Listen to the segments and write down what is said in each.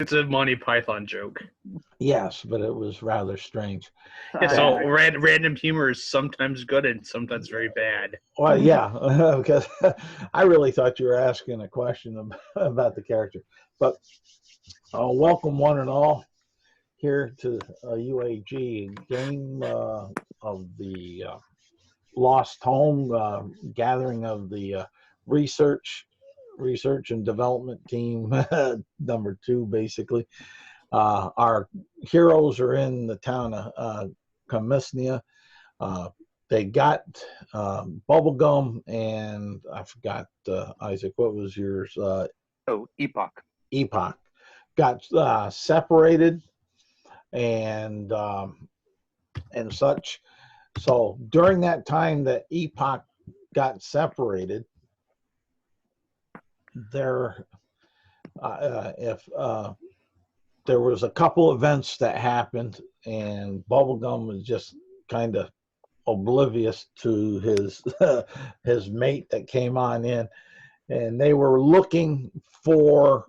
It's a Monty Python joke. Yes, but it was rather strange. Yeah, so random humor is sometimes good and sometimes very bad. Well, yeah, because I really thought you were asking a question about the character. But welcome one and all here to UAG game of the Lost Tome, gathering of the research and development team number 2, basically. Our heroes are in the town of Camisnia. They got BubbleGum, and I forgot, Isaac, what was yours? Epoch. Epoch. Got separated and such. So during that time that Epoch got separated, there was a couple events that happened, and BubbleGum was just kind of oblivious to his his mate that came on in, and they were looking for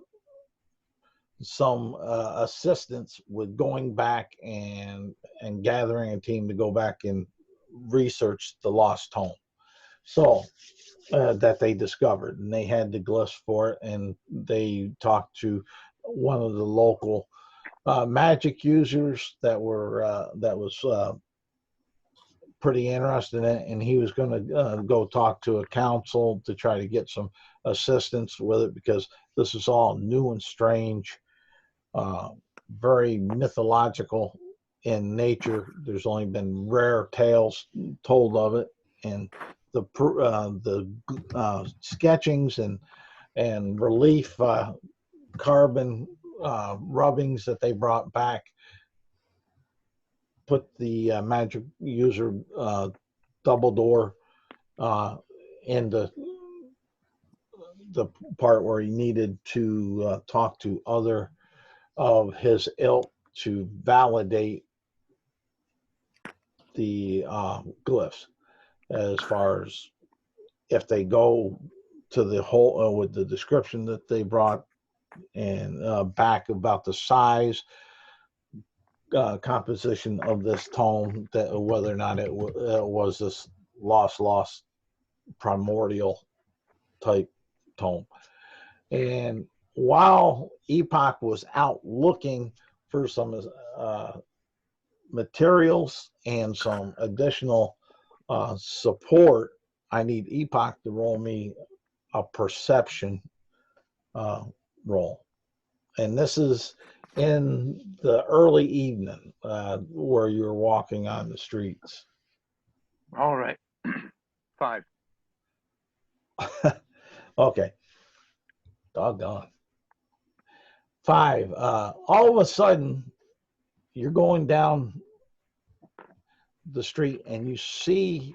some assistance with going back and gathering a team to go back and research the Lost Tome. So that they discovered, and they had the glyphs for it, and they talked to one of the local magic users that was pretty interested in it, and he was going to go talk to a council to try to get some assistance with it, because this is all new and strange, very mythological in nature. There's only been rare tales told of it, and the sketchings and relief carbon rubbings that they brought back put the magic user Dumbledore into the part where he needed to talk to other of his ilk to validate the glyphs, as far as if they go to the whole with the description that they brought and back about the size, composition of this tome, that whether or not it was this lost primordial type tome. And while Epoch was out looking for some materials and some additional support, I need Epoch to roll me a perception roll. And this is in the early evening, where you're walking on the streets. All right. 5. Okay. Doggone. 5. All of a sudden, you're going down the street and you see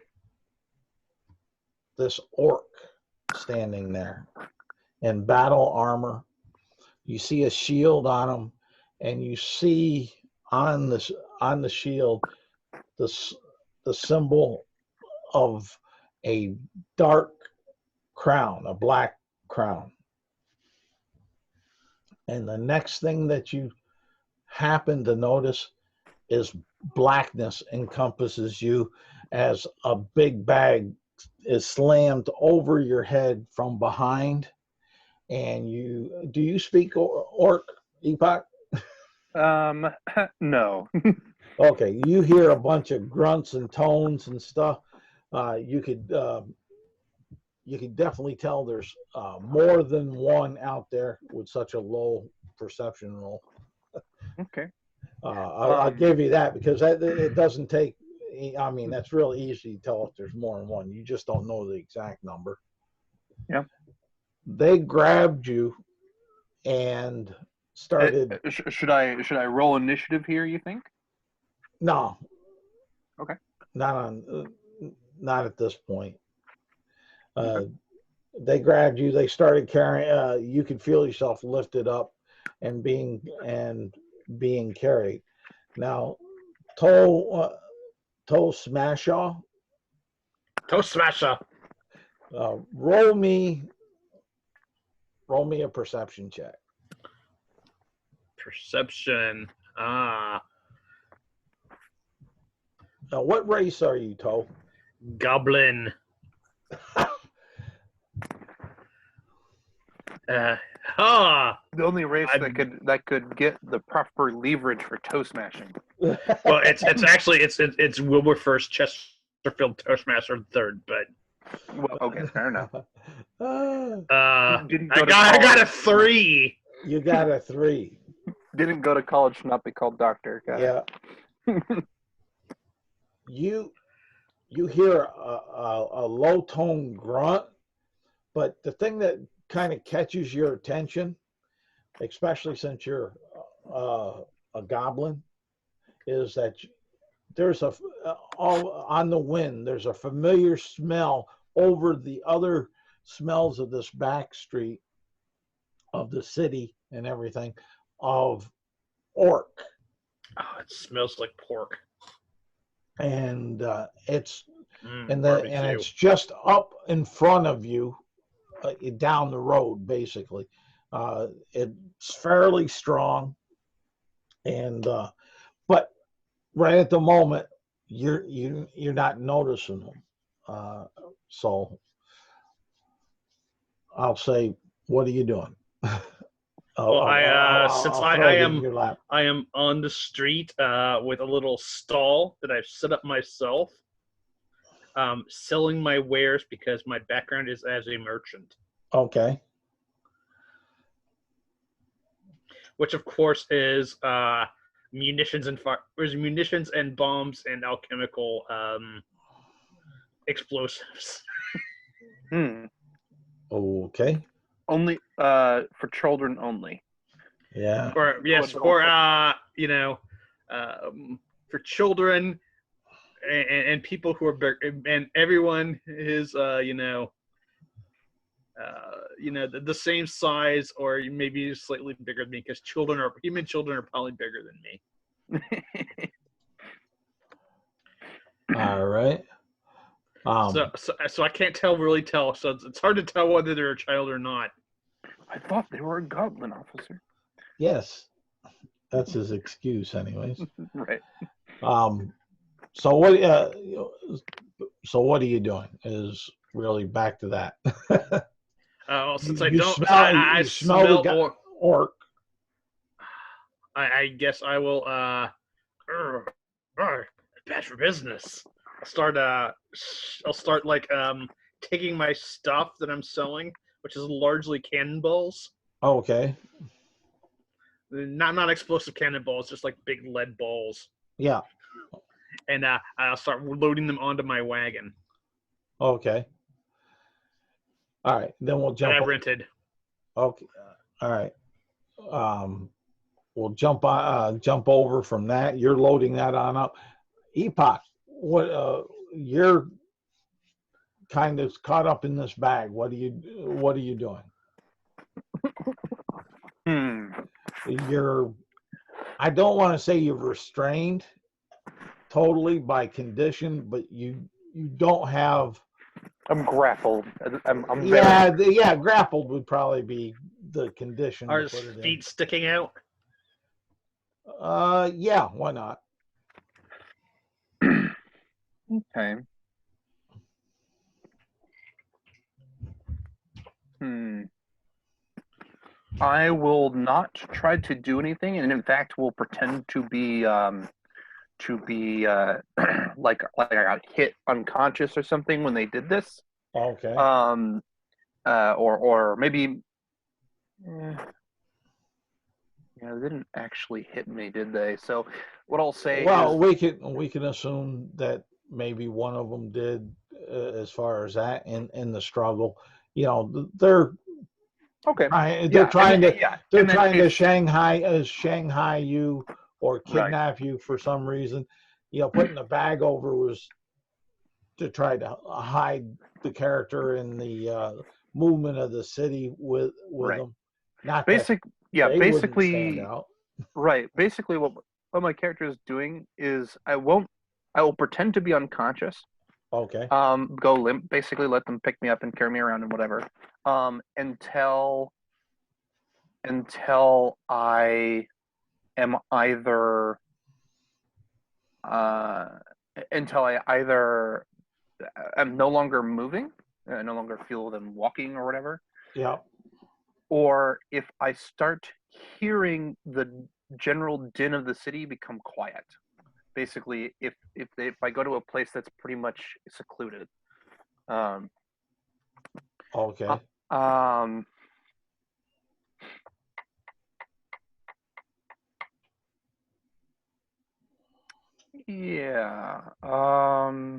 this orc standing there in battle armor. You see a shield on him, and you see on the shield the symbol of a dark crown, a black crown. And the next thing that you happen to notice is blackness encompasses you as a big bag is slammed over your head from behind. And do you speak orc, Epoch? No. Okay, you hear a bunch of grunts and tones and stuff. You could definitely tell there's more than one out there with such a low perception roll. Okay. I'll give you that, because it doesn't take. I mean, that's really easy to tell if there's more than one. You just don't know the exact number. Yeah. They grabbed you and started. Should I roll initiative here, you think? No. Okay. Not at this point. They grabbed you. They started carrying. You could feel yourself lifted up and being carried. Now, Toe Smashaw. Toe Smasher. Roll me a perception check. Perception. Now, what race are you, Toe? Goblin. The only race that could get the proper leverage for toe smashing. Well, it's Wilberforce Chesterfield Toastmaster third, but Well, okay, fair enough. I Didn't go to got a college. 3. You got a 3. Didn't go to college, should not be called doctor. Got Yeah. You hear a low tone grunt, but the thing that kind of catches your attention, especially since you're a goblin, is that there's all on the wind. There's a familiar smell over the other smells of this back street of the city and everything of orc. Oh, it smells like pork. And it's barbecue. and it's just up in front of you, down the road, basically. It's fairly strong, and but right at the moment you're not noticing them. So I'll say, what are you doing? Well, since I am on the street with a little stall that I've set up myself, selling my wares because my background is as a merchant. Okay. Which of course is munitions and bombs and alchemical explosives. Okay. Only for children only. Yeah. Or yes, for for children and people who are big, and everyone is the same size or maybe slightly bigger than me, because human children are probably bigger than me. All right. So I can't really tell. So it's hard to tell whether they're a child or not. I thought they were a goblin, officer. Yes, that's his excuse, anyways. Right. So what? So what are you doing? Is really back to that. Since you I don't, smell, I smell the orc. I guess I will. Bad for business. I'll start like taking my stuff that I'm selling, which is largely cannonballs. Okay. Not explosive cannonballs, just like big lead balls. Yeah. And I'll start loading them onto my wagon. Okay. All right. Then we'll jump. That I rented. Okay. All right. We'll jump over from that. You're loading that on up. Epoch, what you're kind of caught up in this bag. What are you doing? I don't want to say you're restrained totally by condition, but you don't have. I'm grappled. Grappled would probably be the condition. Are his feet sticking out? Yeah, why not? Okay. I will not try to do anything, and in fact, will pretend to be like I got hit unconscious or something when they did this. Okay. Or maybe. Yeah, they didn't actually hit me, did they? So, what I'll say is, we can assume that maybe one of them did, as far as that in the struggle. They're okay. They're trying to Shanghai you or kidnap you for some reason. Putting the bag over was to try to hide the character in the movement of the city with them. Not basically. Right. Basically, what my character is doing is I will pretend to be unconscious. Okay. Go limp. Basically, let them pick me up and carry me around and whatever. Until I am either until I either am no longer moving, I no longer feel them walking or whatever. Yeah. Or if I start hearing the general din of the city become quiet. Basically, if I go to a place that's pretty much secluded. Okay. Yeah. I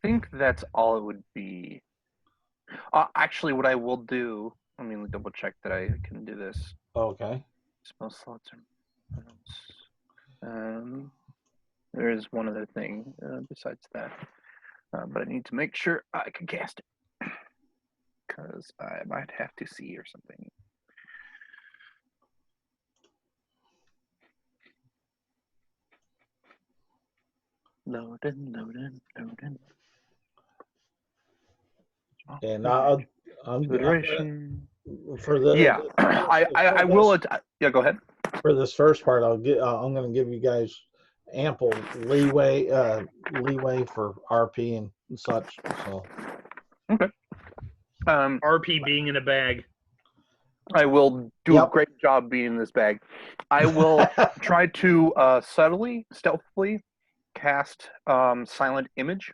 think that's all it would be. Actually, what I will do, let me double check that I can do this. Okay. Spell slots are. There is one other thing besides that, but I need to make sure I can cast it because I might have to see or something. Loading. And I'm Iteration. for the Yeah, I will. Yeah, go ahead. For this first part, I'm going to give you guys ample leeway for RP and such. So okay. RP being in a bag. I will do a great job being in this bag. I will try to subtly, stealthily cast Silent Image.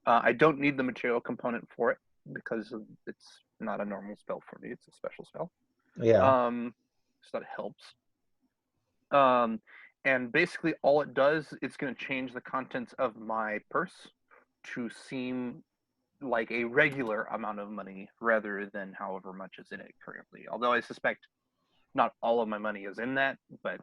I don't need the material component for it because it's not a normal spell for me. It's a special spell. Yeah. So that helps. And basically all it does, it's going to change the contents of my purse to seem like a regular amount of money rather than however much is in it currently. Although I suspect not all of my money is in that, but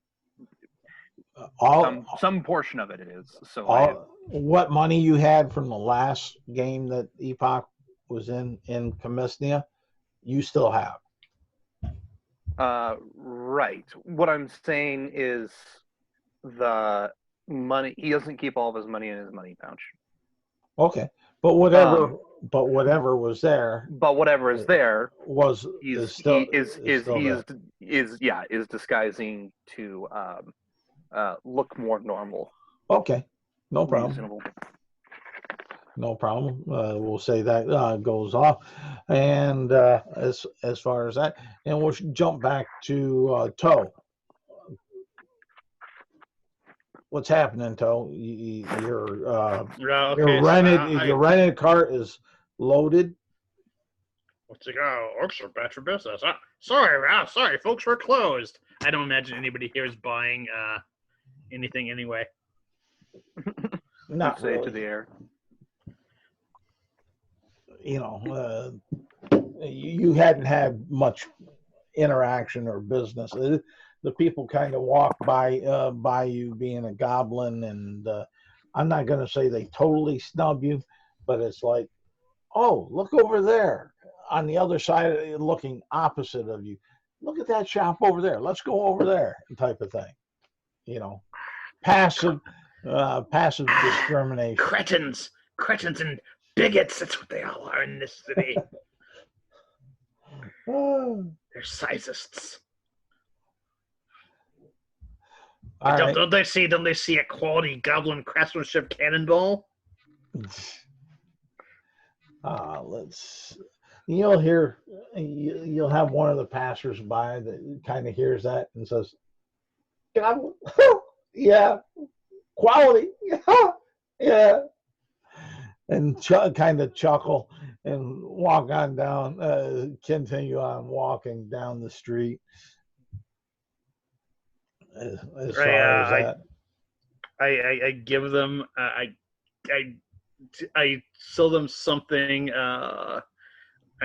some portion of it is. So what money you had from the last game that Epoch was in Camisnia, you still have. Right. What I'm saying is the money, he doesn't keep all of his money in his money pouch. Okay. But whatever was there. But whatever is there is disguising to look more normal. Okay. No problem. Reasonable. No problem. We'll say that goes off. And as far as that, and we'll jump back to Toe. What's happening, Toe? Your rented cart is loaded. What's it go? Orcs are bad for business. Sorry, folks, we're closed. I don't imagine anybody here is buying anything anyway. Not say really. To the air. You know, you hadn't had much interaction or business. The people kind of walk by you being a goblin, and I'm not going to say they totally snub you, but it's like, oh, look over there on the other side, looking opposite of you. Look at that shop over there. Let's go over there, type of thing. You know, passive discrimination. Cretins and bigots. That's what they all are in this city. They're sizists. Don't they see a quality goblin craftsmanship cannonball? You'll have one of the passersby that kind of hears that and says, yeah, quality, yeah, and kind of chuckle and walk on down, continue on walking down the street. As far as that, I give them I sell them something. I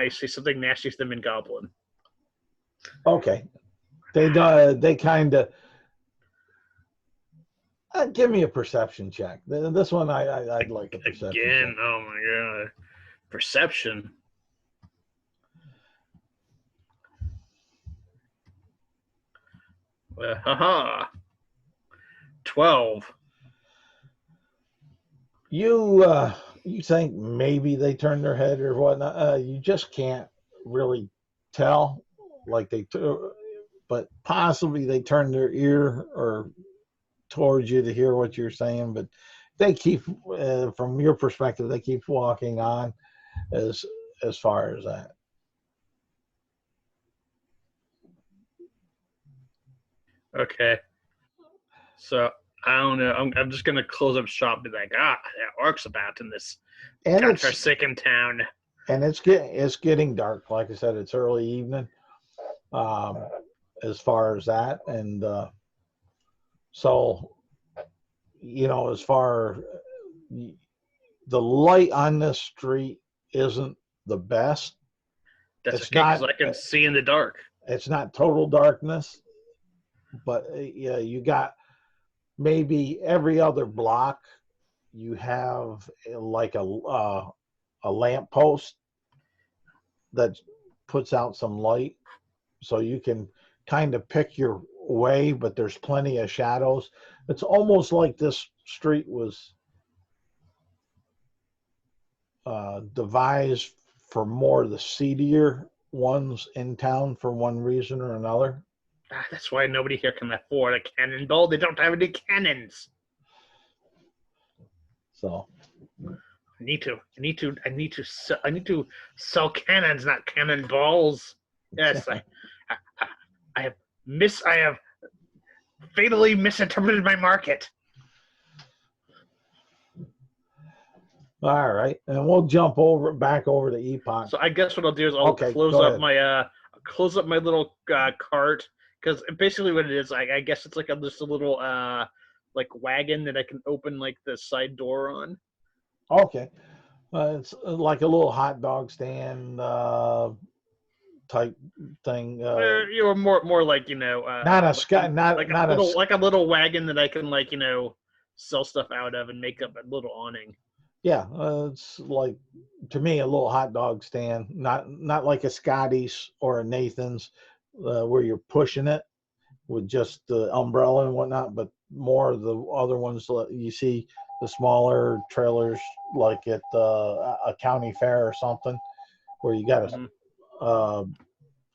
say something nasty to them in Goblin. Okay, they kind of give me a perception check. This one I'd like a perception again. Check. Oh my god, perception. Haha. 12. You You think maybe they turned their head or whatnot. You just can't really tell. Like but possibly they turned their ear or towards you to hear what you're saying. But they keep, from your perspective, they keep walking on as far as that. Okay. So I don't know. I'm just gonna close up shop. And be like, that orc's about in this And godforsaken town. And it's getting dark. Like I said, it's early evening. As far as that, and so as far the light on this street isn't the best. That's okay because I can see in the dark. It's not total darkness, but yeah, you got maybe every other block you have like a lamp post that puts out some light, so you can kind of pick your way, but there's plenty of shadows. It's almost like this street was devised for more of the seedier ones in town for one reason or another. That's why nobody here can afford a cannonball. They don't have any cannons. So I need to sell cannons, not cannonballs. Yes, I have fatally misinterpreted my market. All right, and we'll jump back over to Epoch. So I guess what I'll do is I'll close up my little cart, because basically what it is, I guess it's like just a little like wagon that I can open like the side door on. Okay, it's like a little hot dog stand type thing. More like not a little wagon that I can sell stuff out of and make up a little awning. Yeah, it's like, to me, a little hot dog stand, not like a Scotty's or a Nathan's, where you're pushing it with just the umbrella and whatnot, but more of the other ones you see, the smaller trailers, like at a county fair or something, where you got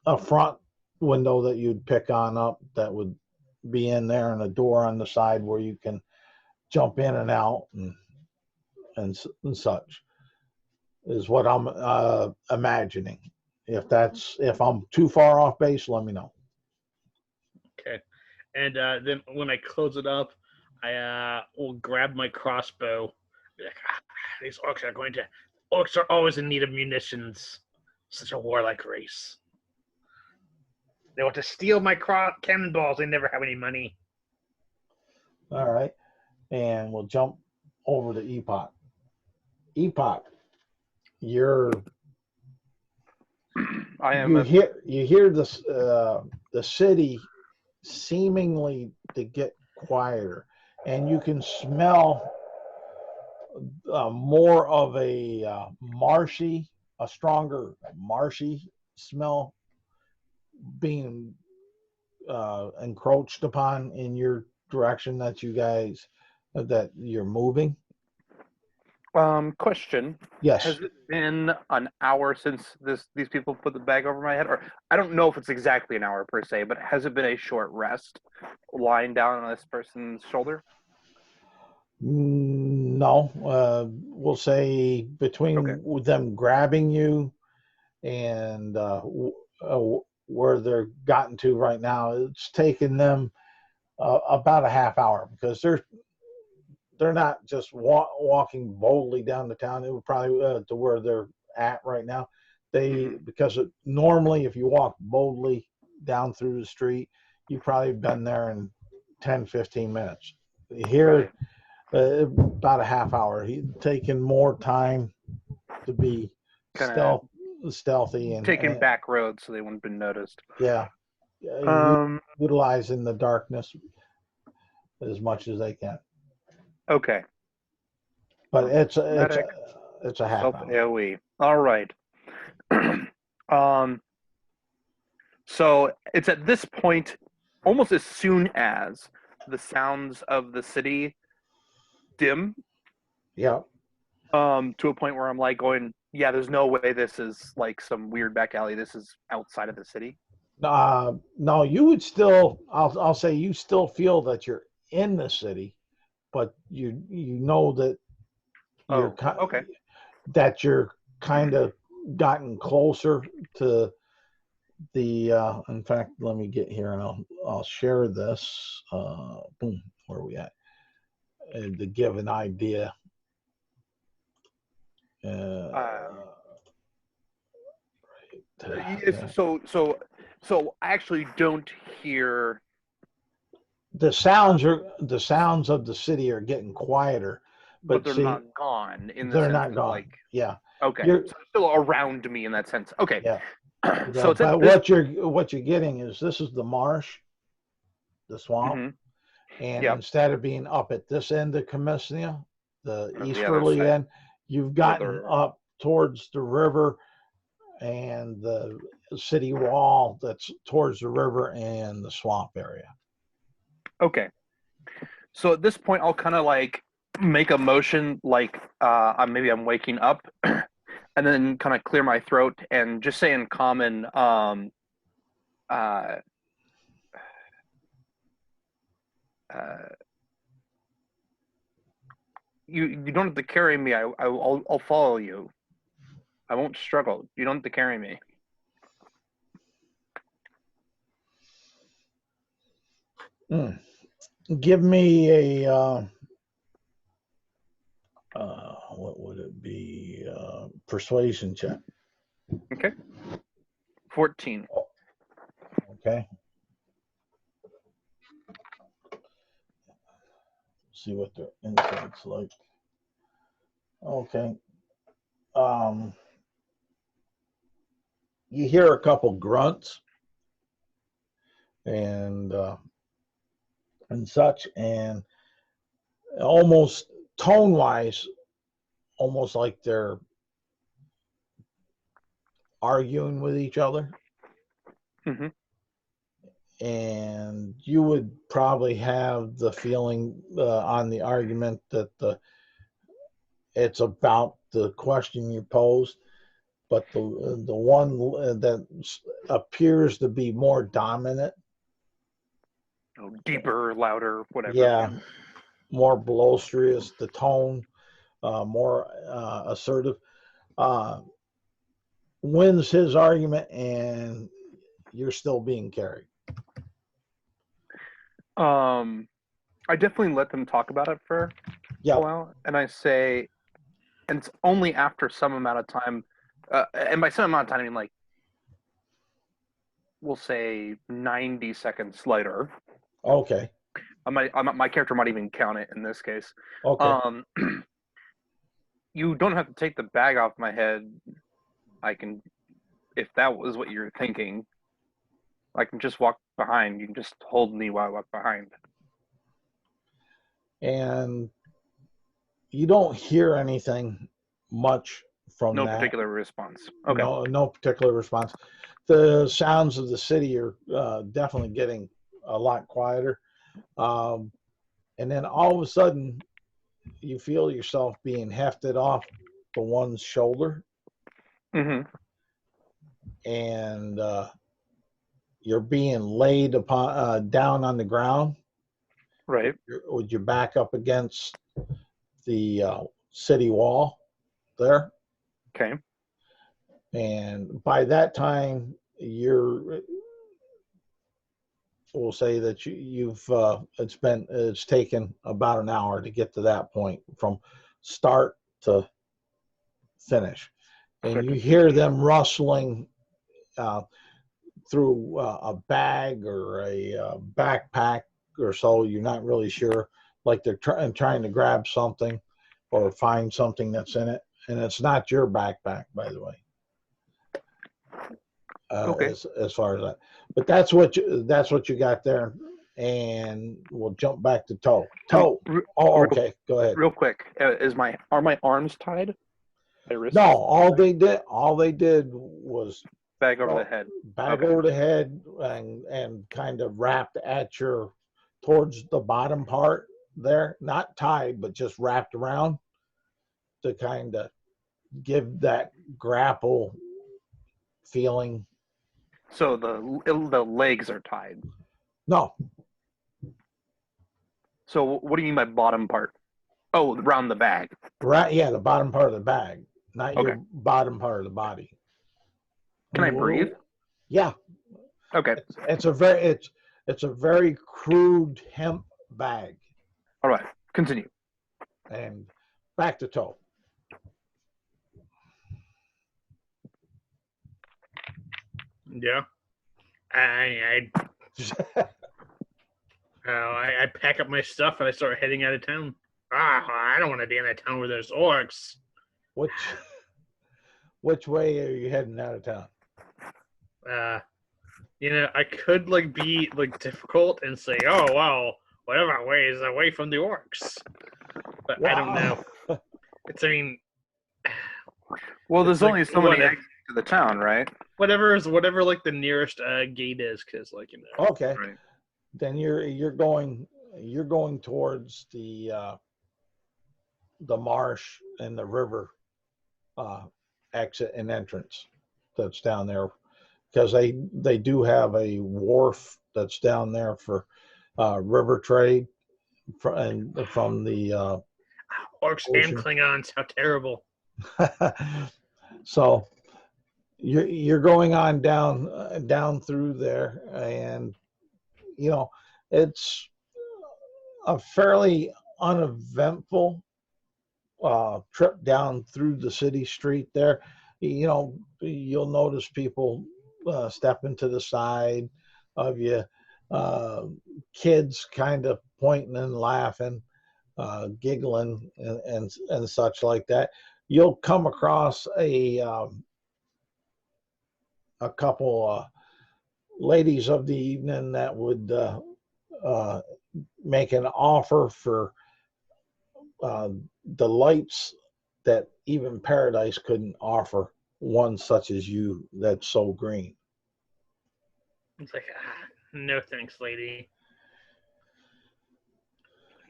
a front window that you'd pick on up that would be in there, and a door on the side where you can jump in and out and such, is what I'm imagining. If I'm too far off base, let me know. Okay, and then when I close it up, I will grab my crossbow. Be like, these orcs are always in need of munitions. Such a warlike race. They want to steal my cannonballs. They never have any money. All right, and we'll jump over to Epoch. Epoch, you hear this the city seemingly to get quieter, and you can smell more of a stronger marshy smell being encroached upon in your direction that you're moving. Question. Yes. Has it been an hour since these people put the bag over my head? Or I don't know if it's exactly an hour per se, but has it been a short rest lying down on this person's shoulder? No. We'll say between them grabbing you and where they're gotten to right now, it's taken them about a half hour, because they're not just walking boldly down the town. It would probably to where they're at right now. Because normally if you walk boldly down through the street, you've probably been there in 10-15 minutes. Here, about a half hour. He's taken more time to be stealthy and taking back roads so they wouldn't have been noticed. Yeah. Utilizing the darkness as much as they can. Okay. But it's a half hour. AOE. All right. So it's at this point, almost as soon as the sounds of the city dim. Yeah. To a point where I'm like going, yeah, there's no way this is like some weird back alley. This is outside of the city. No, you would still. I'll say you still feel that you're in the city, but you know that you're Okay. that you're kind of gotten closer to the. In fact, let me get here and I'll share this. Boom, where are we at? To give an idea. So I actually don't hear the sounds of the city are getting quieter, but they're see, not gone in the they're sense not that, gone. like, Yeah. okay, so they're still around me in that sense. Okay. Yeah. So it's but what you're getting is this is the marsh, the swamp, and Yep. instead of being up at this end of Camisnia, the On the other easterly side. end, you've gotten Further. up towards the river and the city wall that's towards the river and the swamp area. Okay. So at this point, I'll kind of like make a motion like maybe I'm waking up, and then kind of clear my throat and just say in common, you don't have to carry me. I'll follow you. I won't struggle. You don't have to carry me. Give me a what would it be? Persuasion check. Okay. 14. Okay. See what their insight's like. Okay. You hear a couple grunts and such, and almost tone-wise, almost like they're arguing with each other. Mm-hmm. And you would probably have the feeling on the argument that it's about the question you posed, but the one that appears to be more dominant, Deeper, louder, whatever. yeah, more boisterous, the tone, more assertive, wins his argument, and you're still being carried. I definitely let them talk about it for a while, and I say, and it's only after some amount of time, and by some amount of time I mean like, we'll say 90 seconds later. Okay. My character might even count it in this case. Okay. You don't have to take the bag off my head. I can, if that was what you're thinking, I can just walk behind. You can just hold me while I walk behind. And you don't hear anything much from no that. particular response. Okay. No particular response. The sounds of the city are definitely getting a lot quieter. And then all of a sudden, you feel yourself being hefted off the one's shoulder. Mm-hmm. And you're being laid upon down on the ground. Right. With your back up against the city wall there. Okay. And by that time, we'll say that it's taken about an hour to get to that point from start to finish. And you hear them rustling through a bag or a backpack or so. You're not really sure, like they're trying to grab something or find something that's in it, and it's not your backpack, by the way. Okay. As far as that, but that's what you got there, and we'll jump back to Toe. Okay, go ahead. Real quick, are my arms tied? No, all they did was bag over the head. Over the head and kind of wrapped towards the bottom part there, not tied, but just wrapped around to kind of give that grapple feeling. So the legs are tied. No, So what do you mean by bottom part? Oh, around the bag. right? Yeah, the bottom part of the bag, not Okay. your bottom part of the body. Can I breathe? Yeah. Okay. It's a very crude hemp bag. All right. Continue. And back to toe. Yeah. I pack up my stuff and I start heading out of town. I don't want to be in a town where there's orcs. Which way are you heading out of town? I could be difficult and say, oh well, whatever way is away from the orcs. But wow. I don't know. Well, there's only so many exits to the town, right? Whatever the nearest gate is, because Okay. Right. Then you're going towards the marsh and the river exit and entrance that's down there, because they do have a wharf that's down there for river trade from the orcs ocean. And Klingons. How terrible! So you're going on down through there, and it's a fairly uneventful trip down through the city street there. You'll notice people stepping to the side of you, kids kind of pointing and laughing, giggling and such like that. You'll come across a couple ladies of the evening that would make an offer for the lights that even paradise couldn't offer one such as you that's so green. It's like, no thanks, lady.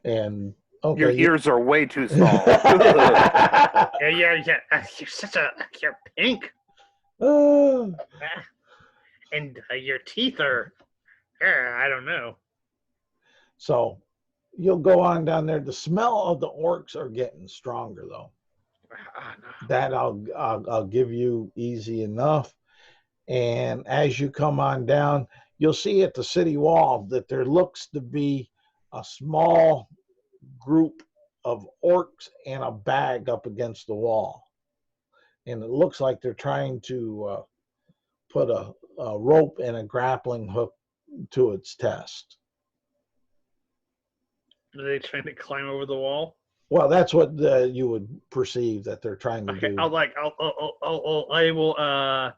And okay, your ears are way too small. yeah. You're pink. And your teeth are, I don't know. So you'll go on down there. The smell of the orcs are getting stronger, though. No. That I'll give you easy enough. And as you come on down, you'll see at the city wall that there looks to be a small group of orcs and a bag up against the wall. And it looks like they're trying to put a rope and a grappling hook to its test. Are they trying to climb over the wall? Well, that's what you would perceive that they're trying to do. I will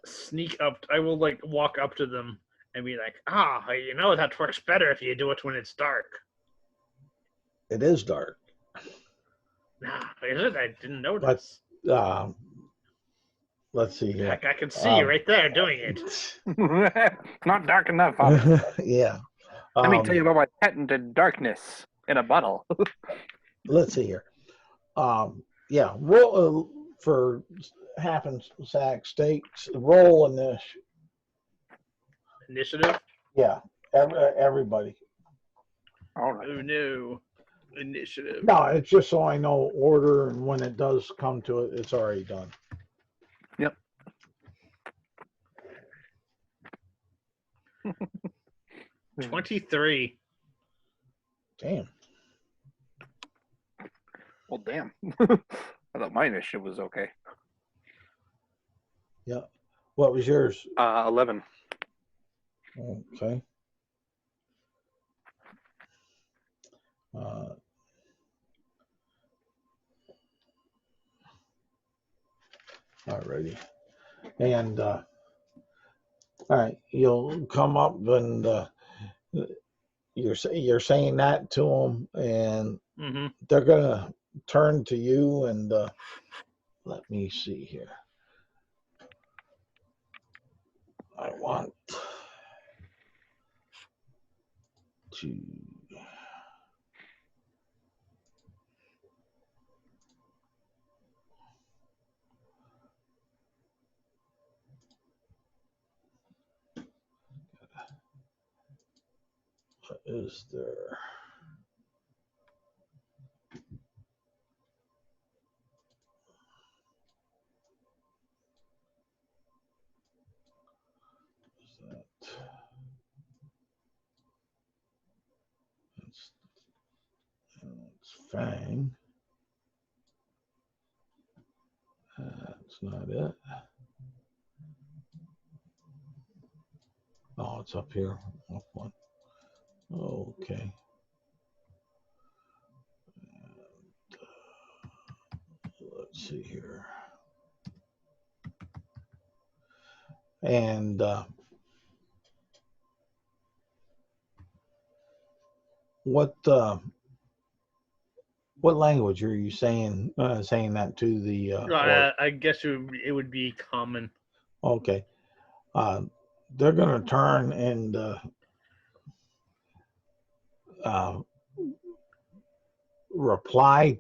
sneak up. I will walk up to them and be like, that works better if you do it when it's dark. It is dark. Nah, is it? I didn't notice. But let's see here. Heck, I can see you right there doing it. Not dark enough, obviously. Yeah. Let me tell you about my patented darkness in a bottle. Let's see here. Yeah, roll for Happensack Stakes. Roll Initiative? Yeah, everybody. All right. Oh no, initiative. No, it's just so I know order, and when it does come to it, it's already done. Yep. 23. Damn. Well, damn. I thought my initiative was okay. Yeah. What was yours? 11. Okay. Alrighty. And all right, you'll come up and you're saying that to them, and they're gonna turn to you and let me see here. I want to is there? Is that? It's Fang. That's not it. Oh, it's up here. Up one. Okay. Let's see here. And what language are you saying that to the? I guess it would be common. Okay. They're going to turn and reply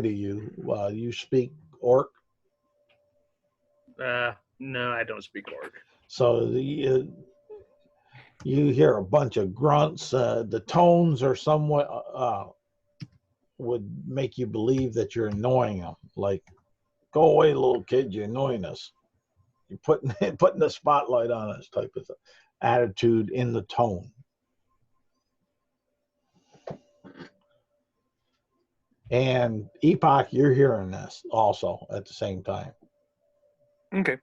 to you. You speak Orc. No, I don't speak Orc. So you hear a bunch of grunts. The tones are somewhat would make you believe that you're annoying them. Like, go away, little kid, you're annoying us. You're putting the spotlight on us type of attitude in the tone. And Epoch, you're hearing this also at the same time. Okay.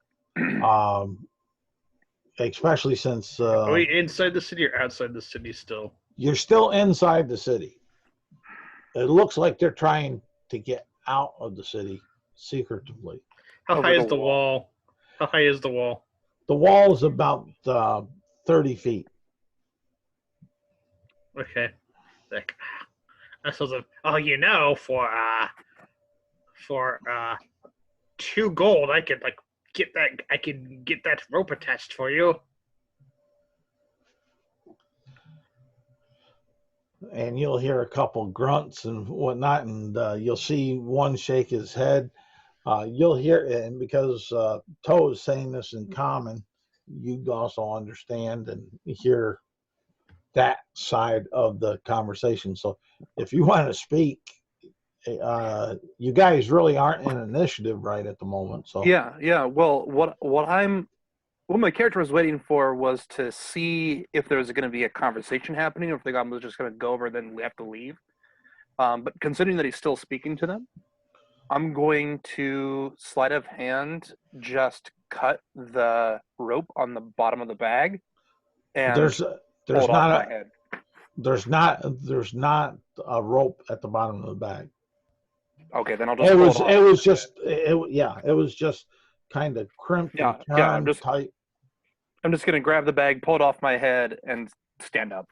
Especially since are we inside the city or outside the city still? You're still inside the city. It looks like they're trying to get out of the city secretively. How high is the wall? How high is the wall? The wall is about 30 feet. Okay. Like, I suppose, for 2 gold, I could get that. I could get that rope attached for you. And you'll hear a couple grunts and whatnot, and you'll see one shake his head. You'll hear, and because Toe is saying this in common, you also understand and hear that side of the conversation. So if you want to speak, you guys really aren't in initiative right at the moment. So yeah. Well, what my character was waiting for was to see if there was going to be a conversation happening, or if the goblin was just going to go over, then we have to leave. But considering that he's still speaking to them, I'm going to sleight of hand just cut the rope on the bottom of the bag, and there's pull it off my head. There's not a rope at the bottom of the bag. Okay, then I'll just. It was just kind of crimped and turned tight. I'm just gonna grab the bag, pull it off my head, and stand up.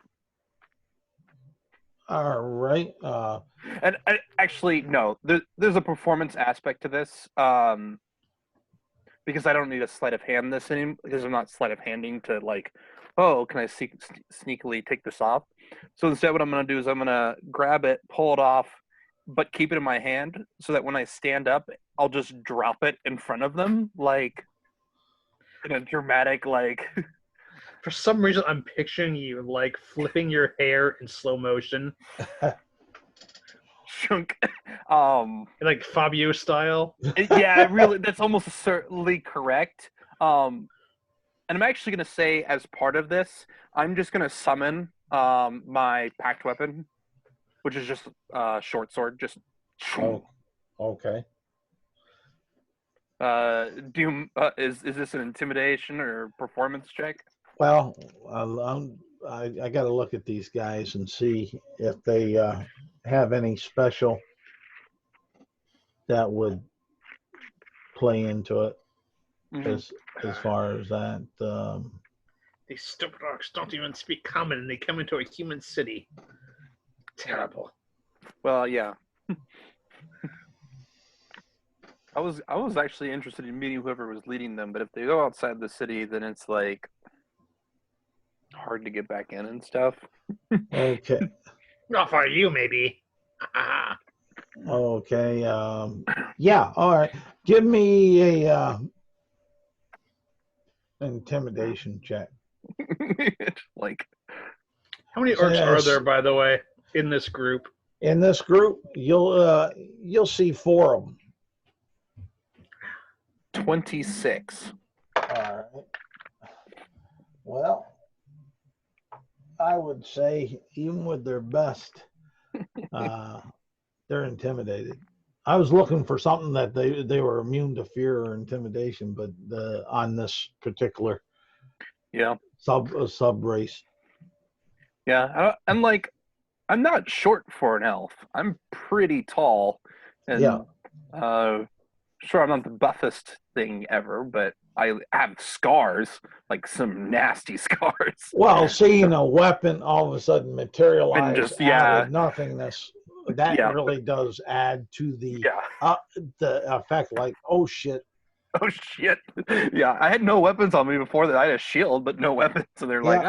All right. And actually, no. There's a performance aspect to this, because I don't need a sleight of hand this anymore. Because I'm not sleight of handing to can I sneakily take this off? So instead, what I'm gonna do is I'm gonna grab it, pull it off, but keep it in my hand, so that when I stand up, I'll just drop it in front of them, in a dramatic For some reason, I'm picturing you flipping your hair in slow motion, chunk, like Fabio style. Yeah, really, that's almost certainly correct. And I'm actually gonna say, as part of this, I'm just gonna summon my packed weapon, which is just short sword. Just. Oh, okay. Is this an intimidation or performance check? Well, I got to look at these guys and see if they have any special that would play into it. As far as that, these stupid orcs don't even speak common, and they come into a human city. Terrible. Well, yeah. I was actually interested in meeting whoever was leading them, but if they go outside the city, then it's hard to get back in and stuff. Okay. Not for you, maybe. Okay. Yeah. All right. Give me a intimidation check. How many orcs are there, by the way, in this group? In this group, you'll see 4 of them. 26. All right. Well, I would say even with their best, they're intimidated. I was looking for something that they were immune to fear or intimidation, but on this particular sub race. Yeah, I'm not short for an elf. I'm pretty tall, and sure, I'm not the buffest thing ever, but I have scars, like some nasty scars. Well, seeing a weapon all of a sudden materialize And just, out of nothingness, that really does add to the effect. Like, oh shit. Oh shit! Yeah, I had no weapons on me before that. I had a shield, but no weapons. So they're like,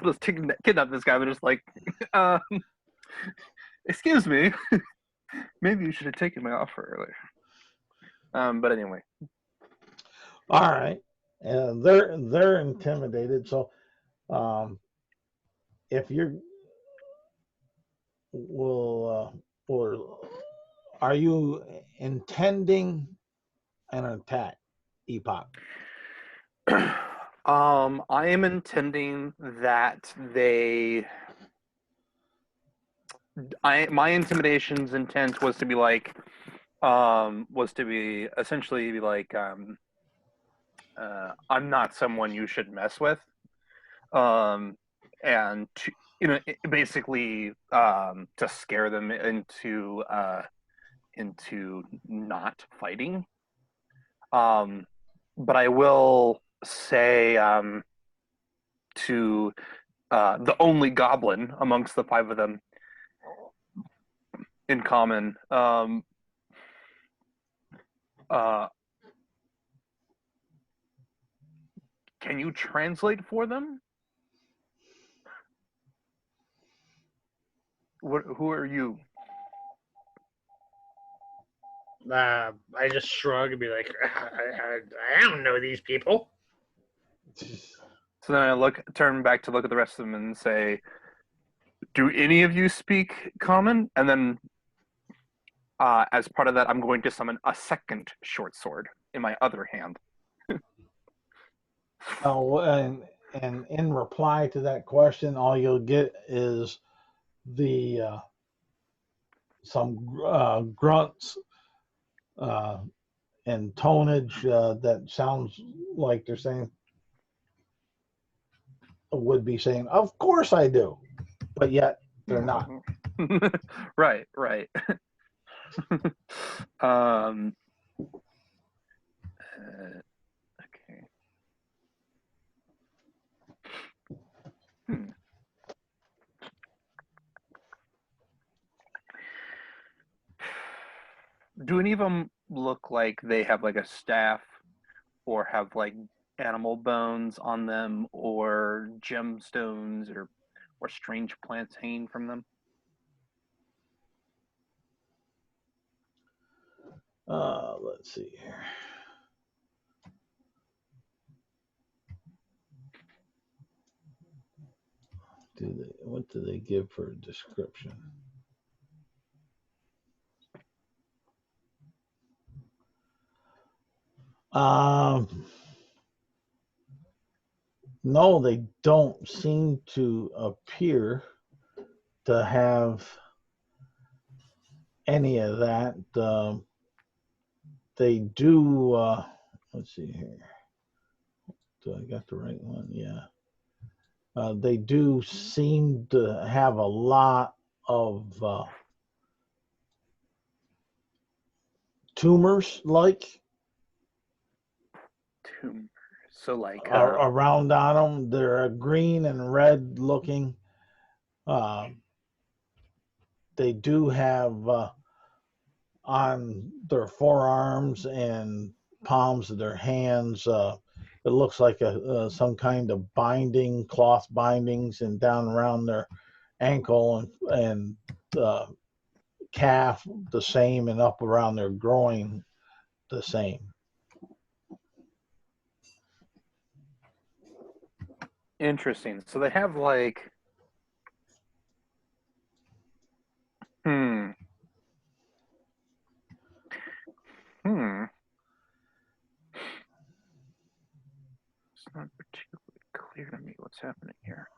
we'll just kidnap this guy. But just like, excuse me, maybe you should have taken my offer earlier. But anyway. All right, they're intimidated. So, if you're, are you intending an attack, Epoch? I am intending that my intimidation's intent was to be like, essentially be like, I'm not someone you should mess with, and to, basically to scare them into not fighting. But I will say to the only goblin amongst the 5 of them in common, can you translate for them? Who are you? I just shrug and be like, I don't know these people. So then I turn back to look at the rest of them and say, do any of you speak common? And then as part of that, I'm going to summon a second short sword in my other hand. Oh, and in reply to that question, all you'll get is the some grunts and tonage that sounds like they're saying, would be saying, "Of course I do," but yet they're not. Right. Okay. Do any of them look like they have like a staff or have like animal bones on them or gemstones or strange plants hanging from them? Let's see here. What do they give for a description? No, they don't seem to appear to have any of that. They do, let's see here. Do I got the right one? Yeah. They do seem to have a lot of tumors, like Tumors. So like around on them. They're green and red looking. They do have on their forearms and palms of their hands. It looks like some kind of binding, cloth bindings, and down around their ankle and calf the same, and up around their groin the same. Interesting. So they have like not particularly clear to me what's happening here.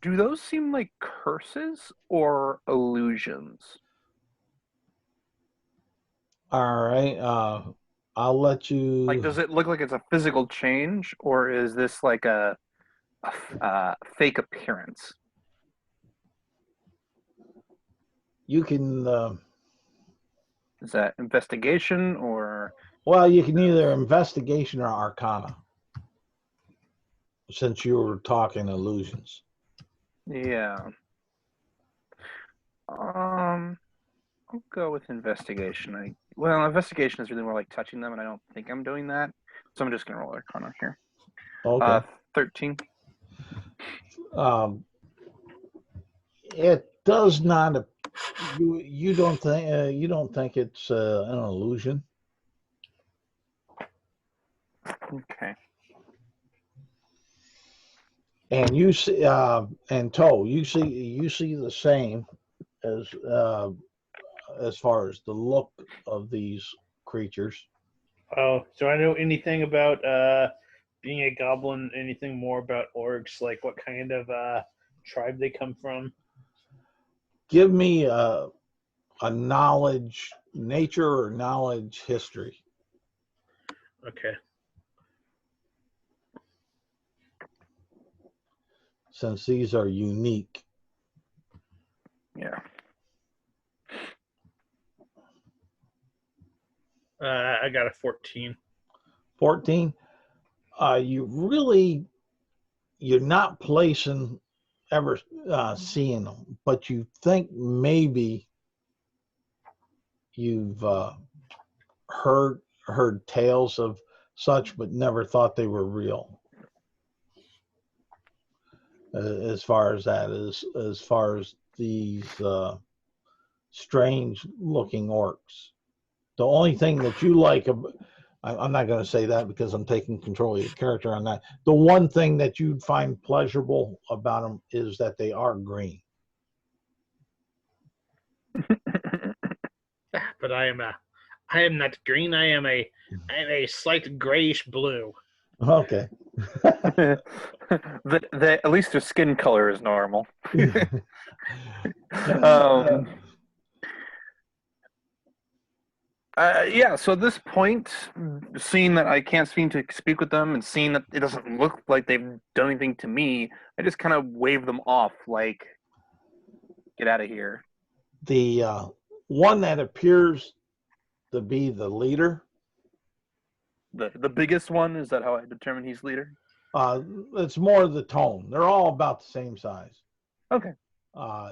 Do those seem like curses or illusions? All right. I'll let you. Like, does it look like it's a physical change, or is this like a fake appearance? You can. Is that investigation or? Well, you can either investigation or arcana, since you were talking illusions. Yeah. I'll go with investigation. Investigation is really more like touching them, and I don't think I'm doing that. So I'm just gonna roll arcana here. Okay. 13. It does not. You don't think it's an illusion? Okay. And you see, and Toe, you see the same as far as the look of these creatures. Oh, do I know anything about being a goblin? Anything more about orcs? Like what kind of tribe they come from? Give me a knowledge, nature or knowledge history. Okay. Since these are unique. Yeah. I got a 14. 14. You're not placing ever seeing them, but you think maybe you've heard tales of such, but never thought they were real. As far as that is, as far as these strange looking orcs. The only thing that you like, I'm not going to say that because I'm taking control of your character on that. The one thing that you'd find pleasurable about them is that they are green. But I am not green. I am a slight grayish blue. Okay. At least their skin color is normal. Yeah, so at this point, seeing that I can't seem to speak with them and seeing that it doesn't look like they've done anything to me, I just kind of wave them off, like, get out of here. The one that appears to be the leader. The biggest one, is that how I determine he's leader? It's more the tone. They're all about the same size. Okay.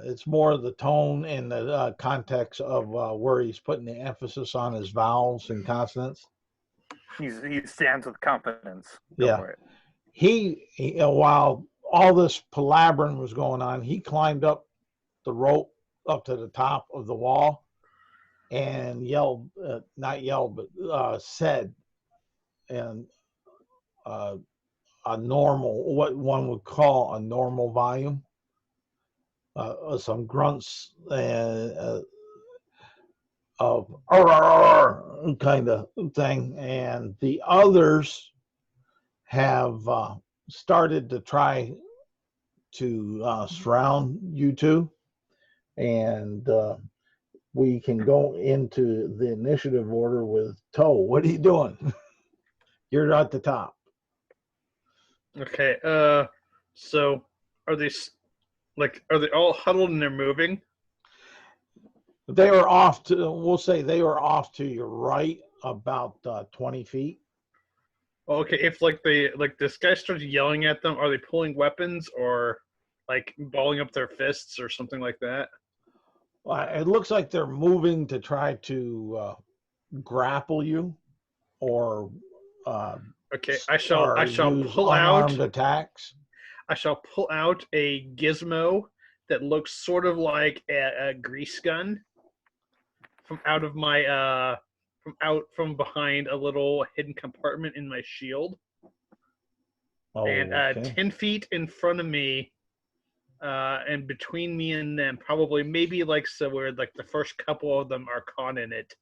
It's more the tone and the context of where he's putting the emphasis on his vowels and consonants. He stands with confidence. Go for it. He while all this palabering was going on, he climbed up the rope up to the top of the wall and yelled, not yelled, but said, and a normal, what one would call a normal volume. Some grunts of kind of thing, and the others have started to try to surround you two, and we can go into the initiative order with Toe. What are you doing? You're at the top. Okay. So are they all huddled and they're moving? They are off to. We'll say they are off to your right about 20 feet. Okay. If this guy starts yelling at them, are they pulling weapons or like balling up their fists or something like that? It looks like they're moving to try to grapple you, or okay. I shall pull unarmed out attacks. I shall pull out a gizmo that looks sort of like a grease gun from out of my from behind a little hidden compartment in my shield. Oh, and okay. 10 feet in front of me, and between me and them, probably maybe like so where like the first couple of them are caught in it,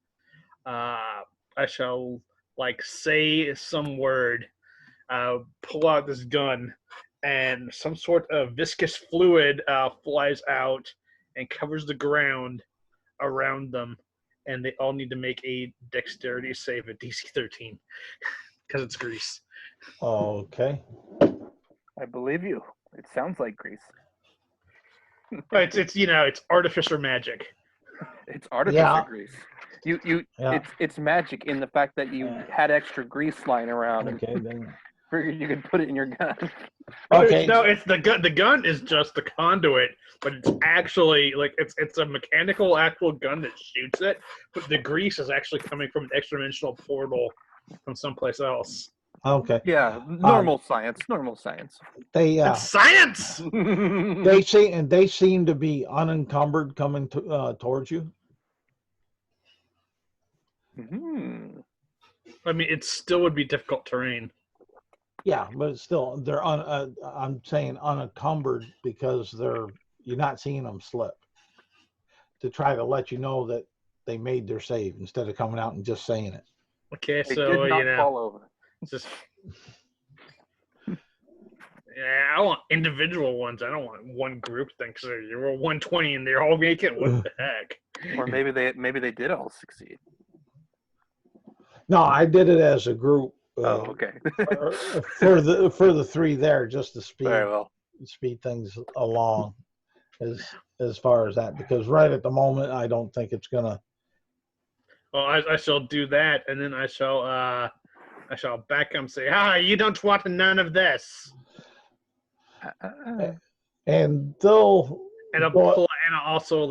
I shall like say some word, pull out this gun, and some sort of viscous fluid flies out and covers the ground around them, and they all need to make a dexterity save at DC 13 because it's grease. Okay. I believe you. It sounds like grease. It's artificer magic. It's artificer Yeah. grease. You Yeah. it's magic in the fact that you had extra grease lying around and Okay. Then. figured you could put it in your gun. Okay. No, it's the gun. The gun is just the conduit, but it's actually like it's a mechanical actual gun that shoots it. But the grease is actually coming from an extra-dimensional portal from someplace else. Okay. Yeah, normal science. Normal science. They It's science. they seem to be unencumbered coming towards you. Hmm. I mean, it still would be difficult terrain. Yeah, but still, they're I'm saying unencumbered because you're not seeing them slip. To try to let you know that they made their save instead of coming out and just saying it. Okay, They so did not fall over. just yeah, I want individual ones. I don't want one group thing because you roll 120 and they're all make it. What the heck? Or maybe they did all succeed. No, I did it as a group. Oh, okay. for the three there, just to Very well. speed things along, as far as that, because right at the moment I don't think it's gonna. Well, I shall do that, and then I shall back up and say, you don't want none of this. And they'll. And I'll pull, and I'll also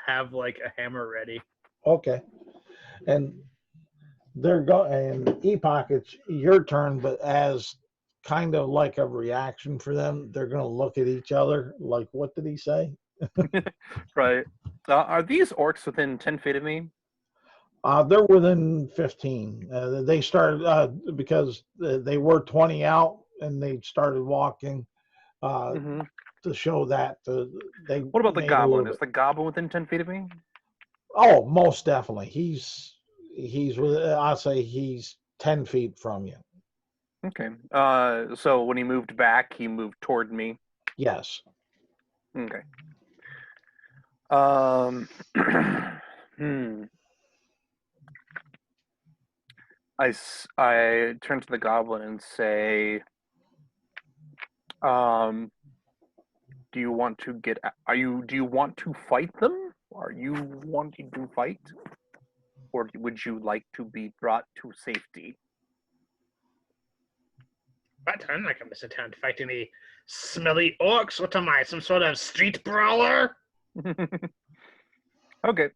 have like a hammer ready. Okay, and they're going. And Epoch, it's your turn, but as kind of like a reaction for them, they're going to look at each other like, "What did he say?" Right. Are these orcs within 10 feet of me? They're within 15. They started because they were 20 out, and they started walking to show that they. What about the goblin? Is the goblin within 10 feet of me? Oh, most definitely. He's I'll say he's 10 feet from you. Okay. So when he moved back, he moved toward me. Yes. Okay. I turn to the goblin and say, do you want to fight them? Are you wanting to fight? Or would you like to be brought to safety? But I'm not going to sit down to fight any smelly orcs. What am I, some sort of street brawler? Okay.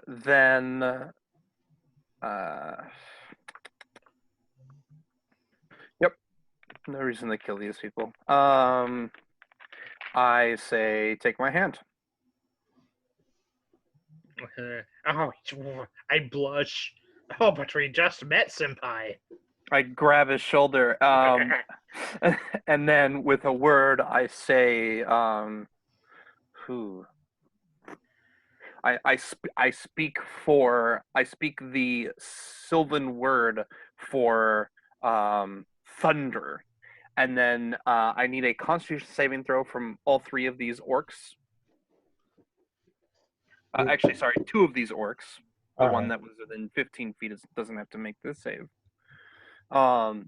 Then yep. No reason to kill these people. I say, take my hand. I blush. Oh, but we just met, senpai. I grab his shoulder, and then with a word, I say, I speak the Sylvan word for thunder, and then I need a Constitution saving throw from all three of these orcs. Actually, sorry, two of these orcs. The one that was within 15 feet doesn't have to make this save. And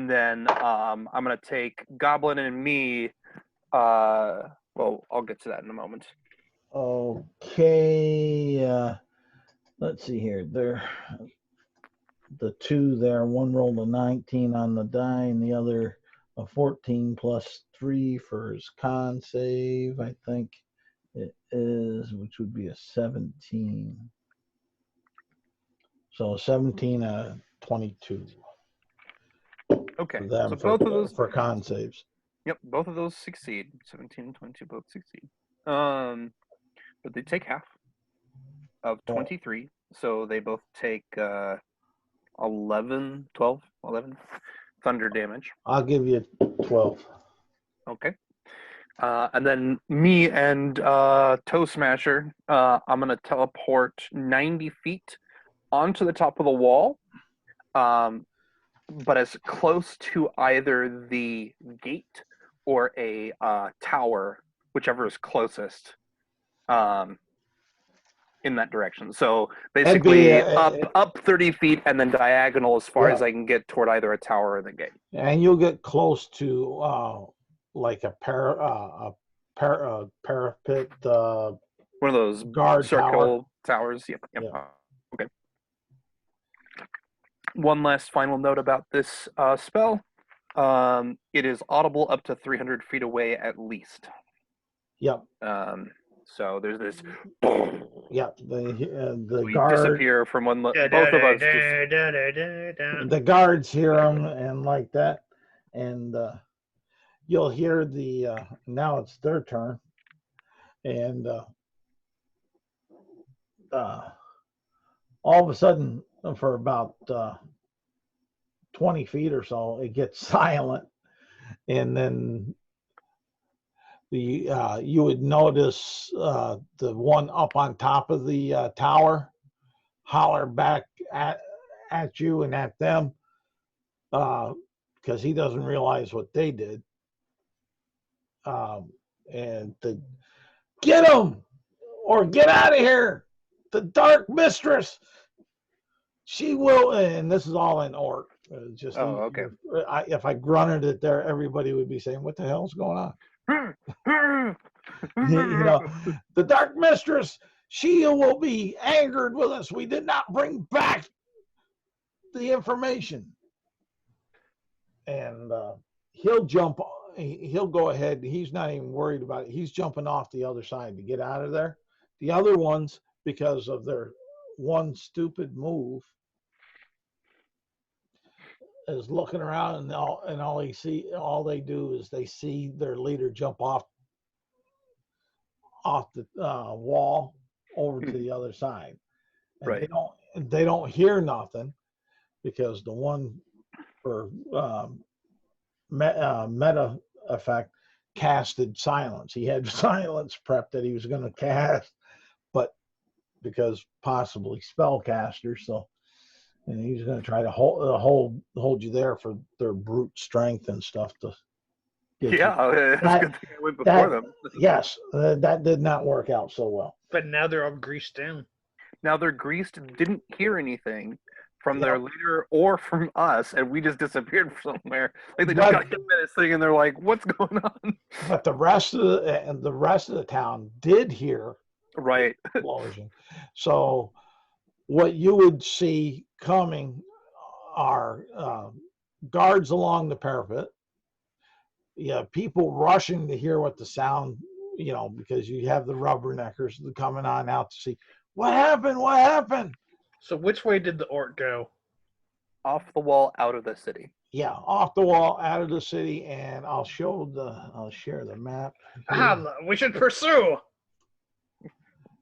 then I'm gonna take Goblin and me. Well, I'll get to that in a moment. Okay. Let's see here. The two there. One rolled a 19 on the die, and the other a 14 plus 3 for his con save. I think it is, which would be a 17. So 17, 22. Okay. For them, so both of those for con saves. Yep, both of those succeed. 17 and 22 both succeed. But they take half of 23. So they both take 11, 12, 11. thunder damage. I'll give you 12. Okay. And then me and Toe Smasher, I'm going to teleport 90 feet onto the top of the wall, but as close to either the gate or a tower, whichever is closest, in that direction. So basically up 30 feet and then diagonal as far as I can get toward either a tower or the gate. And you'll get close to like a parapet. One of those guard circle towers. Yep. Okay. One last final note about this spell. It is audible up to 300 feet away at least. Yep. So there's this. Yep. The we guard disappear from one. Both of us. The guards hear them and like that, and you'll hear the. Now it's their turn, and all of a sudden, for about 20 feet or so, it gets silent, and then you would notice the one up on top of the tower holler back at you and at them, because he doesn't realize what they did, and get him or get out of here. The Dark Mistress, she will, and this is all in orc. Okay. If I grunted it there, everybody would be saying, "What the hell's going on?" The Dark Mistress, she will be angered with us. We did not bring back the information, and he'll jump. He'll go ahead. He's not even worried about it. He's jumping off the other side to get out of there. The other ones, because of their one stupid move, is looking around, and all they do is they see their leader jump off the wall over to the other side, and right. they don't hear nothing, because the one for meta effect casted silence. He had silence prep that he was going to cast, but because possibly spellcaster, so. And he's going to try to hold you there for their brute strength and stuff to get you. It's a good thing I went before them. Yes, that did not work out so well. But now they're all greased down. Now they're greased, didn't hear anything from their leader or from us, and we just disappeared somewhere. Like they just got hit by this thing, and they're like, "What's going on?" But the rest of the town did hear right the explosion. So what you would see coming are guards along the parapet. Yeah, people rushing to hear what the sound, because you have the rubberneckers coming on out to see what happened. What happened? So which way did the orc go? Off the wall, out of the city. Yeah, off the wall, out of the city, and I'll share the map. We should pursue.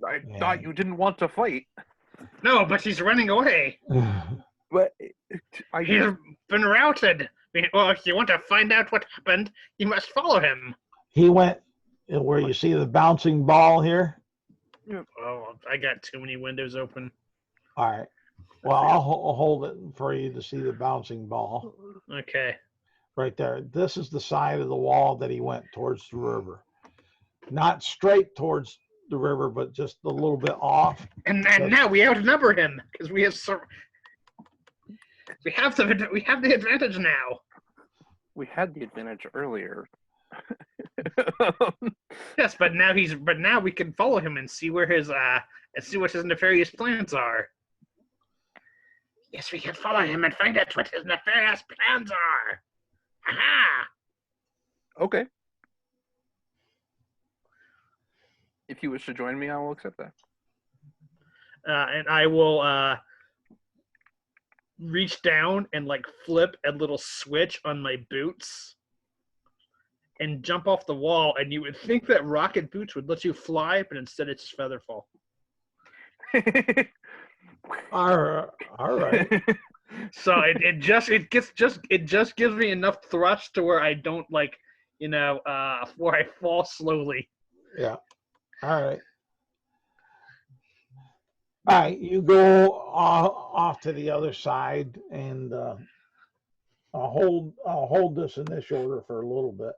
I thought you didn't want to fight. No, but he's running away. But he's been routed. Well, if you want to find out what happened, you must follow him. He went where you see the bouncing ball here. Oh, I got too many windows open. All right. Well, I'll hold it for you to see the bouncing ball. Okay. Right there. This is the side of the wall that he went towards the river. Not straight towards the river, but just a little bit off. And now we outnumber him because we have the advantage now. We had the advantage earlier. Yes, but now we can follow him and see where his see what his nefarious plans are. Yes, we can follow him and find out what his nefarious plans are. Aha! Okay. If you wish to join me, I will accept that. And I will reach down and flip a little switch on my boots and jump off the wall. And you would think that rocket boots would let you fly, but instead it's feather fall. All right. So it just gives me enough thrust to where I don't where I fall slowly. Yeah. All right. All right. You go off to the other side, and I'll hold this in this order for a little bit.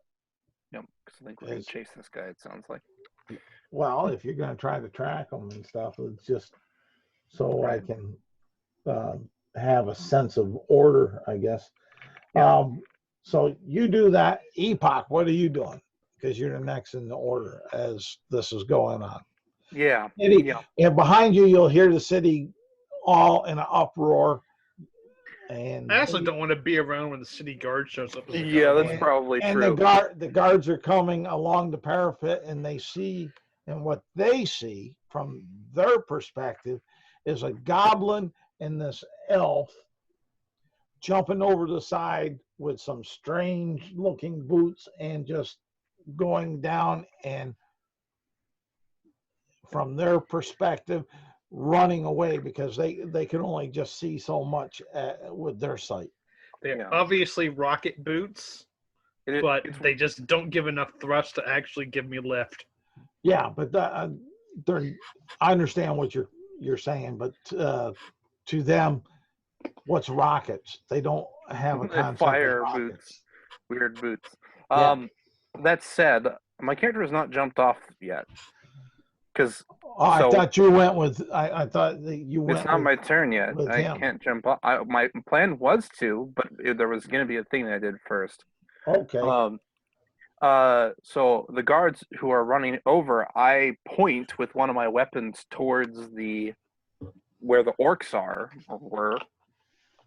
Yep, because I think we're going to chase this guy, it sounds like. Well, if you're going to try to track them and stuff, it's just so I can have a sense of order, I guess. Yeah. So you do that. Epoch, what are you doing? Because you're the next in the order as this is going on. Yeah. And behind you, you'll hear the city all in an uproar. And I also don't want to be around when the city guard shows up. Yeah, that's probably and true. The guards are coming along the parapet, and what they see from their perspective is a goblin and this elf jumping over the side with some strange looking boots and just going down, and from their perspective running away because they can only just see so much with their sight. They're obviously rocket boots, but they just don't give enough thrust to actually give me lift. Yeah, but I understand what you're saying, but to them, what's rockets? They don't have a concept fire of rockets. boots, weird boots. Yeah. That said, my character has not jumped off yet. Because I thought you went with. I thought that you went. It's not my turn yet. I can't jump off. My plan was to, but there was going to be a thing that I did first. Okay. So the guards who are running over, I point with one of my weapons towards where the orcs are, or were.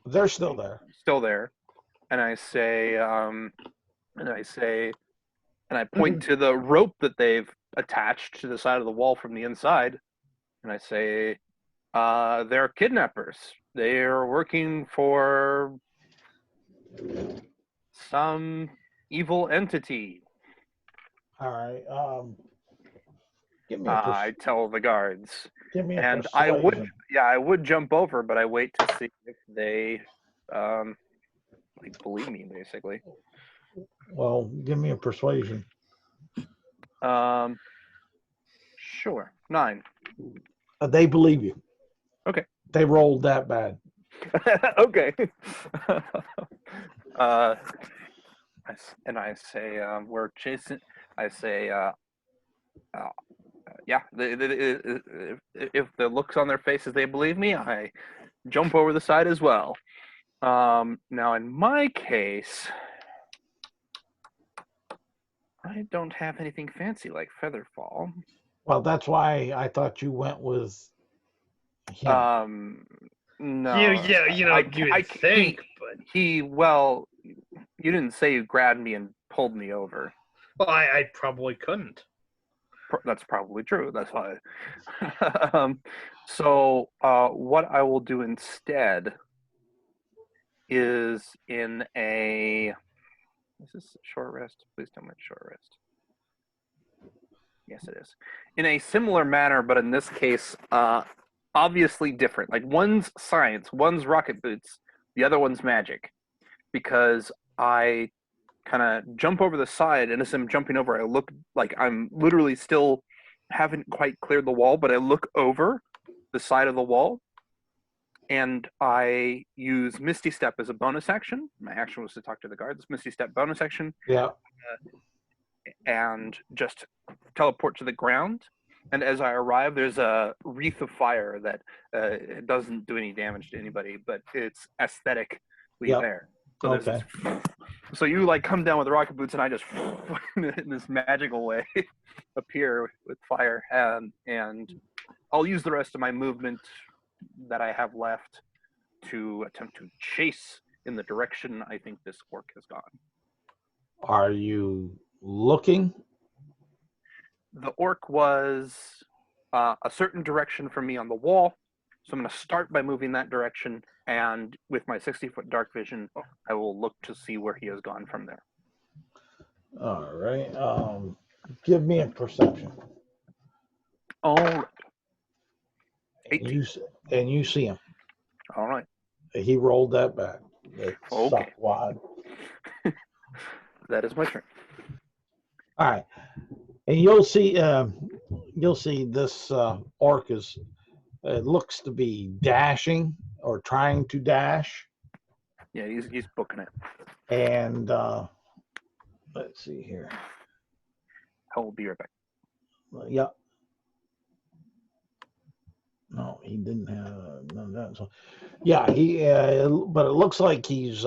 They're still there. Still there, and I point to the rope that they've attached to the side of the wall from the inside, and I say, they're kidnappers. They are working for some evil entity. All right. Give me I tell the guards. Give me and persuasion. I would jump over, but I wait to see if they believe me, basically. Well, give me a persuasion. Sure. 9. They believe you. Okay. They rolled that bad. Okay. And I say, we're chasing. I say, yeah. If the looks on their faces, they believe me, I jump over the side as well. Now, in my case, I don't have anything fancy like Featherfall. Well, that's why I thought you went with him. No. I think, but well, you didn't say you grabbed me and pulled me over. Well, I probably couldn't. That's probably true. That's why. So what I will do instead is in a... Is this short rest? Please tell me it's short rest. Yes, it is. In a similar manner, but in this case, obviously different. Like, one's science, one's rocket boots, the other one's magic. Because I kind of jump over the side, and as I'm jumping over, I look like I'm literally still haven't quite cleared the wall, but I look over the side of the wall, and I use Misty Step as a bonus action. My action was to talk to the guards. Misty Step bonus action. Yeah. And just teleport to the ground. And as I arrive, there's a wreath of fire that it doesn't do any damage to anybody, but it's aesthetically there. So, okay. So you like come down with the rocket boots, and I just in this magical way appear with fire, and I'll use the rest of my movement that I have left to attempt to chase in the direction I think this orc has gone. Are you looking? The orc was a certain direction from me on the wall, so I'm going to start by moving that direction, and with my 60-foot dark vision, I will look to see where he has gone from there. All right. Give me a perception. All right. 18. And you see him. All right. He rolled that back. It Okay. sucked wide. That is my turn. All right, and you'll see this orc is. It looks to be dashing or trying to dash. Yeah, he's booking it. And let's see here. I will be right back. Yep. No, he didn't have none of that. So, yeah, but it looks like he's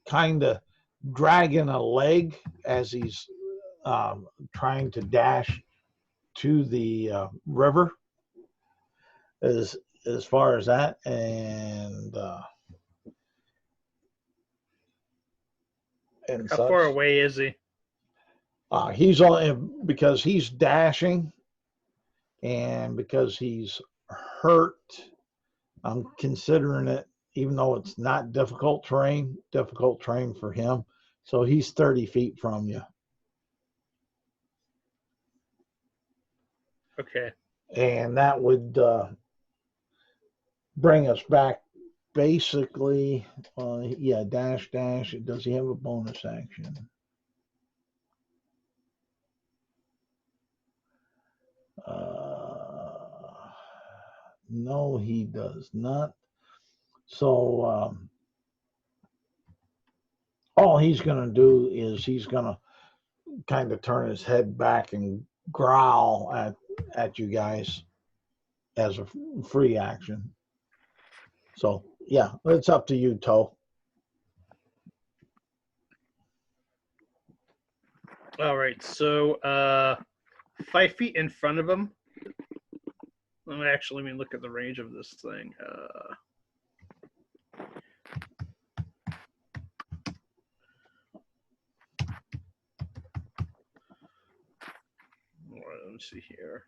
kind of dragging a leg as he's trying to dash to the river. As far as that, and how far away is he? He's on because he's dashing, and because he's hurt. I'm considering it, even though it's not difficult terrain for him. So he's 30 feet from you. Okay. And that would bring us back basically, yeah, dash. Does he have a bonus action? No, he does not. So all he's going to do is he's going to kind of turn his head back and growl at you guys as a free action. So yeah, it's up to you, Toe. All right, so 5 feet in front of him. Let me look at the range of this thing. Let me see here.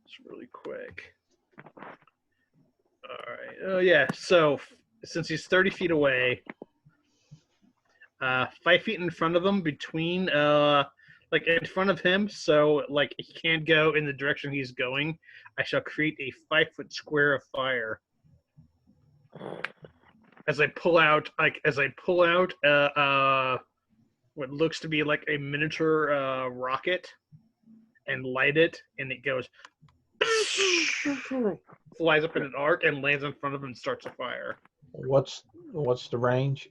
It's really quick. All right. Oh yeah. So since he's 30 feet away, 5 feet in front of him, between like in front of him, so like he can't go in the direction he's going, I shall create a 5-foot square of fire. As I pull out what looks to be like a miniature rocket and light it, and it goes flies up in an arc and lands in front of him and starts a fire. What's the range?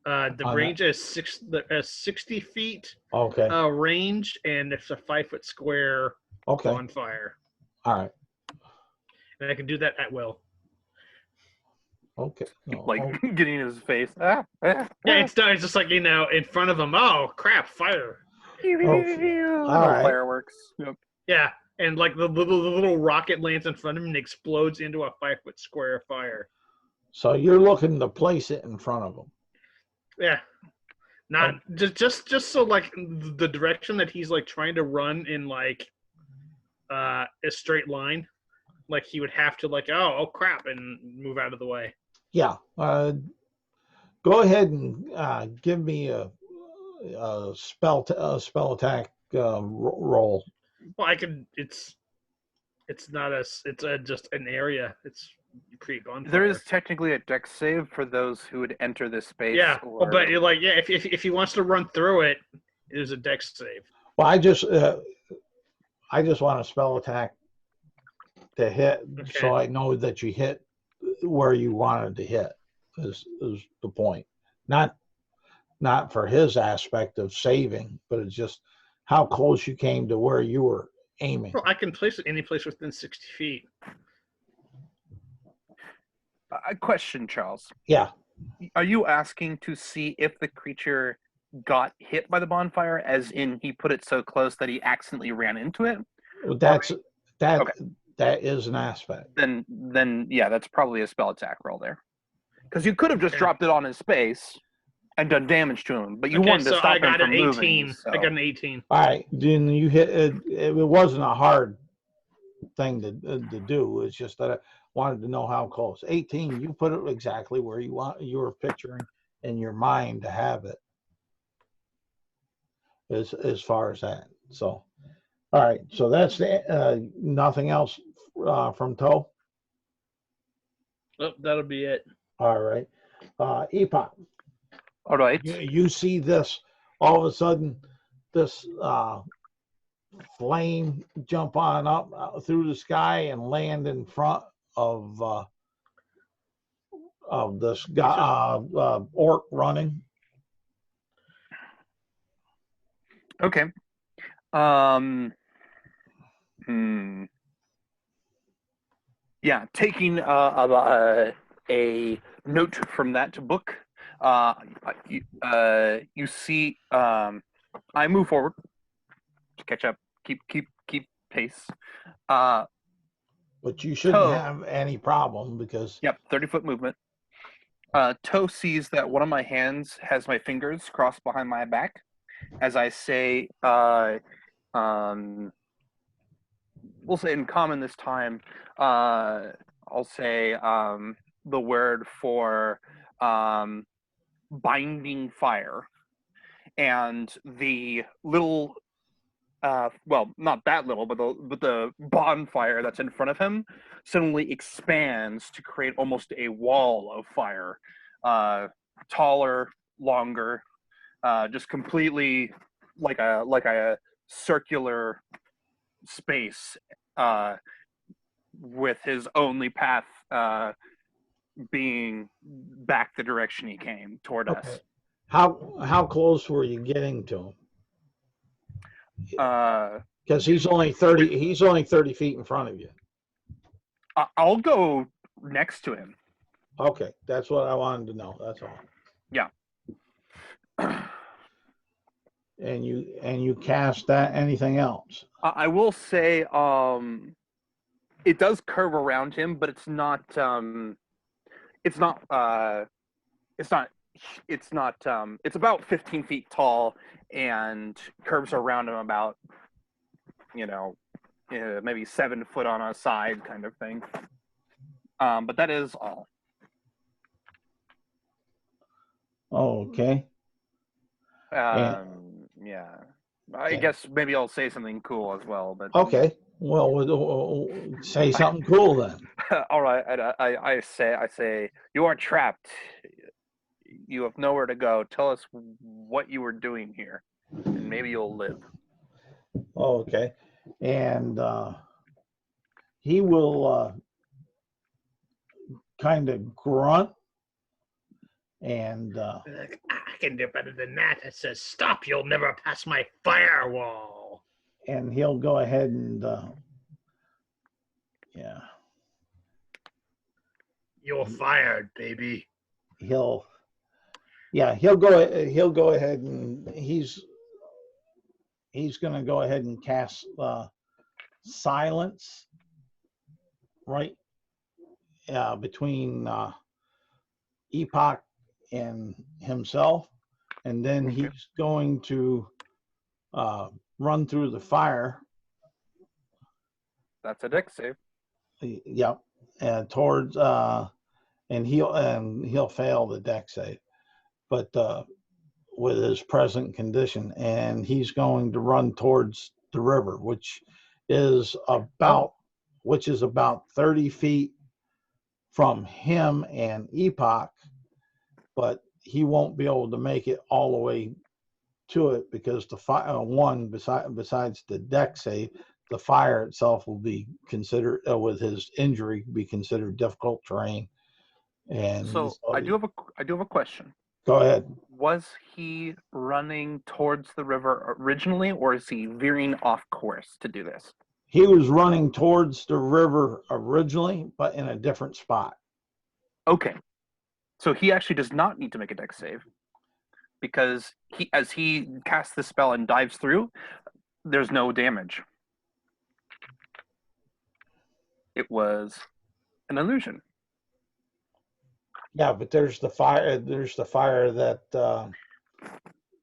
The range is 60 feet. Okay. Range, and it's a 5-foot square. Okay. Bonfire. All right. And I can do that at will. Okay. No, like getting in his face. Yeah, it's done. It's just like, in front of him. Oh crap! Fire. Okay. All right. Fireworks. Yep. Yeah, and like the little rocket lands in front of him and explodes into a 5-foot square of fire. So you're looking to place it in front of him. Yeah, not just so like the direction that he's like trying to run in like a straight line, like he would have to like oh crap and move out of the way. Yeah. Go ahead and give me a spell attack roll. Well, I could. It's not just an area. It's create bonfire. There is technically a dex save for those who would enter this space. Yeah, but if he wants to run through it, there's a dex save. Well, I just want a spell attack to hit, okay. So I know that you hit where you wanted to hit. Is the point? Not for his aspect of saving, but it's just how close you came to where you were aiming. Well, I can place it any place within 60 feet. A question, Charles. Yeah. Are you asking to see if the creature got hit by the bonfire, as in he put it so close that he accidentally ran into it? That is an aspect. Then yeah, that's probably a spell attack roll there. Because you could have just dropped it on his space and done damage to him, but you wanted to stop him from moving. So. I got an 18. All right, then you hit it. It wasn't a hard thing to do. It's just that I wanted to know how close. 18, you put it exactly where you were picturing in your mind to have it. As far as that. So, all right. So that's nothing else from Toe. Oh, that'll be it. All right. Epoch, All right. you see this, all of a sudden, this flame jump on up through the sky and land in front of this guy, orc running. Okay. Yeah, taking a note from that book. You see, I move forward to catch up. Keep pace. But you shouldn't Toe. have any problem because. Yep, 30-foot movement. Toe sees that one of my hands has my fingers crossed behind my back as I say, we'll say in common this time, I'll say the word for binding fire. And the little, well, not that little, but the bonfire that's in front of him suddenly expands to create almost a wall of fire, taller, longer, just completely like a circular space, with his only path being back the direction he came toward us. How close were you getting to him? Because he's only 30 feet in front of you. I'll go next to him. Okay, that's what I wanted to know. That's all. Yeah. And you cast that. Anything else? I will say, it does curve around him, but it's not. It's about 15 feet tall and curves around him about, maybe 7 foot on a side kind of thing. But that is all. Oh, okay. Yeah. I guess maybe I'll say something cool as well. But okay. Well, we'll say something cool then. All right. I say you are trapped. You have nowhere to go. Tell us what you were doing here, and maybe you'll live. Okay. And he will kind of grunt and I can do better than that. It says, "Stop! You'll never pass my firewall." And he'll go ahead and You're fired, baby. He'll go ahead and he's going to go ahead and cast silence right between Epoch and himself, and then he's going to run through the fire. That's a dex save. Yep, and towards and he'll fail the dex save, but with his present condition, and he's going to run towards the river, which is about 30 feet from him and Epoch, but he won't be able to make it all the way to it because the fire besides the dex save, the fire itself will be considered with his injury be considered difficult terrain. And so I do have a question. Go ahead. Was he running towards the river originally, or is he veering off course to do this? He was running towards the river originally, but in a different spot. Okay. So he actually does not need to make a dex save, because as he casts the spell and dives through, there's no damage. It was an illusion. Yeah, but there's the fire. There's the fire that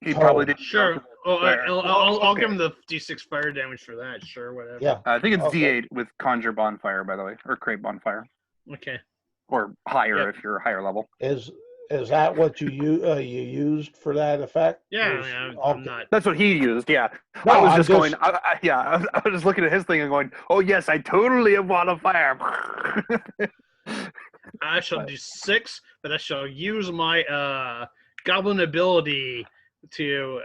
he probably did. Sure. I'll give him the D6 fire damage for that. Sure, whatever. Yeah. I think it's D8 with conjure bonfire, by the way, or create bonfire. Okay. Or higher if you're higher level. Is that what you used for that effect? Yeah, I'm not. That's what he used. Yeah, No, I was just going. I was just looking at his thing and going, "Oh yes, I totally want a fire." I shall do 6, but I shall use my goblin ability to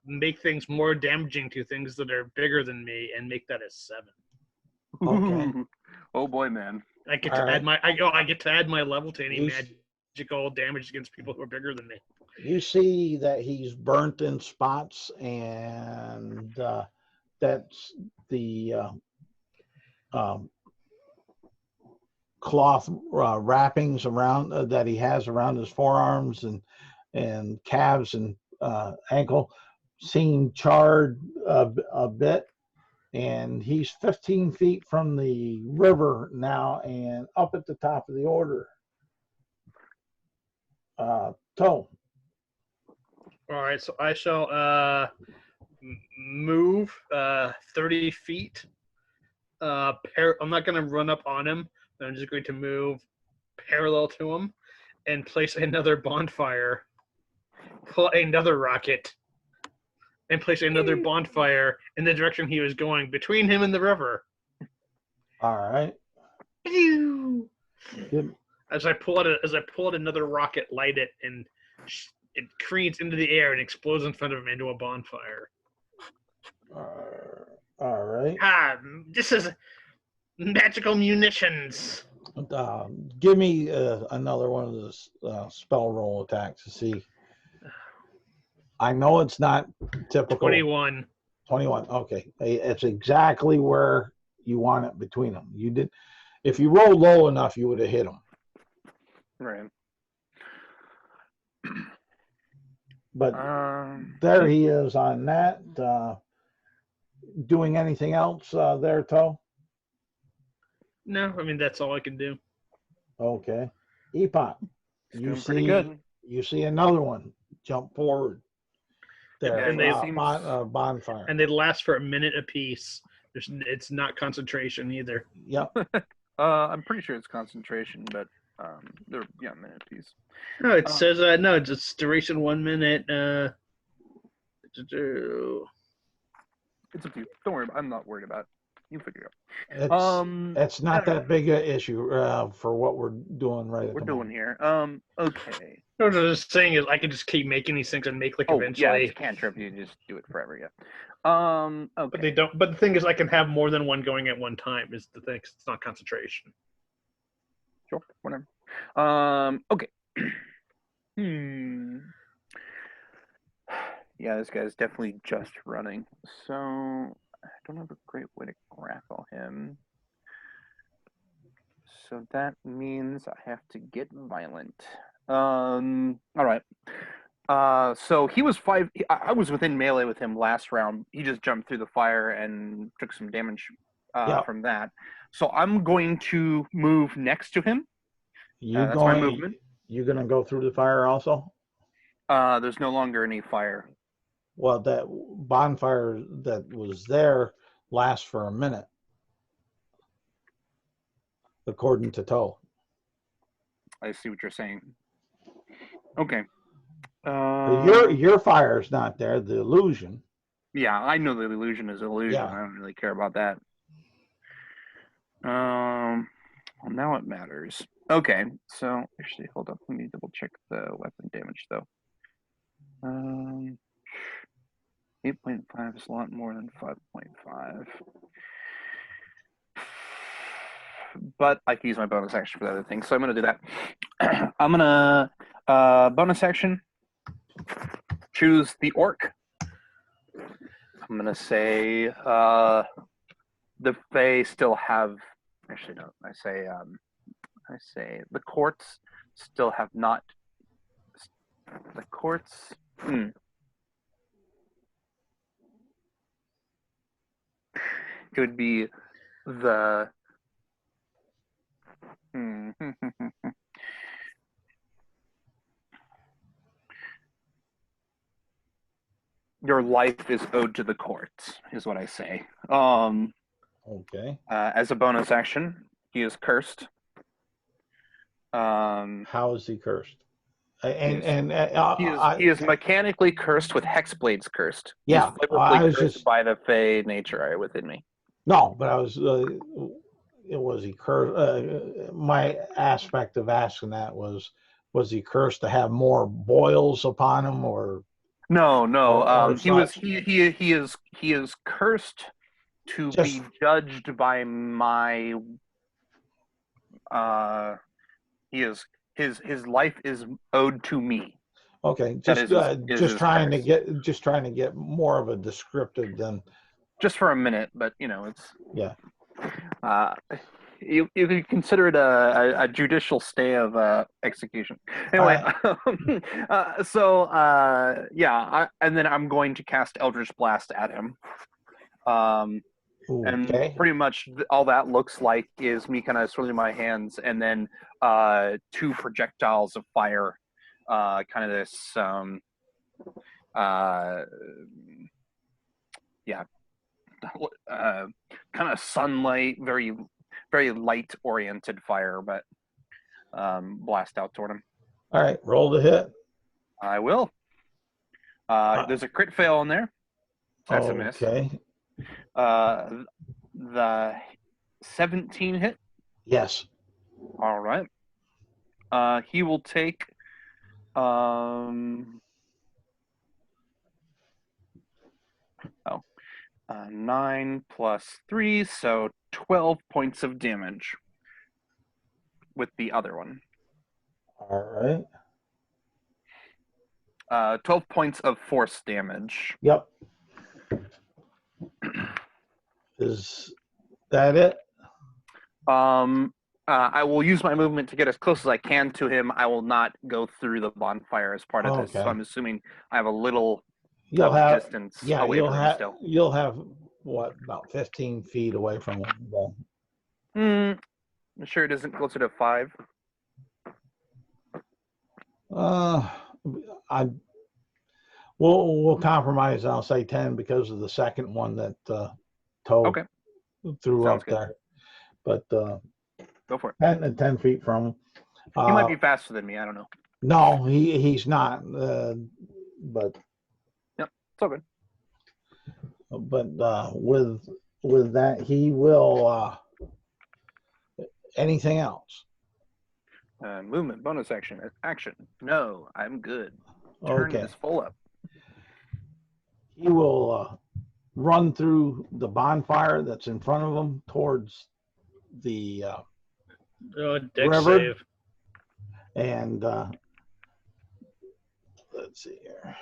make things more damaging to things that are bigger than me, and make that a 7. Okay. Oh boy, man. I get All to right. add my I get to add my level to any magical damage against people who are bigger than me. You see that he's burnt in spots, and that's the cloth wrappings around that he has around his forearms and calves and ankle seem charred a bit. And he's 15 feet from the river now and up at the top of the order. Toe. All right, so I shall move 30 feet. I'm not going to run up on him. I'm just going to move parallel to him and place another bonfire, pull another rocket, and place another bonfire in the direction he was going, between him and the river. All right. Good. As I pull out another rocket, light it, and it careens into the air and explodes in front of him into a bonfire. All right. This is magical munitions. Give me another one of those spell roll attacks to see. I know it's not typical. 21. 21. Okay. It's exactly where you want it between them. You did. If you rolled low enough, you would have hit them. Right. But there he is on that. Doing anything else there, Toe? No, I mean, that's all I can do. Okay. Epot, Pretty good. You see another one jump forward there. And they bonfire. And they last for a minute apiece. It's not concentration either. Yep. I'm pretty sure it's concentration, but they're a minute apiece. No, it says no. It's duration 1 minute. It's up to you. Don't worry. I'm not worried about it. You figure it out. It's not that big an issue for what we're doing right. We're doing here. Okay. What I was just saying is I can just keep making these things and make eventually. Yeah, it's a cantrip. You just do it forever. Yeah. Okay. But they don't. But the thing is, I can have more than one going at one time. Is the thing? It's not concentration. Sure. Whatever. Okay. Yeah, this guy's definitely just running. So I don't have a great way to grapple him. So that means I have to get violent. All right. So he was I was within melee with him last round. He just jumped through the fire and took some damage from that. So I'm going to move next to him. That's my movement. You're going to go through the fire also? There's no longer any fire. Well, that bonfire that was there lasts for a minute, according to Toe. I see what you're saying. Okay. Your fire is not there. The illusion. Yeah, I know the illusion is illusion. Yeah. I don't really care about that. Well, now it matters. Okay, so actually, hold up. Let me double check the weapon damage though. 8.5 is a lot more than 5.5. But I can use my bonus action for the other thing, so I'm going to do that. I'm going to bonus action, choose the orc. I'm going to say the Fae still have, actually no, I say the courts still have not, the courts, it would be the your life is owed to the courts, is what I say. Okay. As a bonus action, he is cursed. How is he cursed? He is mechanically cursed with hexblades cursed. Yeah, I was cursed by the Fey nature within me. No, but I was was he cursed? My aspect of asking that was he cursed to have more boils upon him, or No. or such? He is cursed to Just be judged by my. He is his life is owed to me. okay. That Just is his trying to curse. get more of a descriptive than Just for a minute, but it's yeah. uh, you could consider it a judicial stay of execution. Anyway, and then I'm going to cast Eldritch Blast at him. And Okay. pretty much all that looks like is me kind of swinging my hands, and then 2 projectiles of fire, kind of this, kind of sunlight, very, very light oriented fire, but blast out toward him. All right, roll the hit. I will. There's a crit fail in there. That's a miss. Okay. The 17 hit. Yes. All right. He will take 9 plus 3, so 12 points of damage with the other one. All right. 12 points of force damage. Yep. Is that it? I will use my movement to get as close as I can to him. I will not go through the bonfire as part of this. So I'm assuming I have a little distance away from him still. You'll have, what, about 15 feet away from him? I'm sure it isn't closer to 5. We'll compromise. I'll say 10 because of the second one that Toe threw Sounds up good. there. But go for it. 10 feet from him. He might be faster than me. I don't know. No, he's not. But yep, it's all good. But with that, he will. Anything else? Movement, bonus action. No, I'm good. Turn is full up. He will run through the bonfire that's in front of him towards the river. Save. And let's see here.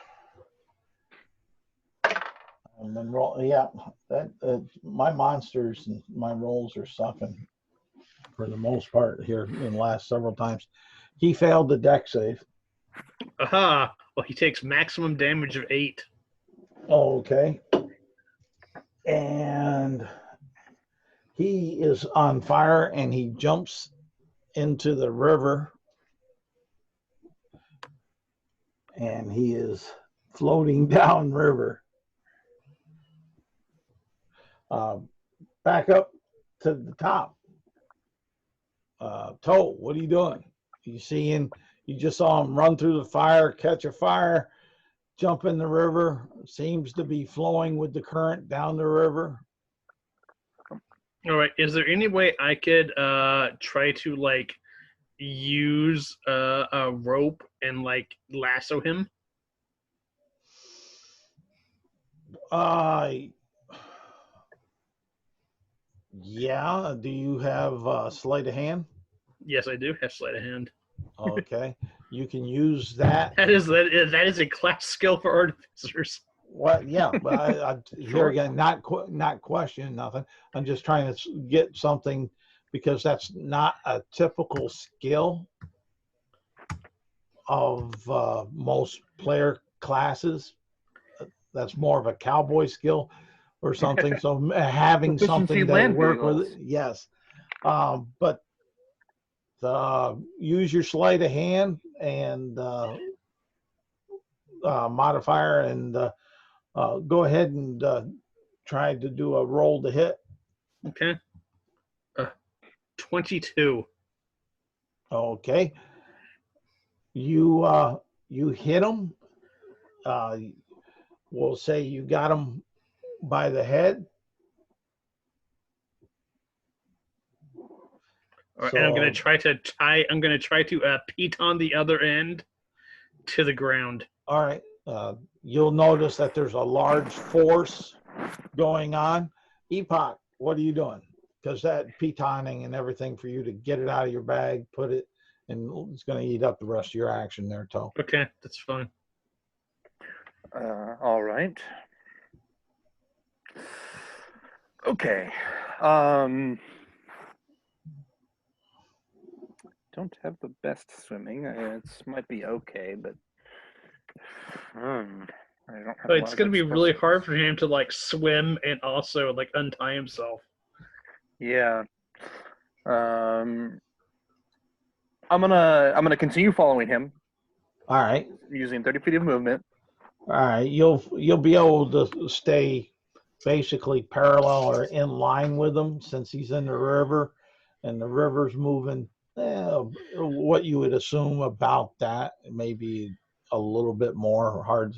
And then roll. Yeah, that my monsters and my rolls are sucking for the most part here in the last several times. He failed the deck save. Aha! Well, he takes maximum damage of 8. Okay. And he is on fire, and he jumps into the river, and he is floating down river. Back up to the top. Toe, what are you doing? You just saw him run through the fire, catch a fire, jump in the river. Seems to be flowing with the current down the river. All right. Is there any way I could try to use a rope and lasso him? Yeah. Do you have sleight of hand? Yes, I do have sleight of hand. Okay. You can use that. That is a class skill for artificers. Well, yeah, but I here again, not questioning nothing. I'm just trying to get something because that's not a typical skill of most player classes. That's more of a cowboy skill or something. So having something to work with, yes. But use your sleight of hand and modifier and go ahead and try to do a roll to hit. Okay. 22. Okay. You hit him. We'll say you got him by the head. All right, So, and I'm gonna try to piton the other end to the ground. all right. You'll notice that there's a large force going on. Epoch, what are you doing? Because that pitoning and everything for you to get it out of your bag, put it, and it's going to eat up the rest of your action there, Toe. Okay, that's fine. All right. Okay. Don't have the best swimming. It might be okay, but I don't have But a it's lot gonna of be really hard explosives. for him to like swim and also like untie himself. Yeah. I'm gonna continue following him All right. using 30 feet of movement. All right. You'll be able to stay basically parallel or in line with him since he's in the river, and the river's moving. What you would assume about that, maybe a little bit more hard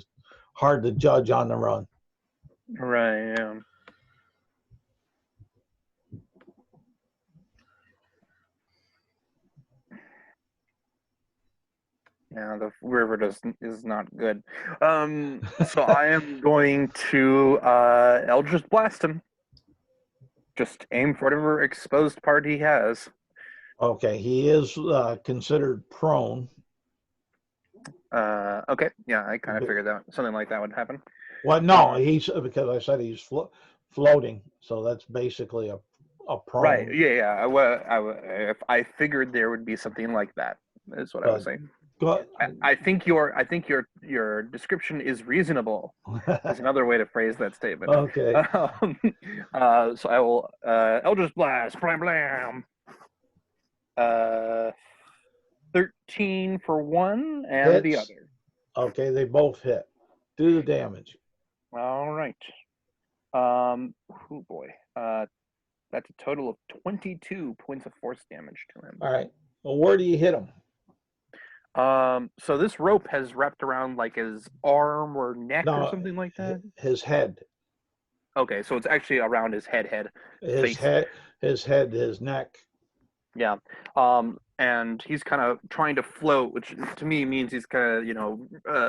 to judge on the run. Right. Yeah. Yeah, the river is not good. So I am going to Eldritch Blast him. Just aim for whatever exposed part he has. Okay, he is considered prone. Okay, yeah, I kind of figured that something like that would happen. Well, no, he's because I said he's floating, so that's basically a prone. Right? Yeah. If I figured there would be something like that, is what I was saying. I think your description is reasonable. Is another way to phrase that statement. Okay. So I will Eldritch Blast, blam blam. 13 for one and Hits. the other. Okay, they both hit. Do the damage. All right. Oh boy. That's a total of 22 points of force damage to him. All right. Well, where do you hit him? So this rope has wrapped around like his arm or neck or something like that. His head. Okay, so it's actually around his head. His head, his neck. Yeah. And he's kind of trying to float, which to me means he's kind of,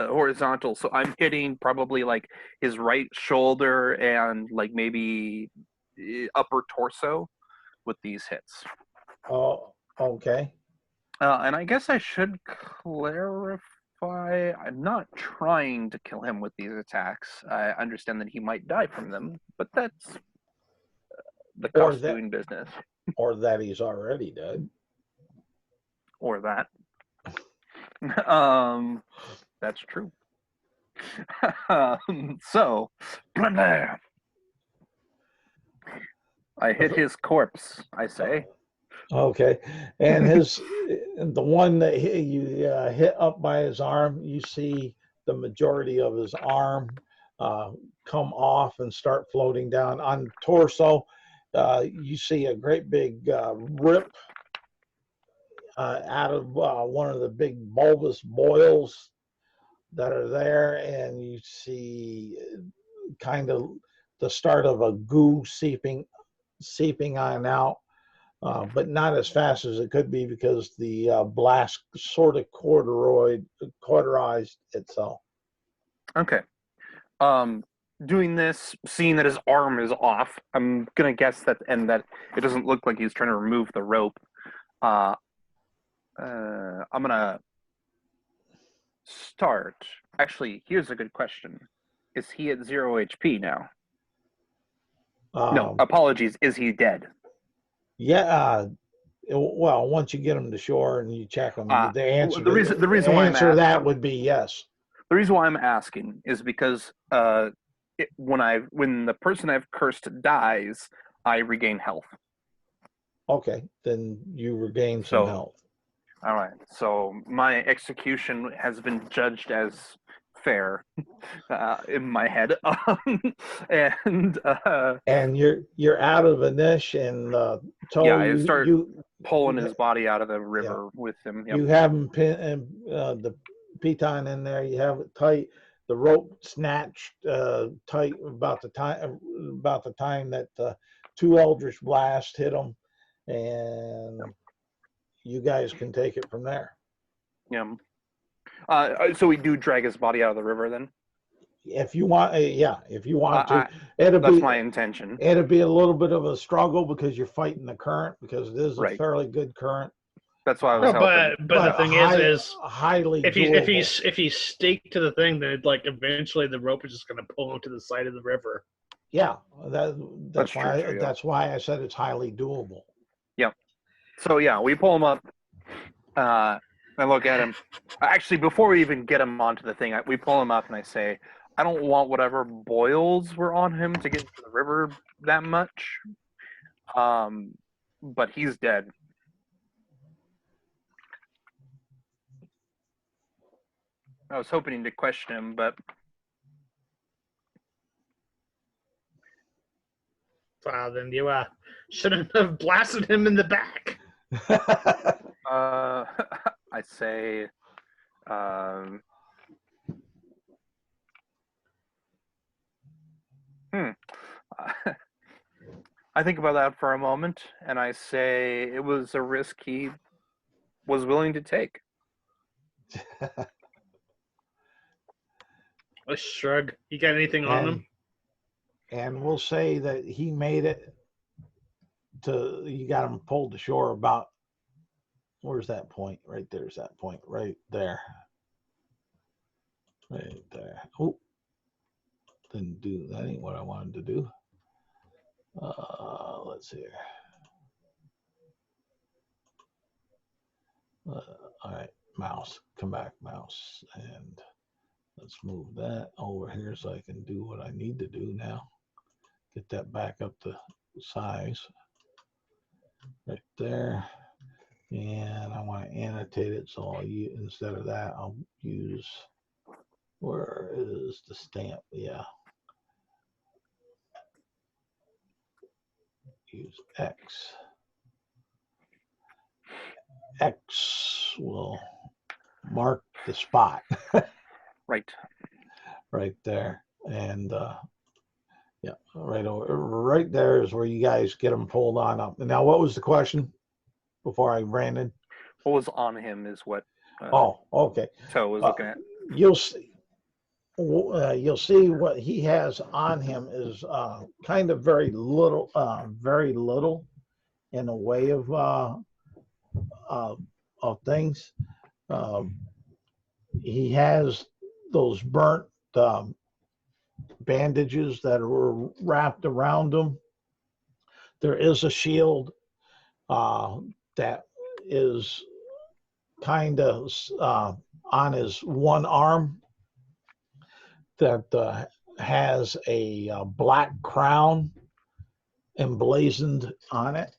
horizontal. So I'm hitting probably like his right shoulder and like maybe upper torso with these hits. Oh, okay. And I guess I should clarify, I'm not trying to kill him with these attacks. I understand that he might die from them, but that's the cost of doing business. Or that he's already dead. Or that. That's true. So, blah. I hit his corpse, I say. Okay, and the one that you hit up by his arm, you see the majority of his arm come off and start floating down on torso. You see a great big rip out of one of the big bulbous boils that are there, and you see kind of the start of a goo seeping on out. But not as fast as it could be because the blast sort of cauterized itself. Okay. Doing this, seeing that his arm is off, I'm gonna guess that it doesn't look like he's trying to remove the rope. I'm gonna start. Actually, here's a good question: is he at 0 HP now? No, apologies. Is he dead? Yeah. Well, once you get him to shore and you check him, the answer that would be yes. The reason why I'm asking is because when the person I've cursed dies, I regain health. Okay, then you regain some health. All right. So my execution has been judged as fair in my head, and you're out of vanish and I start pulling his body out of the river with him. Yep. You have him the piton in there. You have it tight. The rope snatched tight about the time that two eldritch blasts hit him, and you guys can take it from there. Yeah. So we do drag his body out of the river then? If you want, if you want to, that's my intention. It'll be a little bit of a struggle because you're fighting the current, because it is a Right. fairly good current. That's why I was hoping. But the thing is highly if doable. he's staked to the thing, then like eventually the rope is just going to pull him to the side of the river. Yeah, that's why true, that's why I said it's highly doable. Yep. So yeah, we pull him up. I look at him. Actually, before we even get him onto the thing, we pull him up and I say, I don't want whatever boils were on him to get into the river that much. But he's dead. I was hoping to question him, but Wow, then you shouldn't have blasted him in the back. I say, I think about that for a moment, and I say it was a risk he was willing to take. A shrug. You got anything on him? And we'll say that he made it to, you got him pulled to shore about, where's that point? Right there's that point right there. Right there. Oh, didn't do, that ain't what I wanted to do. Let's see here. All right, mouse, come back, mouse, and let's move that over here so I can do what I need to do now. Get that back up to size. Right there. And I want to annotate it, so I'll use, instead of that, I'll use, where is the stamp? Yeah. Use X. X will mark the spot. Right. Right there. And yeah, right there is where you guys get them pulled on up. And now, what was the question before I ran in? What was on him is what. Okay. So was looking at. You'll see. You'll see what he has on him is kind of very little in a way of things. He has those burnt bandages that were wrapped around him. There is a shield that is kind of on his one arm that has a black crown emblazoned on it.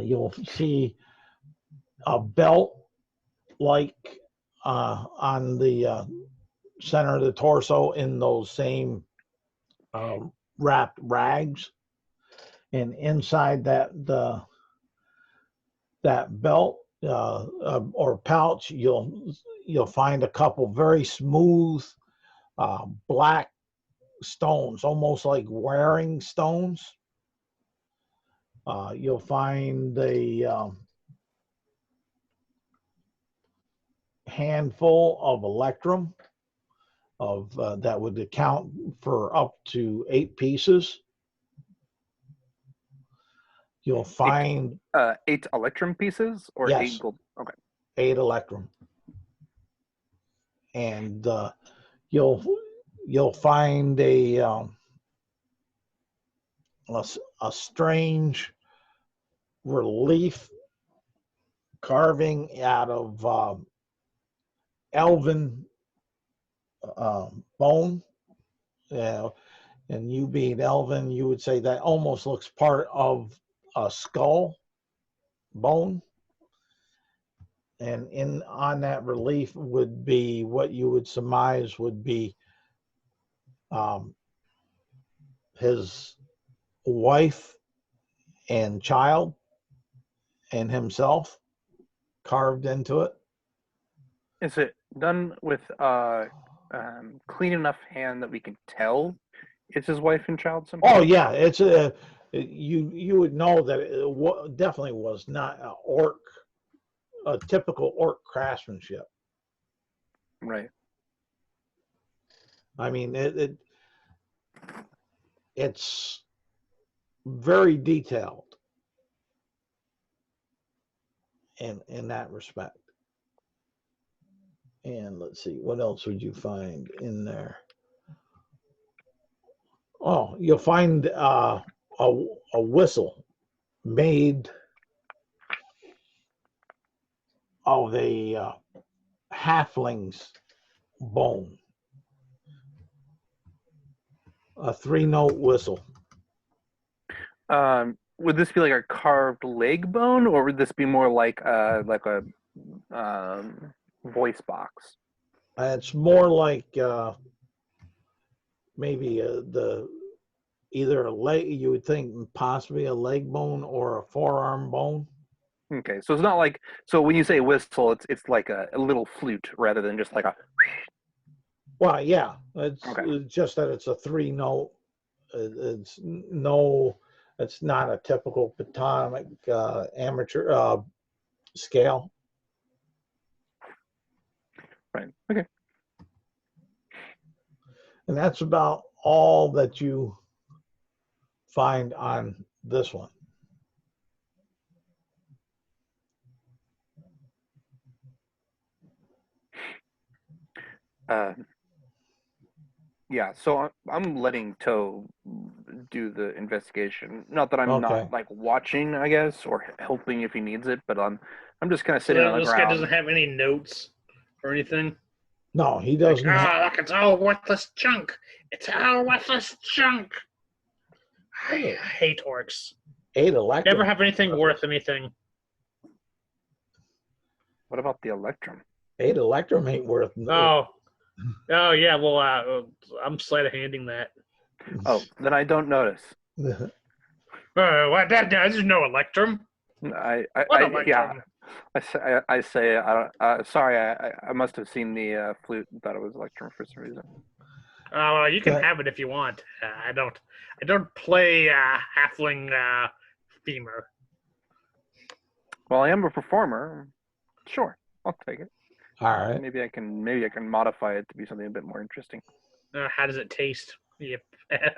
You'll see a belt like on the center of the torso in those same wrapped rags, and inside that belt or pouch, you'll find a couple very smooth black stones, almost like wearing stones. You'll find a handful of electrum that would account for up to 8 pieces. You'll find 8 electrum pieces, or yes, 8 gold. Okay, 8 electrum, and you'll find a strange relief carving out of elven bone. And you being elven, you would say that almost looks part of a skull bone. And on that relief would be what you would surmise would be his wife and child and himself carved into it. Is it done with clean enough hand that we can tell it's his wife and child somehow? Oh yeah, it's you would know that it definitely was not a typical orc craftsmanship. Right. I mean, it's very detailed in that respect. And let's see, what else would you find in there? Oh, you'll find a whistle made of a halfling's bone, a 3-note whistle. Would this be like a carved leg bone, or would this be more like a voice box? It's more like maybe either a leg. You would think possibly a leg bone or a forearm bone. Okay, so it's not like, so when you say whistle, it's like a little flute rather than just like a. Well, yeah, it's just that it's a 3-note. It's not a typical pentatonic amateur scale. Right. Okay. And that's about all that you find on this one. Yeah, so I'm letting Toe do the investigation. Not that I'm not like watching, I guess, or helping if he needs it, but I'm just kind of sitting on the this ground. Guy doesn't have any notes or anything. No, he doesn't. Look, it's all worthless junk. It's all worthless junk. I hate orcs. 8 electrum. Never have anything worth anything. What about the electrum? 8 electrum ain't worth. Oh yeah. Well, I'm sleight of handing that. Oh, then I don't notice. What? There's no electrum. Electrum? Yeah. I say sorry. I must have seen the flute and thought it was electrum for some reason. Well, you can have it if you want. I don't play halfling femur. Well, I am a performer. Sure, I'll take it. All right. Maybe I can modify it to be something a bit more interesting. How does it taste?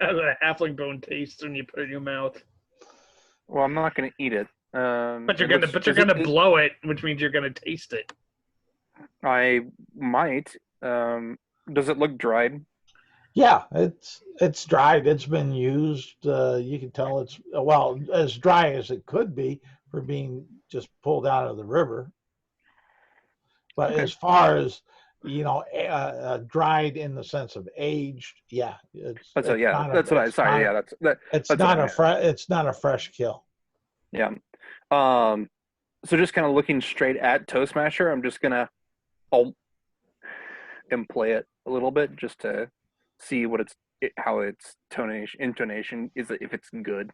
How does a halfling bone taste when you put it in your mouth? Well, I'm not going to eat it. But you're gonna blow it, which means you're gonna taste it. I might. Does it look dried? Yeah, it's dried. It's been used. You can tell it's as dry as it could be for being just pulled out of the river. But as far as dried in the sense of aged, yeah, It's not a fresh kill. Yeah. So just kind of looking straight at Toe Smasher, I'm just gonna and play it a little bit just to see how its intonation is, if it's good.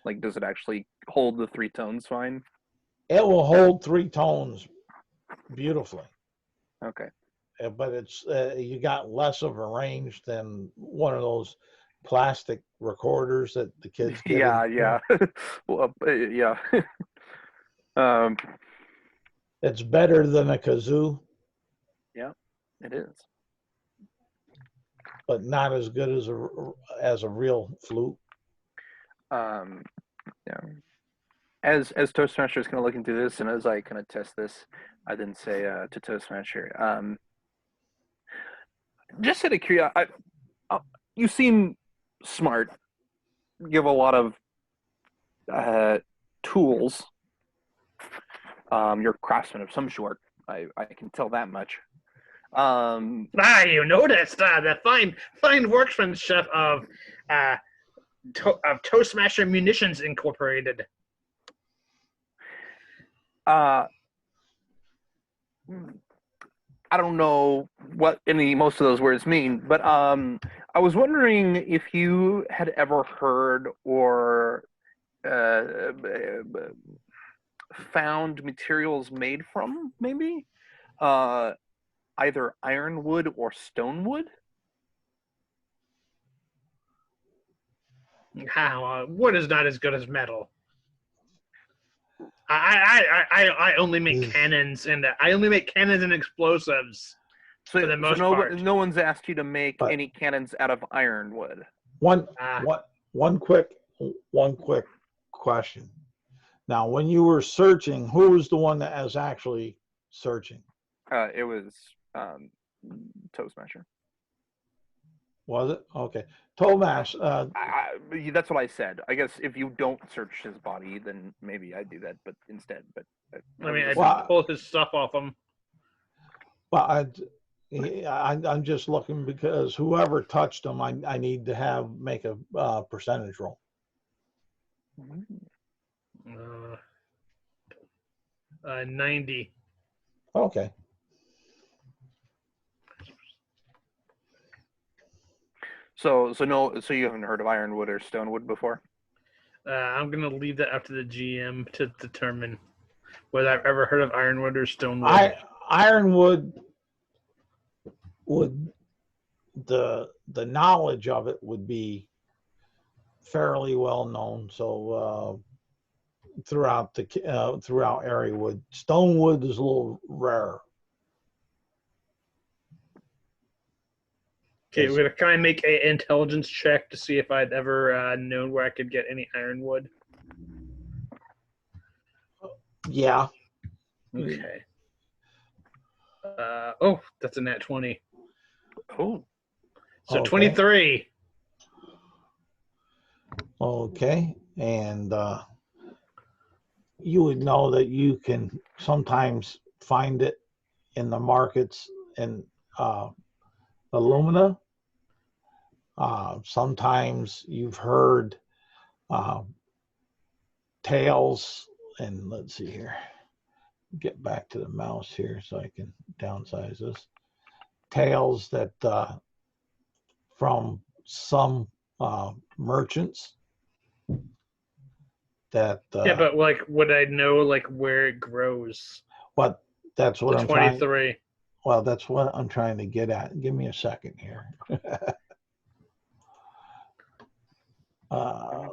Like, does it actually hold the 3 tones fine? It will hold 3 tones beautifully. Okay. But it's you got less of a range than one of those plastic recorders that the kids get. Yeah. Well, yeah. It's better than a kazoo. Yeah, it is. But not as good as a real flute. Yeah. As Toastmaster is kind of looking through this, and as I kind of test this, I then say to Toastmaster, just out of curiosity, you seem smart. You have a lot of tools. You're a craftsman of some sort. I can tell that much. You noticed the fine workmanship of Toastmaster Munitions Incorporated. I don't know what most of those words mean, but I was wondering if you had ever heard or found materials made from maybe either ironwood or stonewood. How wood is not as good as metal. I only make cannons and explosives for the most part. No one's asked you to make But- any cannons out of ironwood. One quick question. Now, when you were searching, who was the one that was actually searching? It was Toe Smasher. Was it? Okay. Tomash, That's what I said. I guess if you don't search his body, then maybe I'd do that. But instead, I pull his stuff off him. well, I'm just looking because whoever touched him, I need to make a percentage roll. 90. Okay. So you haven't heard of ironwood or stonewood before? I'm gonna leave that up to the GM to determine whether I've ever heard of ironwood or stonewood. Ironwood would the knowledge of it would be fairly well known. So throughout Areawood, stonewood is a little rarer. Okay, can I make an intelligence check to see if I'd ever known where I could get any ironwood? Yeah. Okay. That's a nat 20. Oh. So okay. 23. Okay. And you would know that you can sometimes find it in the markets in alumina. Sometimes you've heard tales, and let's see here. Get back to the mouse here so I can downsize this. Tales that from some merchants that but would I know where it grows? But that's what I'm 23. Well, that's what I'm trying to get at. Give me a second here.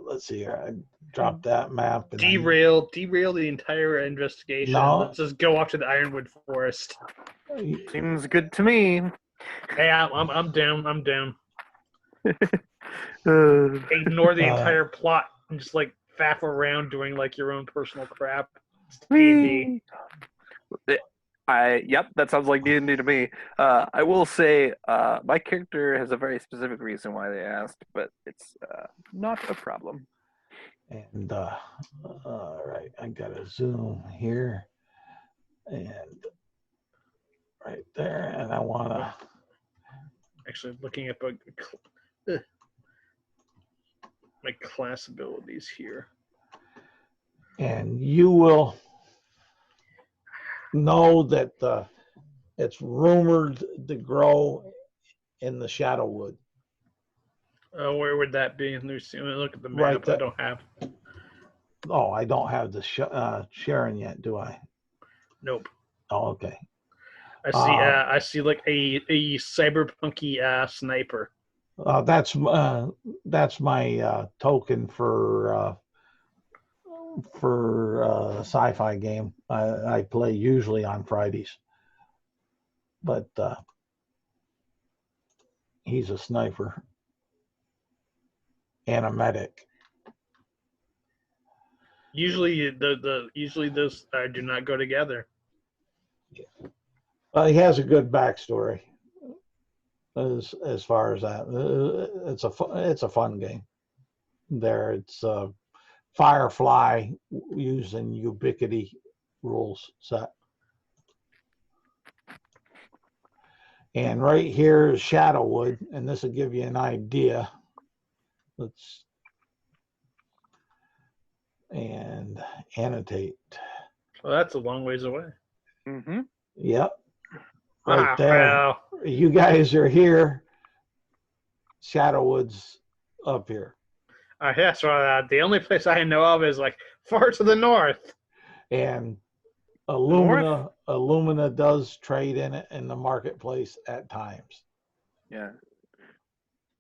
Let's see here. I dropped that map. And derail the entire investigation. No. Let's just go off to the ironwood forest. Seems good to me. Hey, I'm down. I'm down. Ignore the entire plot and just faff around doing your own personal crap. It's D&D. Yep, that sounds like D&D to me. I will say my character has a very specific reason why they asked, but it's not a problem. And all right, I got to zoom here and right there, and I want to actually looking up my class abilities here. And you will know that it's rumored to grow in the Shadowwood. Oh, where would that be? Let me look at the map. Right, I don't have. Oh, I don't have the Sharon yet, do I? Nope. Oh, okay. I see a cyberpunky sniper. That's my token for sci-fi game. I play usually on Fridays, but he's a sniper and a medic. Usually those do not go together. He has a good backstory as far as that. It's a fun game. There, it's Firefly using Ubiquity rules set. And right here is Shadowwood, and this will give you an idea. Let's and annotate. Well, that's a long ways away. Mm-hmm. Yep. Right there. Well. You guys are here. Shadowwood's up here. Yeah, so the only place I know of is far to the north. And Illumina does trade in it in the marketplace at times. Yeah.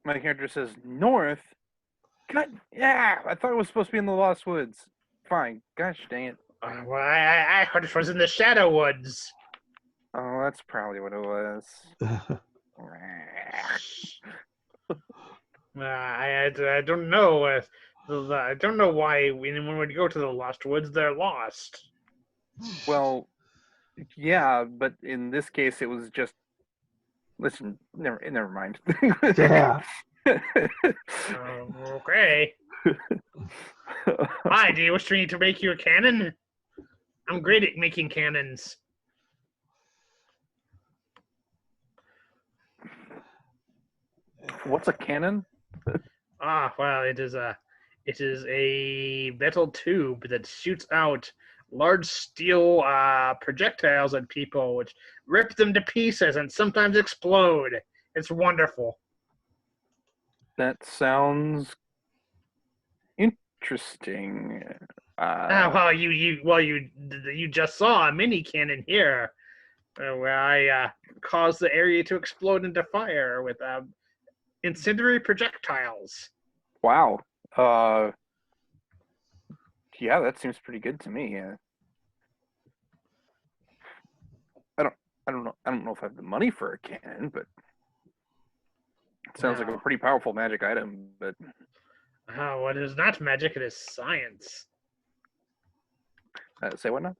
My character says north. God, yeah, I thought it was supposed to be in the Lost Woods. Fine. Gosh dang it. Well, I heard it was in the Shadow Woods. Oh, that's probably what it was. I don't know. I don't know why when we go to the Lost Woods, they're lost. Well, yeah, but in this case, it was just. Listen, never mind. Yeah. Okay. Hi, do you wish me to make you a cannon? I'm great at making cannons. What's a cannon? Well, it is a metal tube that shoots out large steel projectiles at people, which rip them to pieces and sometimes explode. It's wonderful. That sounds interesting. Well, you just saw a mini cannon here, where I caused the area to explode into fire with incendiary projectiles. Wow. Yeah, that seems pretty good to me. I don't know if I have the money for a cannon, but it sounds like a pretty powerful magic item. But what is not magic? It is science. say what now?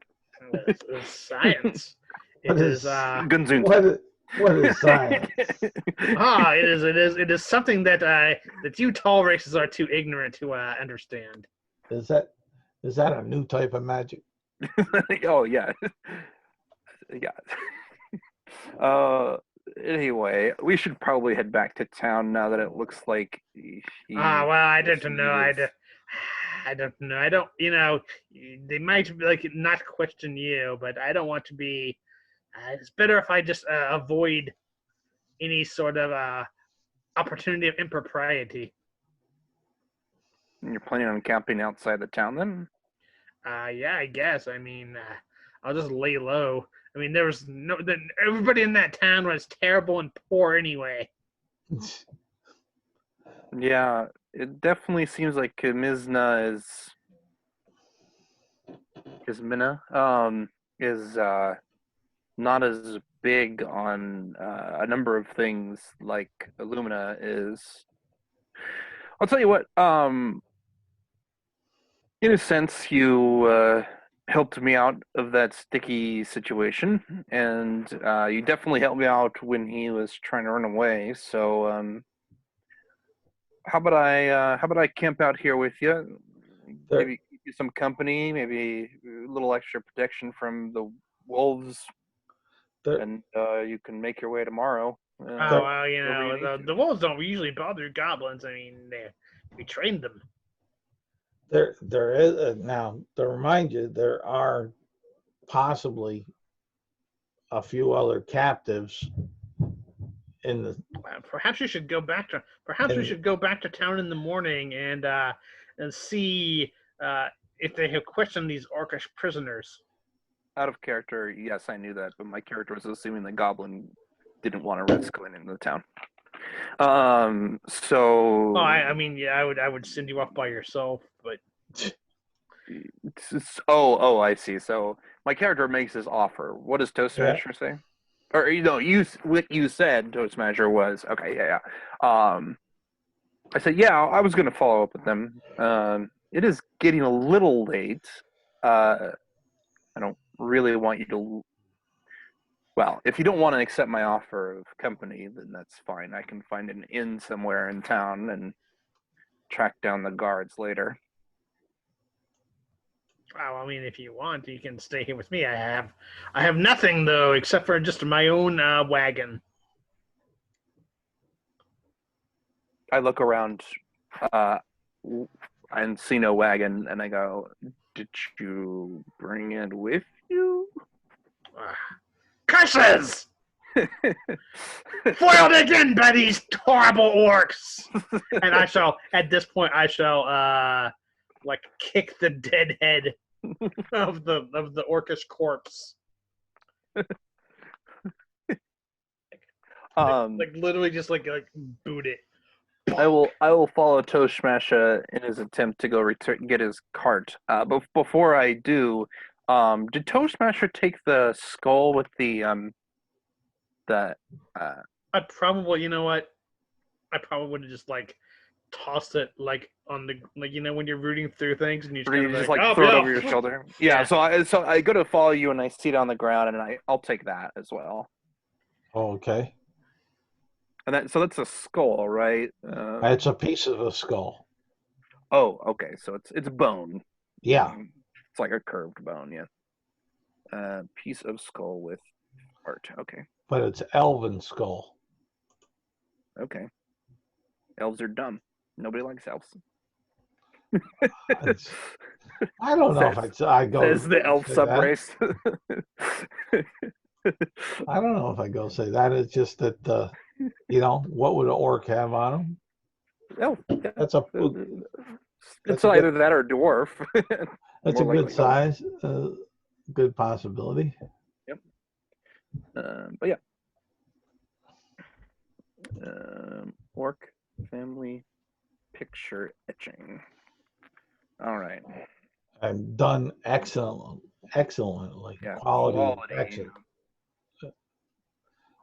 It is science. What is Gunzoon. What is science? It is something that you tall races are too ignorant to understand. Is that a new type of magic? Oh yeah, yeah. Anyway, we should probably head back to town now that it looks like. Well, I don't know. I don't know. I don't. They might not question you, but I don't want to be. It's better if I just avoid any sort of opportunity of impropriety. You're planning on camping outside the town then? Yeah, I guess. I mean, I'll just lay low. I mean, everybody in that town was terrible and poor anyway. Yeah, it definitely seems like Camisnia is not as big on a number of things like Illumina is. I'll tell you what, in a sense, you helped me out of that sticky situation, and you definitely helped me out when he was trying to run away. So, how about I camp out here with you? Maybe keep you some company, maybe a little extra protection from the wolves, and you can make your way tomorrow. Well, the wolves don't usually bother goblins. I mean, we trained them. There is now to remind you, there are possibly a few other captives in the. Perhaps we should go back to town in the morning and see if they have questioned these orcish prisoners. Out of character, yes, I knew that, but my character was assuming the goblin didn't want to risk going into the town. So. Oh, I mean, yeah, I would send you off by yourself, but. Oh, I see. So my character makes his offer. What does Toastmaster say? Or what you said Toastmaster was okay. Yeah. I said, yeah, I was going to follow up with them. It is getting a little late. I don't really want you to. Well, if you don't want to accept my offer of company, then that's fine. I can find an inn somewhere in town and track down the guards later. Well, I mean, if you want, you can stay here with me. I have nothing though, except for just my own wagon. I look around and see no wagon, and I go, "Did you bring it with you?" Curses! Foiled again by these horrible orcs. And at this point, I shall kick the dead head of the orcish corpse. Literally just like boot it. I will follow Toastmasha in his attempt to go get his cart. But before I do, did Toastmasha take the skull with the I probably, you know what? I probably would have just like tossed it like on the like when you're rooting through things and you just or kind you of just like, like oh throw it yeah, over your shoulder? Yeah. So I go to follow you and I see it on the ground and I'll take that as well. Okay. And that's a skull, right? It's a piece of a skull. Oh, okay. So it's bone. Yeah. It's like a curved bone. Yeah. Piece of skull with art. Okay. But it's elven skull. Okay. Elves are dumb. Nobody likes elves. I don't know if I go. Says the elf subrace. I don't know if I go say that. It's just that what would an orc have on him? Elf. Yeah. That's a. It's either that or dwarf. That's a good size. Good possibility. Yep. But yeah. Orc family picture etching. All right. I've done excellently. Yeah.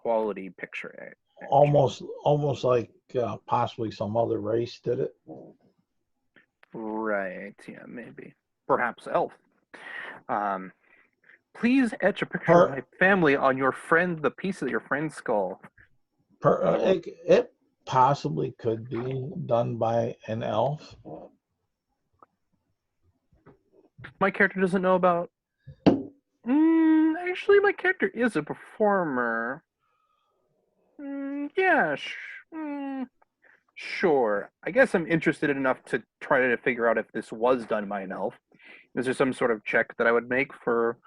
Quality picture etching. Almost like possibly some other race did it. Right. Yeah. Maybe. Perhaps elf. Please etch a picture of my family on the piece of your friend's skull. It possibly could be done by an elf. My character doesn't know about. Actually, my character is a performer. Yeah. Sure. I guess I'm interested enough to try to figure out if this was done by an elf. Is there some sort of check that I would make for?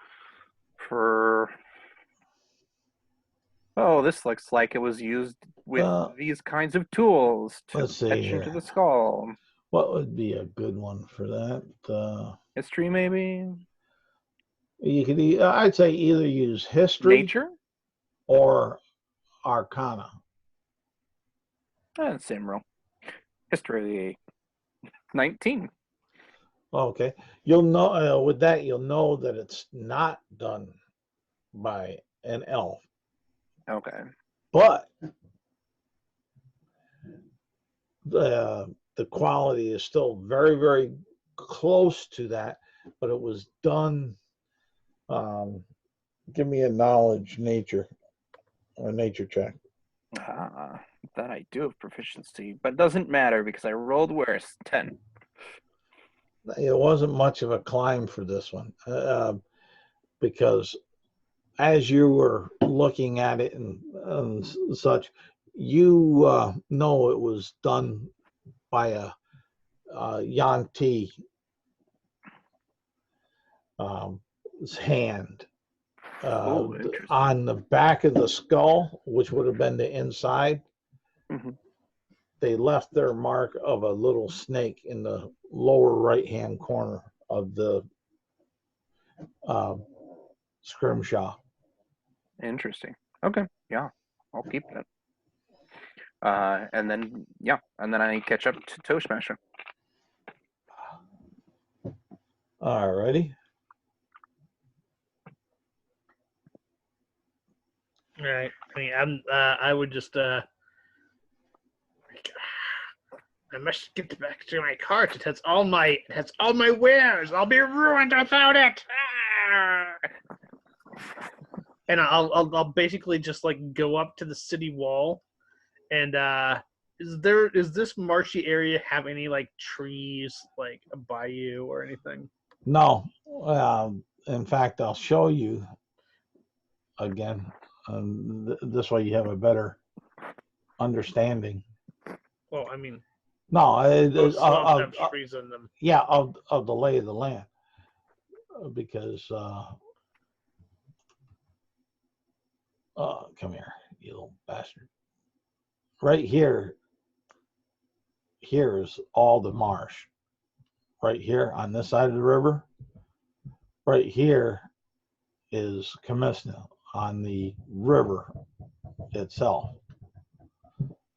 Oh, this looks like it was used with these kinds of tools to etch into the skull. What would be a good one for that? History, maybe? You could, I'd say, either use history, nature, or arcana. Same roll. History, 19. Okay, you'll know with that. You'll know that it's not done by an elf. Okay. But the quality is still very, very close to that. But it was done. Give me a nature check. That I do have proficiency, but it doesn't matter because I rolled worse. 10. It wasn't much of a climb for this one because as you were looking at it and such, you know it was done by a Yanti hand. On the back of the skull, which would have been the inside, they left their mark of a little snake in the lower right-hand corner of the scrimshaw. Interesting. Okay, yeah, I'll keep that. And then I catch up to Toastmasher. Alrighty. All right. I mean, I would just I must get back to my cart. It has all my wares. I'll be ruined without it. And I'll basically just like go up to the city wall, and is this marshy area have any like trees like a bayou or anything? No. In fact, I'll show you again. This way you have a better understanding. Well, I mean, no, have trees in them. Yeah, of the lay of the land, because come here, you little bastard. Right here is all the marsh. Right here on this side of the river. Right here is Camisnia on the river itself.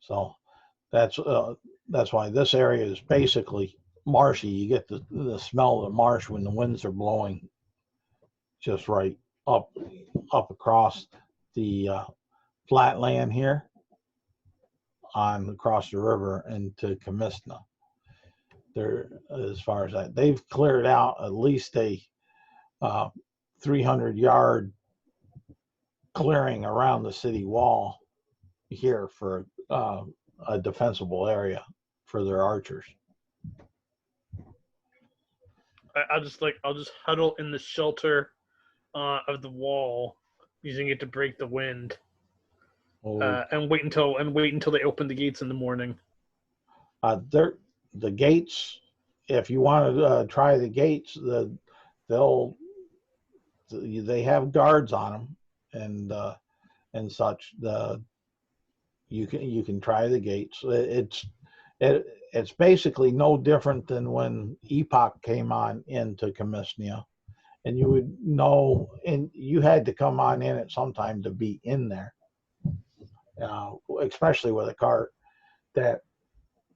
So that's that's why this area is basically marshy. You get the smell of the marsh when the winds are blowing just right up across the flat land here on across the river into Camisnia. There, as far as that, they've cleared out at least a 300-yard clearing around the city wall here for a defensible area for their archers. I'll just huddle in the shelter of the wall, using it to break the wind, and wait until they open the gates in the morning. The gates. If you want to try the gates, they have guards on them and such. You can try the gates. It's basically no different than when Epoch came on into Camisnia, and you would know, and you had to come on in at some time to be in there, especially with a cart. That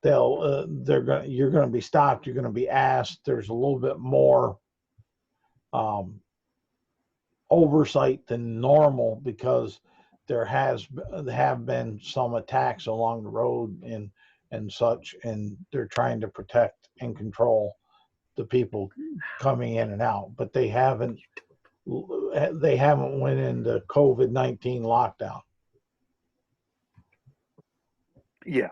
you're going to be stopped. You're going to be asked. There's a little bit more oversight than normal because there have been some attacks along the road and such, and they're trying to protect and control the people coming in and out, but they haven't went into COVID-19 lockdown. Yeah.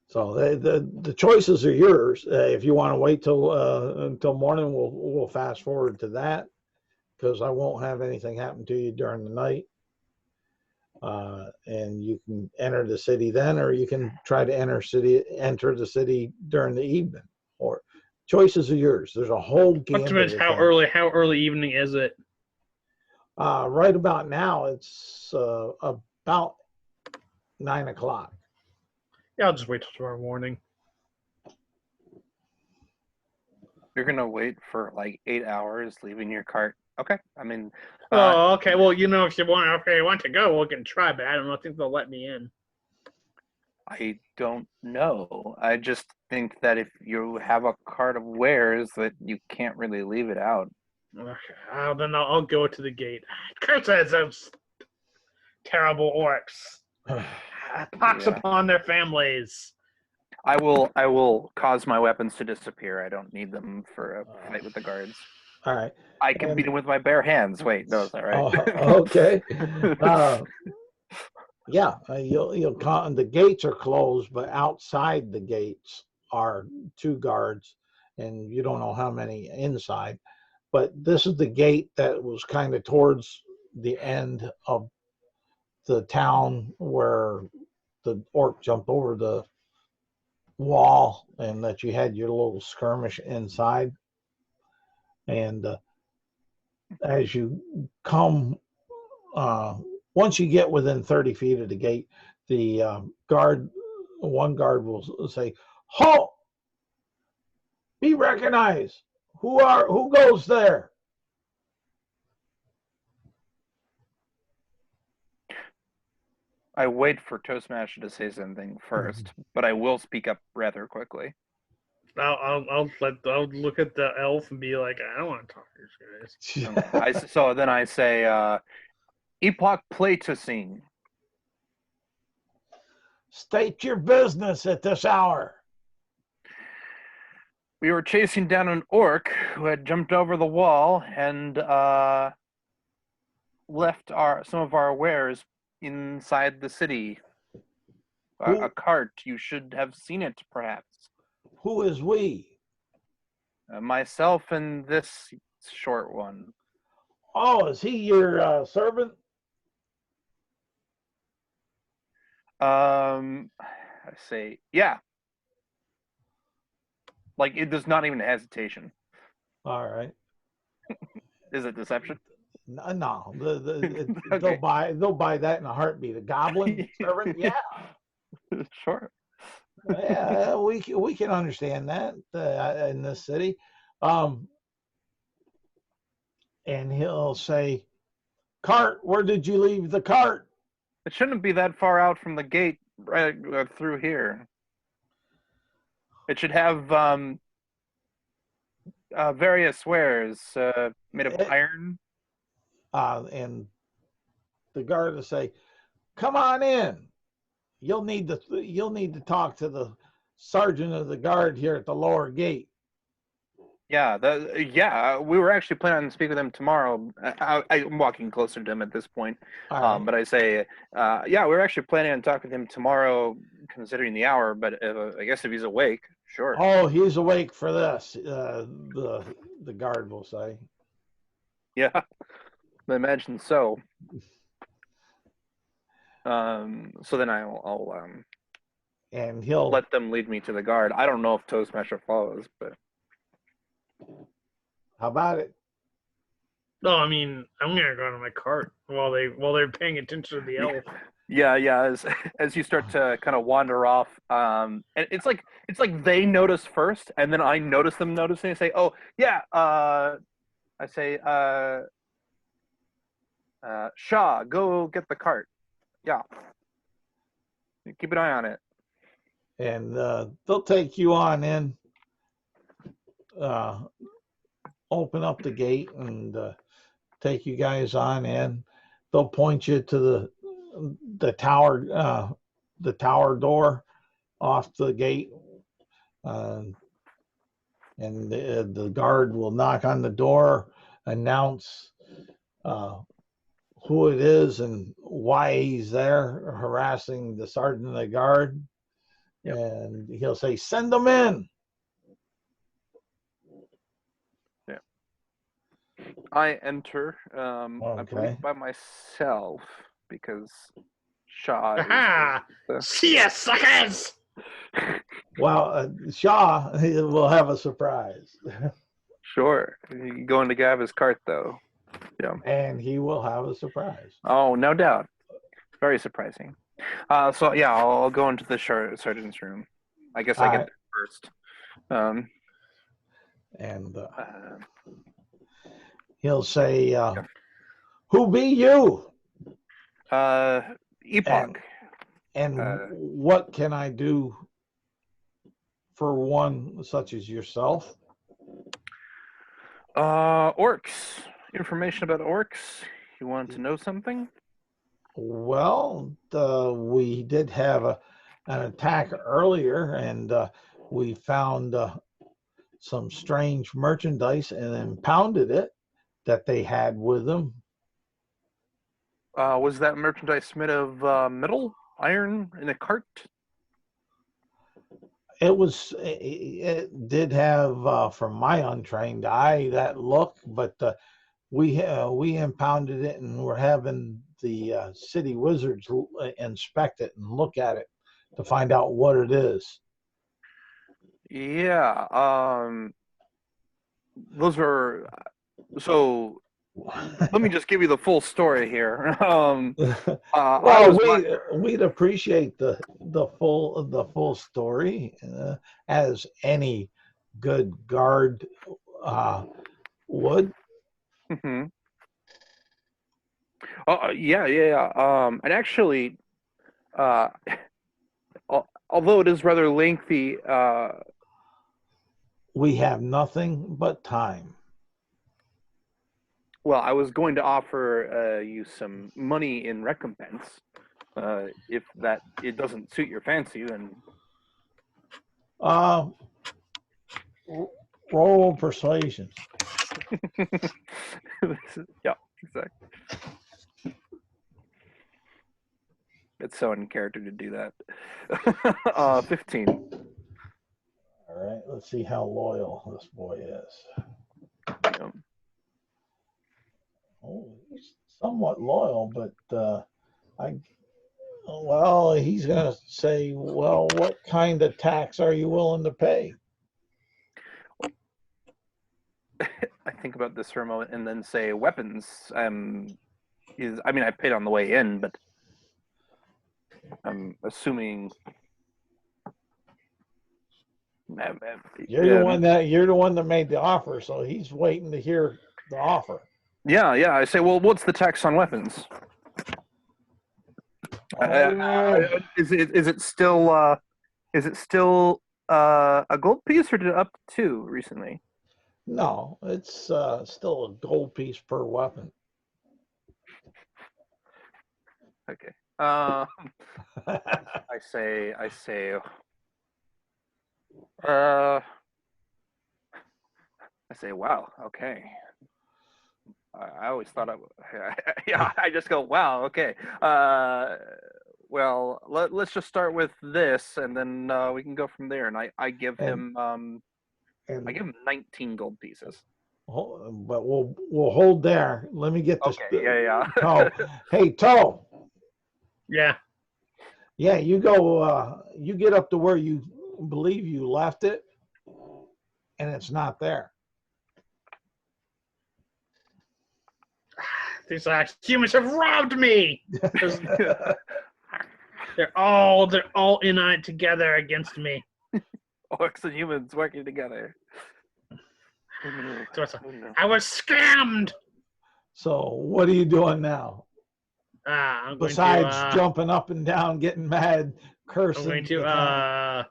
So the choices are yours. If you want to wait until morning, we'll fast forward to that, because I won't have anything happen to you during the night. And you can enter the city then, or you can try to enter the city during the evening. Or choices are yours. There's a whole gambit. How early evening is it? Right about now, it's about 9 o'clock. Yeah, I'll just wait till tomorrow morning. You're gonna wait for like 8 hours, leaving your cart. Okay, I mean. Okay. Well, if you want to go, we can try, but I don't know. I think they'll let me in. I don't know. I just think that if you have a cart of wares, that you can't really leave it out. Okay. Then I'll go to the gate. Curses those terrible orcs. Pox upon their families. I will cause my weapons to disappear. I don't need them for a fight with the guards. All right. I can beat them with my bare hands. Wait, no, is that right? Okay. Yeah, you'll the gates are closed, but outside the gates are 2 guards, and you don't know how many inside. But this is the gate that was kind of towards the end of the town where the orc jumped over the wall, and that you had your little skirmish inside. And as you come, once you get within 30 feet of the gate, the one guard will say, "Halt! Be recognized. Who goes there?" I wait for Toastmaster to say something first, but I will speak up rather quickly. I'll look at the elf and be like, I don't want to talk to these guys. So then I say, Epoch Playtosing. State your business at this hour. We were chasing down an orc who had jumped over the wall and left some of our wares inside the city. A cart. You should have seen it, perhaps. Who is we? Myself and this short one. Oh, is he your servant? I say, yeah. Like, there's not even a hesitation. All right. Is it deception? No. Okay. They'll buy that in a heartbeat. A goblin servant? Yeah. Sure. Yeah, we can understand that in this city. And he'll say, Cart, where did you leave the cart? It shouldn't be that far out from the gate, right through here. It should have various wares made of iron. And the guard will say, "Come on in. You'll need to talk to the sergeant of the guard here at the lower gate." Yeah, we were actually planning on speaking with him tomorrow. I'm walking closer to him at this point, Right. but I say, yeah, we were actually planning on talking with him tomorrow, considering the hour. But I guess if he's awake, sure. Oh, he's awake for this. The guard will say. Yeah, I imagine so. So then I'll and he'll let them lead me to the guard. I don't know if Toe Smasher follows, but how about it? No, I mean I'm gonna go to my cart while they're paying attention to the elf. Yeah. As you start to kind of wander off, and it's like they notice first, and then I notice them noticing. I say, "Oh yeah," I say, "Shaw, go get the cart." Yeah, keep an eye on it. And they'll take you on in. Open up the gate and take you guys on in. They'll point you to the tower door off the gate, and the guard will knock on the door, announce who it is and why he's there harassing the sergeant of the guard. Yep. And he'll say, "Send them in." Yeah. I enter, I believe by myself, because Shaw See ya, suckers! Well, Shaw will have a surprise. Sure. You going to grab his cart, though. Yeah. And he will have a surprise. Oh, no doubt. Very surprising. So, yeah, I'll go into the sergeant's room. I guess I get there first. And he'll say, "Who be you?" Epoch. And what can I do for one such as yourself? Orcs. Information about orcs. You want to know something? Well, we did have an attack earlier, and we found some strange merchandise and impounded it that they had with them. Was that merchandise made of metal, iron, in a cart? It did have, from my untrained eye, that look, but we impounded it, and we're having the city wizards inspect it and look at it to find out what it is. Yeah. Those are so. Let me just give you the full story here. We'd appreciate the full story, as any good guard would. Mm-hmm. Yeah. And actually, although it is rather lengthy, we have nothing but time. Well, I was going to offer you some money in recompense. If that it doesn't suit your fancy, then roll persuasion. Yeah, exactly. It's so in character to do that. 15. All right, let's see how loyal this boy is. Yeah. Oh, he's somewhat loyal, but he's going to say, well, what kind of tax are you willing to pay? I think about this for a moment and then say weapons. I paid on the way in, but I'm assuming you're the one that made the offer, so he's waiting to hear the offer. Yeah. I say, well, what's the tax on weapons? Is it still a gold piece, or did it up to 2 recently? No, it's still a gold piece per weapon. Okay. I say. I say, wow. Okay. I always thought yeah. I just go, wow. Okay. Well, let's just start with this, and then we can go from there. And I give him 19 gold pieces. But we'll hold there. Let me get this. Okay. Yeah. Toe. Hey, Toe. Yeah. Yeah, you go. You get up to where you believe you left it, and it's not there. These humans have robbed me. They're all in on it together against me. Orcs and humans working together. I was scammed. So what are you doing now? Besides jumping up and down, getting mad, cursing. I'm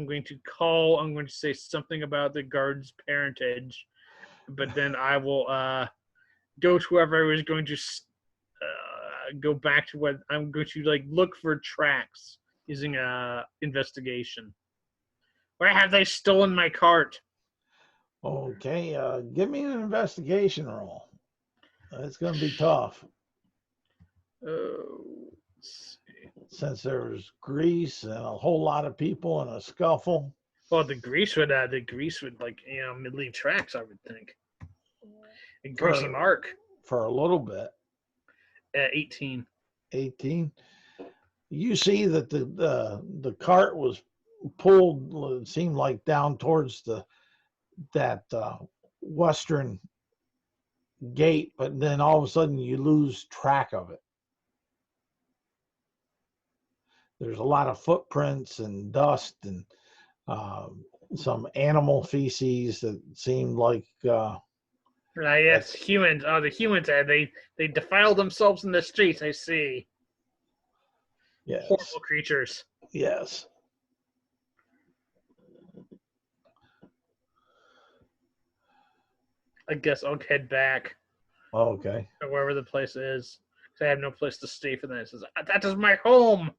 going to say something about the guard's parentage, but then I will go to whoever was going to go back to what I'm going to look for tracks using investigation. Where have they stolen my cart? Okay, give me an investigation roll. It's going to be tough. Since there was grease and a whole lot of people in a scuffle. Well, the grease would leave tracks, I would think. A greasy mark for a little bit. 18. 18. You see that the cart was pulled. It seemed like down towards that western gate, but then all of a sudden you lose track of it. There's a lot of footprints and dust and some animal feces that seemed like yes, humans. Oh, the humans they defile themselves in the streets. I see. Yes. Horrible creatures. Yes. I guess I'll head back. Okay. To wherever the place is. I have no place to stay for that. It says, that is my home.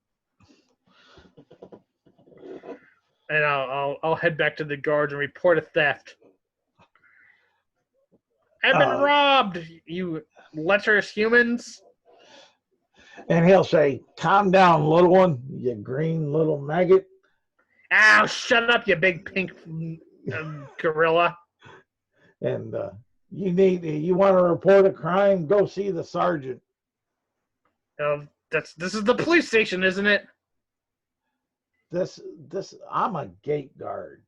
And I'll head back to the guards and report a theft. I've been robbed, you lecherous humans. And he'll say, calm down, little one, you green little maggot. Ow, shut up, you big pink gorilla. And you want to report a crime, go see the sergeant. This is the police station, isn't it? I'm a gate guard.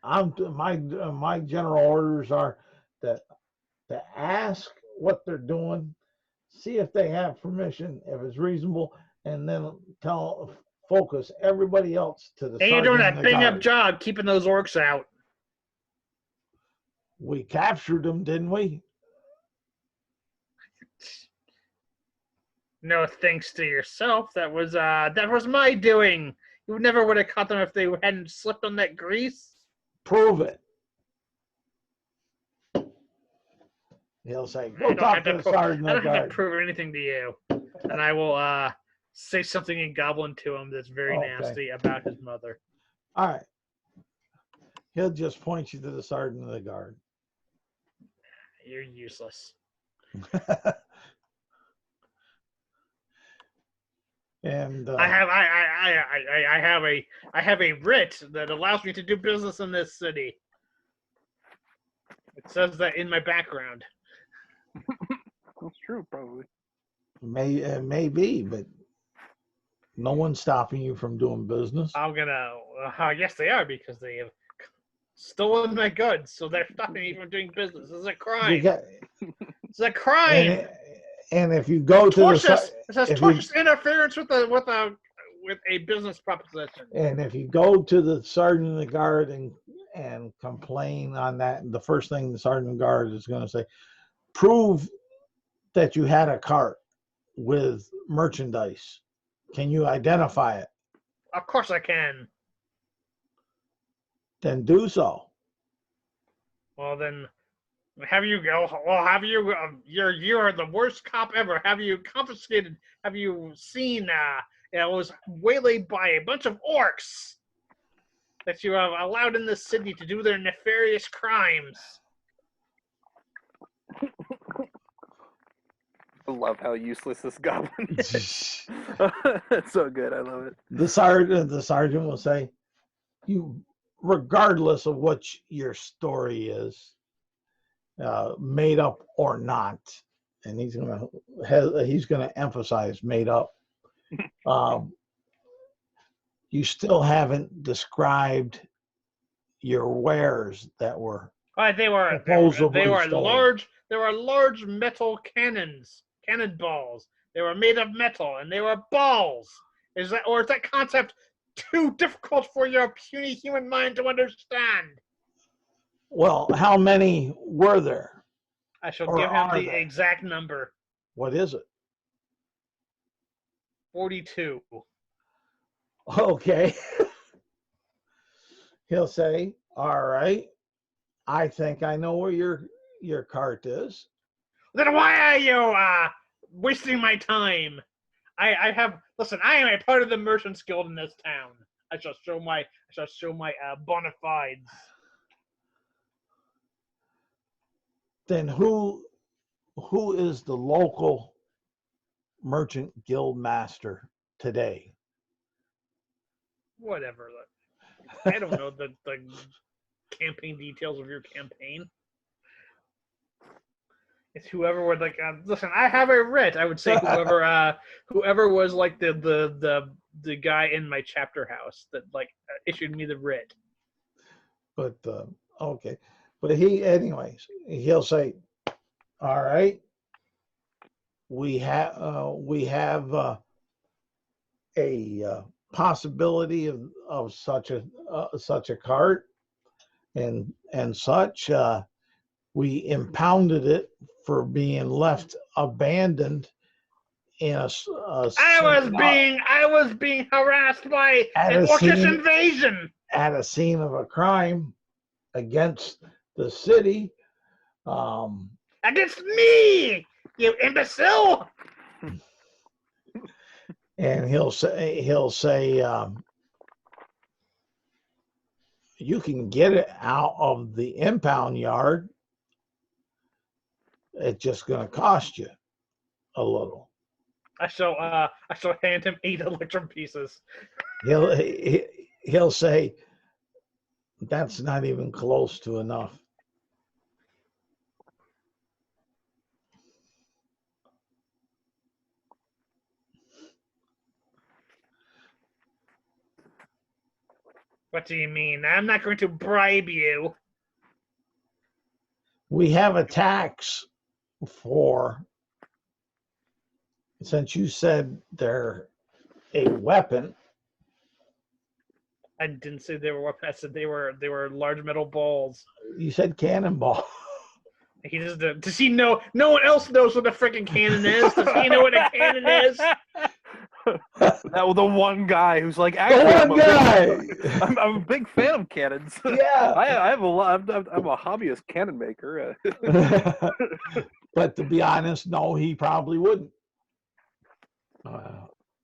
My general orders are to ask what they're doing, see if they have permission, if it's reasonable, and then focus everybody else to the sergeant. Hey, you're doing a bang up job keeping those orcs out. We captured them, didn't we? No, thanks to yourself. That was my doing. You never would have caught them if they hadn't slipped on that grease. Prove it. He'll say, "Go talk to the sergeant." I don't have to prove anything to you. And I will say something in Goblin to him that's very nasty about his mother. All right. He'll just point you to the sergeant of the guard. You're useless. And I have a writ that allows me to do business in this city. It says that in my background. That's true, probably. May be, but no one's stopping you from doing business. I'm gonna. Yes, they are, because they have stolen my goods, so they're stopping me from doing business. This is a crime. It's a crime. And if you go to it says tortious interference with a business proposition. And if you go to the sergeant of the guard and complain on that, the first thing the sergeant guard is going to say, prove that you had a cart with merchandise. Can you identify it? Of course I can. Then do so. Well then, have you go? Well, have you? You're the worst cop ever. Have you confiscated? Have you seen? It was waylaid by a bunch of orcs that you have allowed in this city to do their nefarious crimes. I love how useless this goblin is. It's so good. I love it. The sergeant will say, you, regardless of what your story is, made up or not, and he's gonna emphasize made up. You still haven't described your wares that were They were large. They were large metal cannonballs. They were made of metal, and they were balls. Is that concept too difficult for your puny human mind to understand? Well, how many were there? I shall give him the exact number. What is it? 42. Okay. He'll say, all right, I think I know where your cart is. Then why are you wasting my time? I am a part of the merchants guild in this town. I shall show my bona fides. Then who is the local merchant guild master today? Whatever. I don't know the campaign details of your campaign. It's whoever would listen. I have a writ. I would say whoever was like the guy in my chapter house that issued me the writ. But okay, but he'll say, all right, we have a possibility of such a cart and such. We impounded it for being left abandoned in I was being harassed by an orcish invasion at a scene of a crime against the city. Against me, you imbecile! And he'll say you can get it out of the impound yard. It's just going to cost you a little. I shall hand him 8 electrum pieces. He'll say that's not even close to enough. What do you mean? I'm not going to bribe you. We have a tax since you said they're a weapon. I didn't say they were weapons. I said they were large metal balls. You said cannonball. Does he know? No one else knows what a freaking cannon is. Does he know what a cannon is? That was the one guy who's like, actually, I'm a big fan of cannons. Yeah, I have a lot. I'm a hobbyist cannon maker. But to be honest, no, he probably wouldn't.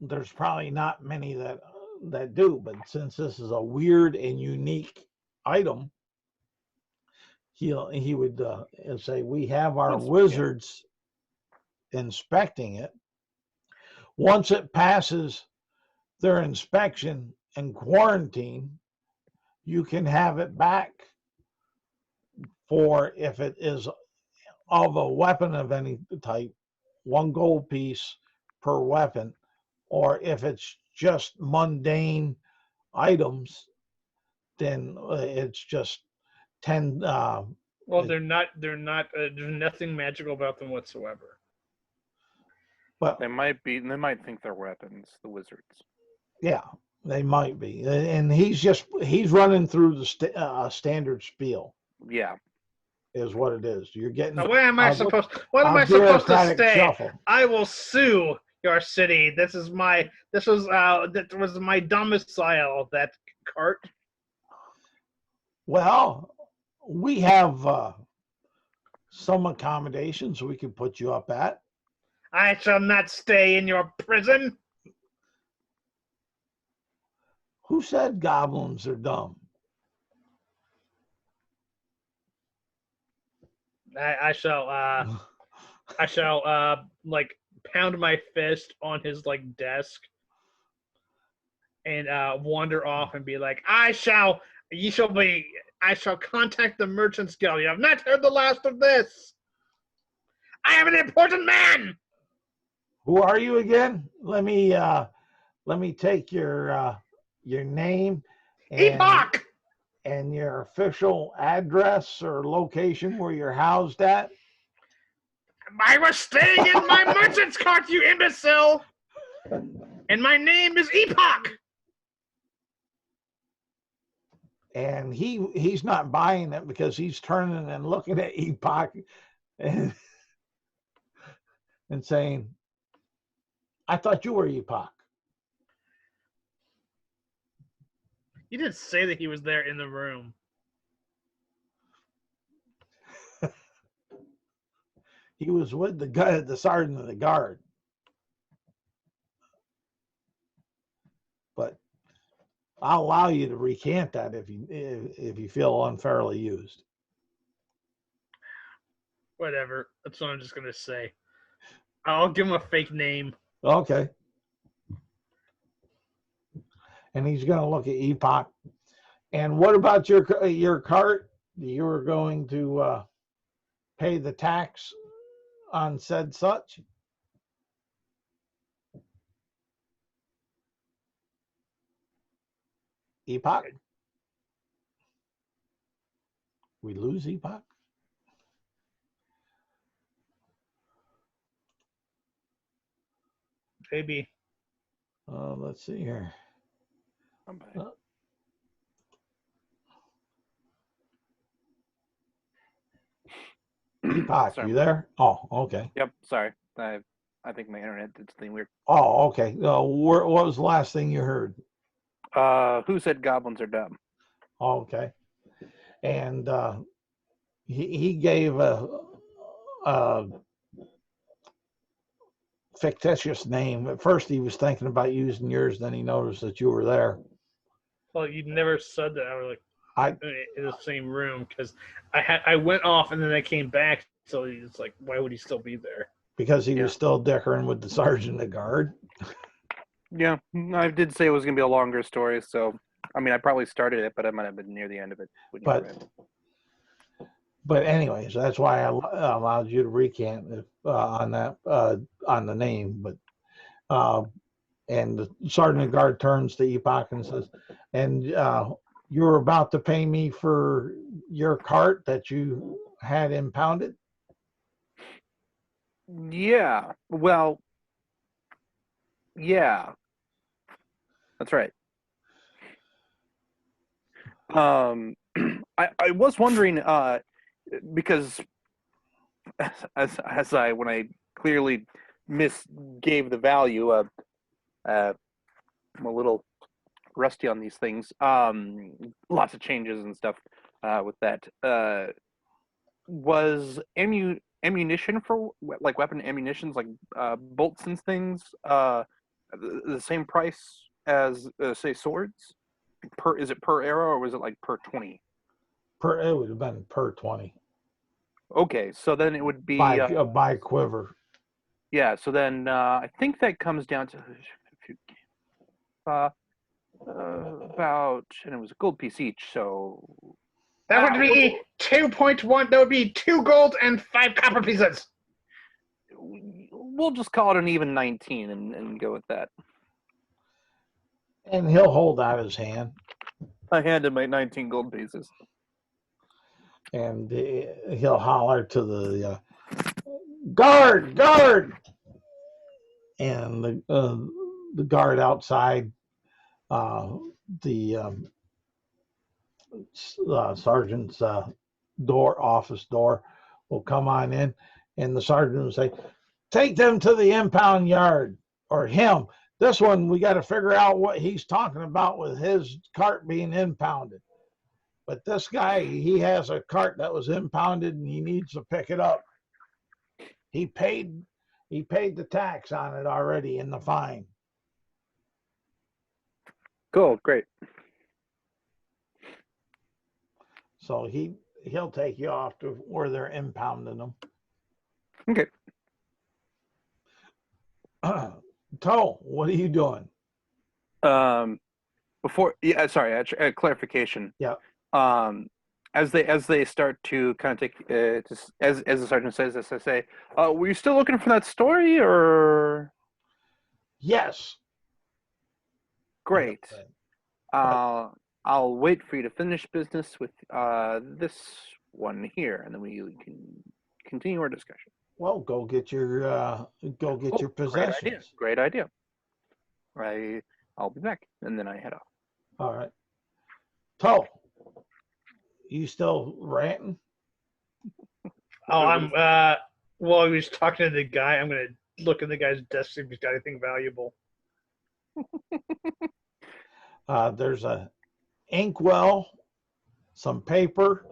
There's probably not many that do, but since this is a weird and unique item, he would say, we have our wizards inspecting it. Once it passes their inspection and quarantine, you can have it back for, if it is of a weapon of any type, 1 gold piece per weapon, or if it's just mundane items, then it's just 10. Well, they're not. There's nothing magical about them whatsoever. Well, they might think they're weapons, the wizards. Yeah, They might be, and he's running through the standard spiel. Yeah. Is what it is. You're getting Now, where am I supposed? What am a I supposed to bureaucratic stay? shuffle. I will sue your city. That was my domicile. That cart. Well, we have some accommodations we can put you up at. I shall not stay in your prison. Who said goblins are dumb? I shall like pound my fist on his like desk and wander off and be like, I shall contact the Merchants Guild. You have not heard the last of this. I am an important man. Who are you again? Let me take your name Epoch. and your official address or location where you're housed at. I was staying in my merchant's cart, you imbecile. And my name is Epoch. And he's not buying it because he's turning and looking at Epoch and saying, I thought you were Epoch. You didn't say that he was there in the room. He was with the sergeant of the guard. But I'll allow you to recant that if you feel unfairly used. Whatever. That's what I'm just gonna say. I'll give him a fake name. Okay. And he's going to look at Epoch. And what about your cart? You were going to pay the tax on said such? Epoch? We lose Epoch? Maybe. Let's see here. Epoch, you there? Oh, okay. Yep. Sorry. I think my internet did something weird. Oh, okay. What was the last thing you heard? Who said goblins are dumb? Oh, okay. And he gave a fictitious name. At first, he was thinking about using yours. Then he noticed that you were there. Well, you never said that. I was like, in the same room because I went off and then I came back. So it's like, why would he still be there? Because he was still dickering with the sergeant of the guard. Yeah, I did say it was going to be a longer story. So, I mean, I probably started it, but I might have been near the end of it. But anyways, that's why I allowed you to recant on that on the name. But and the sergeant of guard turns to Epoch and says, "And you were about to pay me for your cart that you had impounded." Yeah. Well. Yeah. That's right. I was wondering because as when I clearly misgave the value, I'm a little rusty on these things. Lots of changes and stuff with that. Was ammunition for like weapon ammunitions, like bolts and things, the same price as say swords? Is it per arrow or was it like per 20? It would have been per 20. Okay, so then it would be by quiver. Yeah, so then I think that comes down to about, and it was a gold piece each, so that would be 2.1. That would be 2 gold and 5 copper pieces. We'll just call it an even 19 and go with that. And he'll hold out his hand. I handed my 19 gold pieces. And he'll holler to the guard! And the guard outside the sergeant's office door will come on in, and the sergeant will say, take them to the impound yard, or him. This one, we got to figure out what he's talking about with his cart being impounded. But this guy, he has a cart that was impounded and he needs to pick it up. He paid the tax on it already in the fine. Cool, great. So he'll take you off to where they're impounding them. Okay. Toe, what are you doing? Clarification. Yeah. As they start to kind of take, as the sergeant says this, I say, were you still looking for that story, or? Yes. Great. I'll wait for you to finish business with this one here, and then we can continue our discussion. Well, go get your possessions. Great idea. I'll be back, and then I head off. All right. Toe, you still ranting? Oh, I'm while I was talking to the guy, I'm gonna look in the guy's desk see if he's got anything valuable. There's a inkwell, some paper,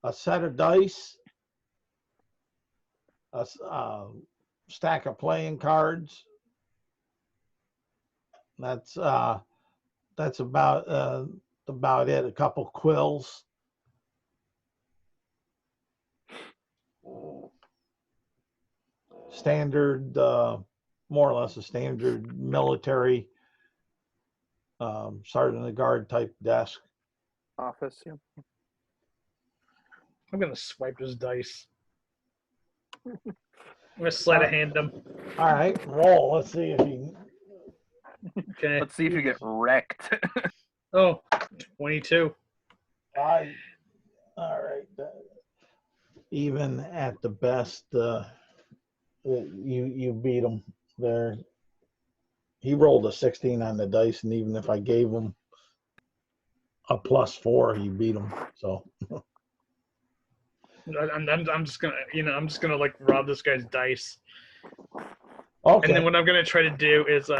a set of dice, a stack of playing cards. That's about it. A couple quills. Standard, more or less a standard military sergeant of the guard type desk. Office, yeah. I'm gonna swipe his dice. I'm gonna sleight of hand him. All right, roll. Let's see if you. Okay. Let's see if you get wrecked. Oh, 22. All right. Even at the best, you beat him there. He rolled a 16 on the dice, and even if I gave him a +4, he beat him. So I'm just gonna like rob this guy's dice. okay. And then what I'm gonna try to do is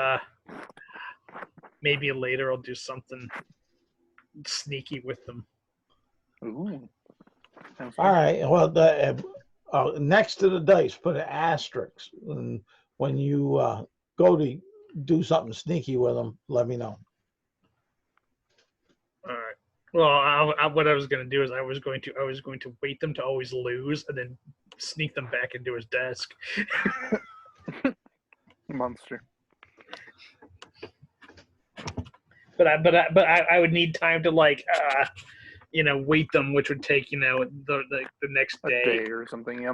maybe later I'll do something sneaky with them. Ooh. All right. Well, next to the dice, put an asterisk. And when you go to do something sneaky with them, let me know. All right. Well, what I was going to do is I was going to wait them to always lose and then sneak them back into his desk. Monster. But I would need time to wait them, which would take the next day. A day or something. Yeah.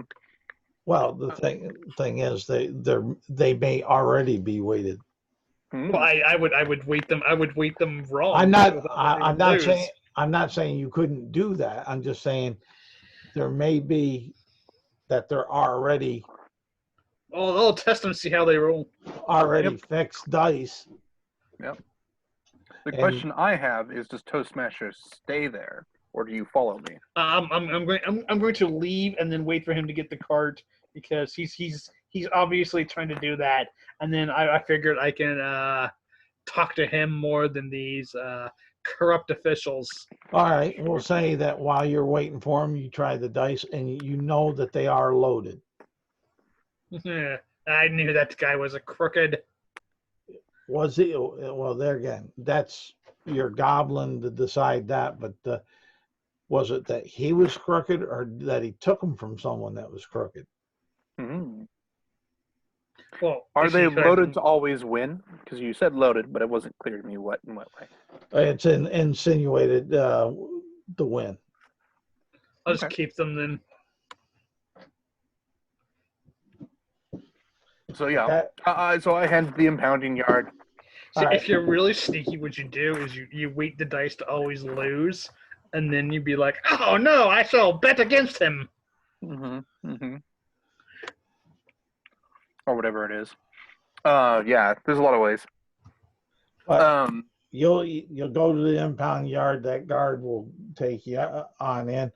Well, the thing is, they may already be weighted. Well, I would wait them. I would wait them wrong. I'm not saying you couldn't do that. I'm just saying there may be that they're already. Oh, I'll test them, see how they roll. Already fixed dice. Yep. The question I have is: does Toastmaster stay there, or do you follow me? I'm going to leave and then wait for him to get the cart because he's obviously trying to do that. And then I figured I can talk to him more than these corrupt officials. All right, we'll say that while you're waiting for him, you try the dice and you know that they are loaded. I knew that guy was a crooked. Was he? Well, there again, that's your goblin to decide that. But was it that he was crooked or that he took them from someone that was crooked? Mm-hmm. Well, are they loaded to always win? Because you said loaded, but it wasn't clear to me what in what way. It's insinuated the win. I'll just keep them then. So yeah, so I head to the impounding yard. So if you're really sneaky, what you do is you weight the dice to always lose, and then you'd be like, "Oh no, I shall bet against him." Or whatever it is. Yeah, there's a lot of ways. But you'll go to the impound yard. That guard will take you on in.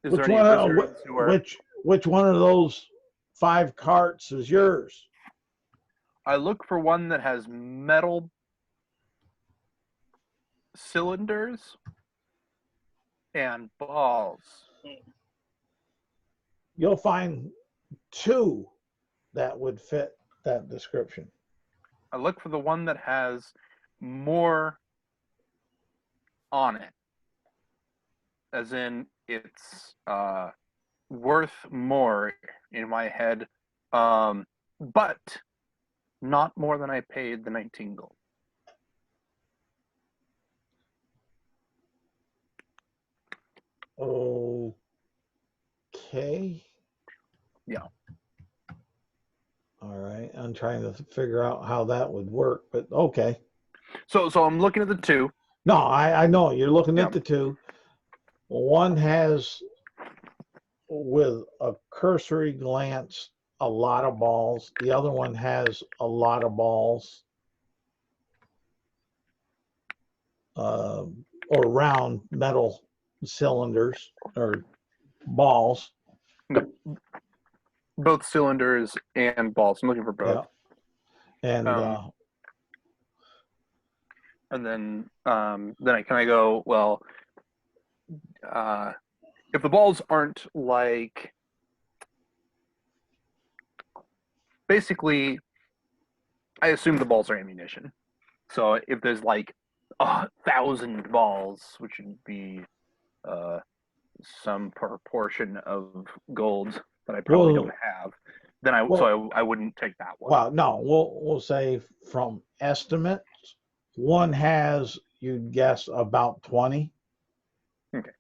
Is there any wizards who are? Which one of those 5 carts is yours? I look for one that has metal cylinders and balls. You'll find 2 that would fit that description. I look for the one that has more on it, as in it's worth more in my head, but not more than I paid the 19 gold. Okay. Yeah. All right. I'm trying to figure out how that would work, but okay. So I'm looking at the 2. No, I know you're looking at the 2. One has, with a cursory glance, a lot of balls. The other one has a lot of balls, or round metal cylinders or balls. Both cylinders and balls. I'm looking for both. Yeah. And then I go, well, if the balls aren't like, basically, I assume the balls are ammunition. So if there's like 1,000 balls, which would be some proportion of gold that I probably don't have, then I wouldn't take that one. Well, no, we'll say from estimates, one has, you'd guess, about 20. Okay.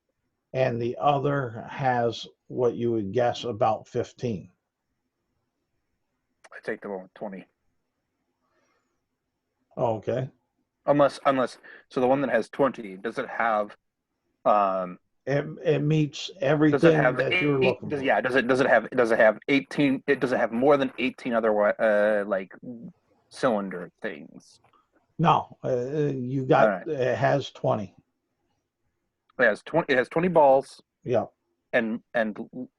And the other has what you would guess about 15. I take the one with 20. Okay. Unless so the one that has 20, does it have it meets everything that you're looking for. Yeah, does it have 18, does it have more than 18 other like cylinder things? No, you got right. It has 20. It has 20 balls. Yeah. And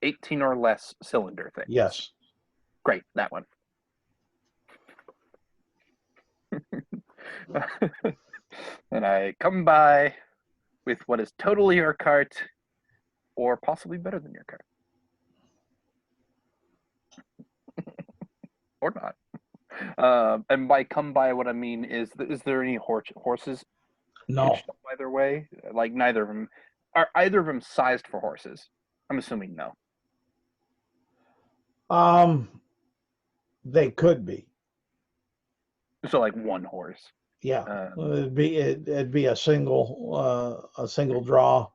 18 or less cylinder things. Yes. Great, that one. And I come by with what is totally your cart, or possibly better than your cart. Or not. And by come by, what I mean is there any horses? No. Either way? Like neither of them. Are either of them sized for horses? I'm assuming no. They could be. So like one horse. Yeah, it'd be a single draw,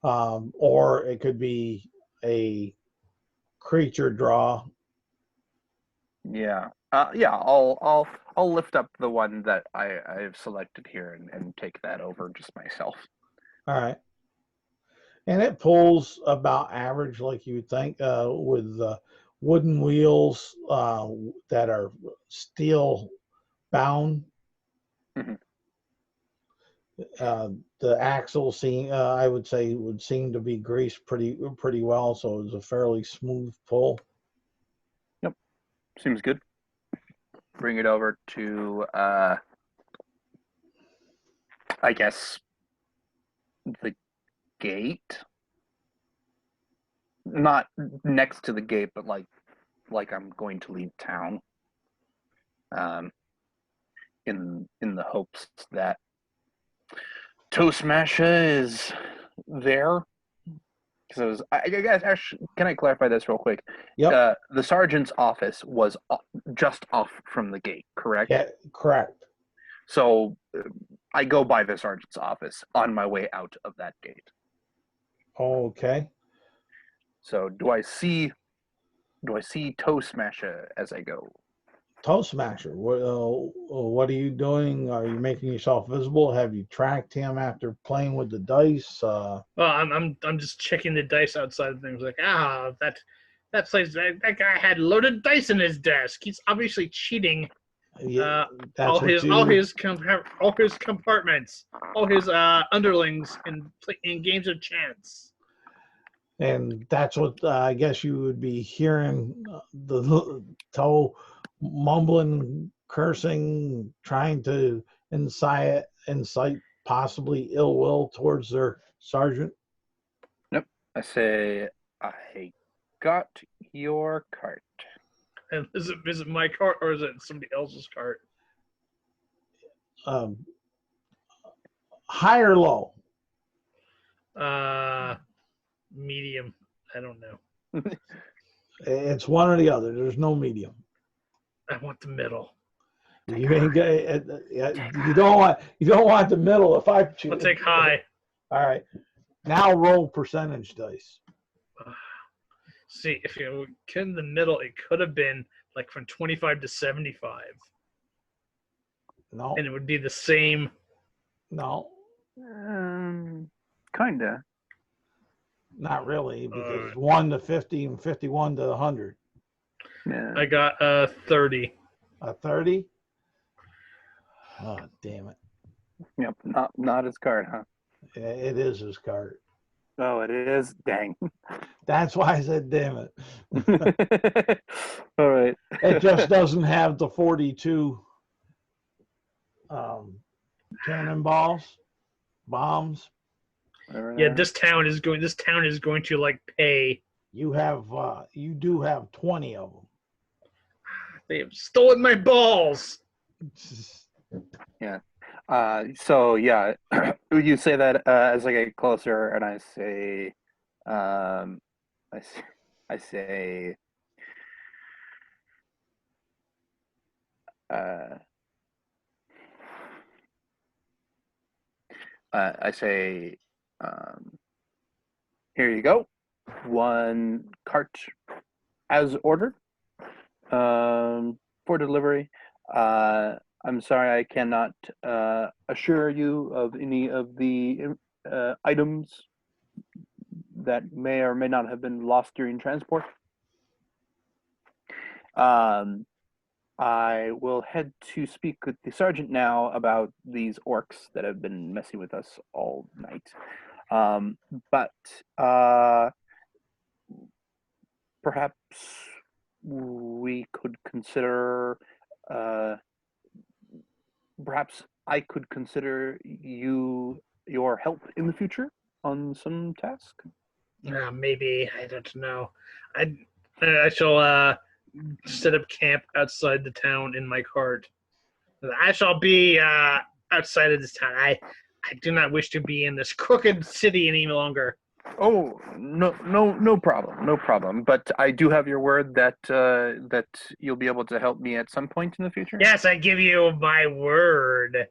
or it could be a creature draw. Yeah. I'll lift up the one that I've selected here and take that over just myself. All right. And it pulls about average, like you would think, with wooden wheels that are steel bound. Mm-hmm. The axle I would say would seem to be greased pretty well, so it's a fairly smooth pull. Yep, seems good. Bring it over to I guess the gate, not next to the gate, but like I'm going to leave town. In the hopes that Toastmasha is there. Because I guess, actually, can I clarify this real quick? Yep. The sergeant's office was just off from the gate, correct? Yeah, correct. So I go by the sergeant's office on my way out of that gate. Okay. So do I see Toastmasha as I go? Toastmasher, what are you doing? Are you making yourself visible? Have you tracked him after playing with the dice? Well, I'm just checking the dice outside of things. Like, that place, that guy had loaded dice in his desk. He's obviously cheating. Yeah, that's all what his you. all his compartments, all his underlings in games of chance. And that's what I guess you would be hearing the toe mumbling, cursing, trying to incite possibly ill will towards their sergeant. Nope. I say, I got your cart. And is it my cart or is it somebody else's cart? High or low? Medium. I don't know. It's one or the other. There's no medium. I want the middle. You ain't you don't want the middle. If I choose, I'll take high. All right. Now roll percentage dice. See, if you get in the middle, it could have been like from 25 to 75. No. And it would be the same. No. Kinda. Not really, because 1 to 50 and 51 to 100. Yeah. I got 30. A 30? Oh, damn it. Yep. Not his cart, huh? It is his cart. Oh, it is? Dang. That's why I said damn it. All right. It just doesn't have the 42 cannonballs, bombs. Yeah, this town is going to like pay. You do have 20 of them. They have stolen my balls. Yeah. So yeah, you say that as I get closer, and I say, I say, here you go, one cart as ordered, for delivery. I'm sorry, I cannot assure you of any of the items that may or may not have been lost during transport. I will head to speak with the sergeant now about these orcs that have been messing with us all night. But perhaps we could consider, perhaps I could consider your help in the future on some task. Maybe, I don't know. I shall set up camp outside the town in my cart. I shall be outside of this town. I do not wish to be in this crooked city any longer. Oh, no problem. But I do have your word that that you'll be able to help me at some point in the future. Yes, I give you my word.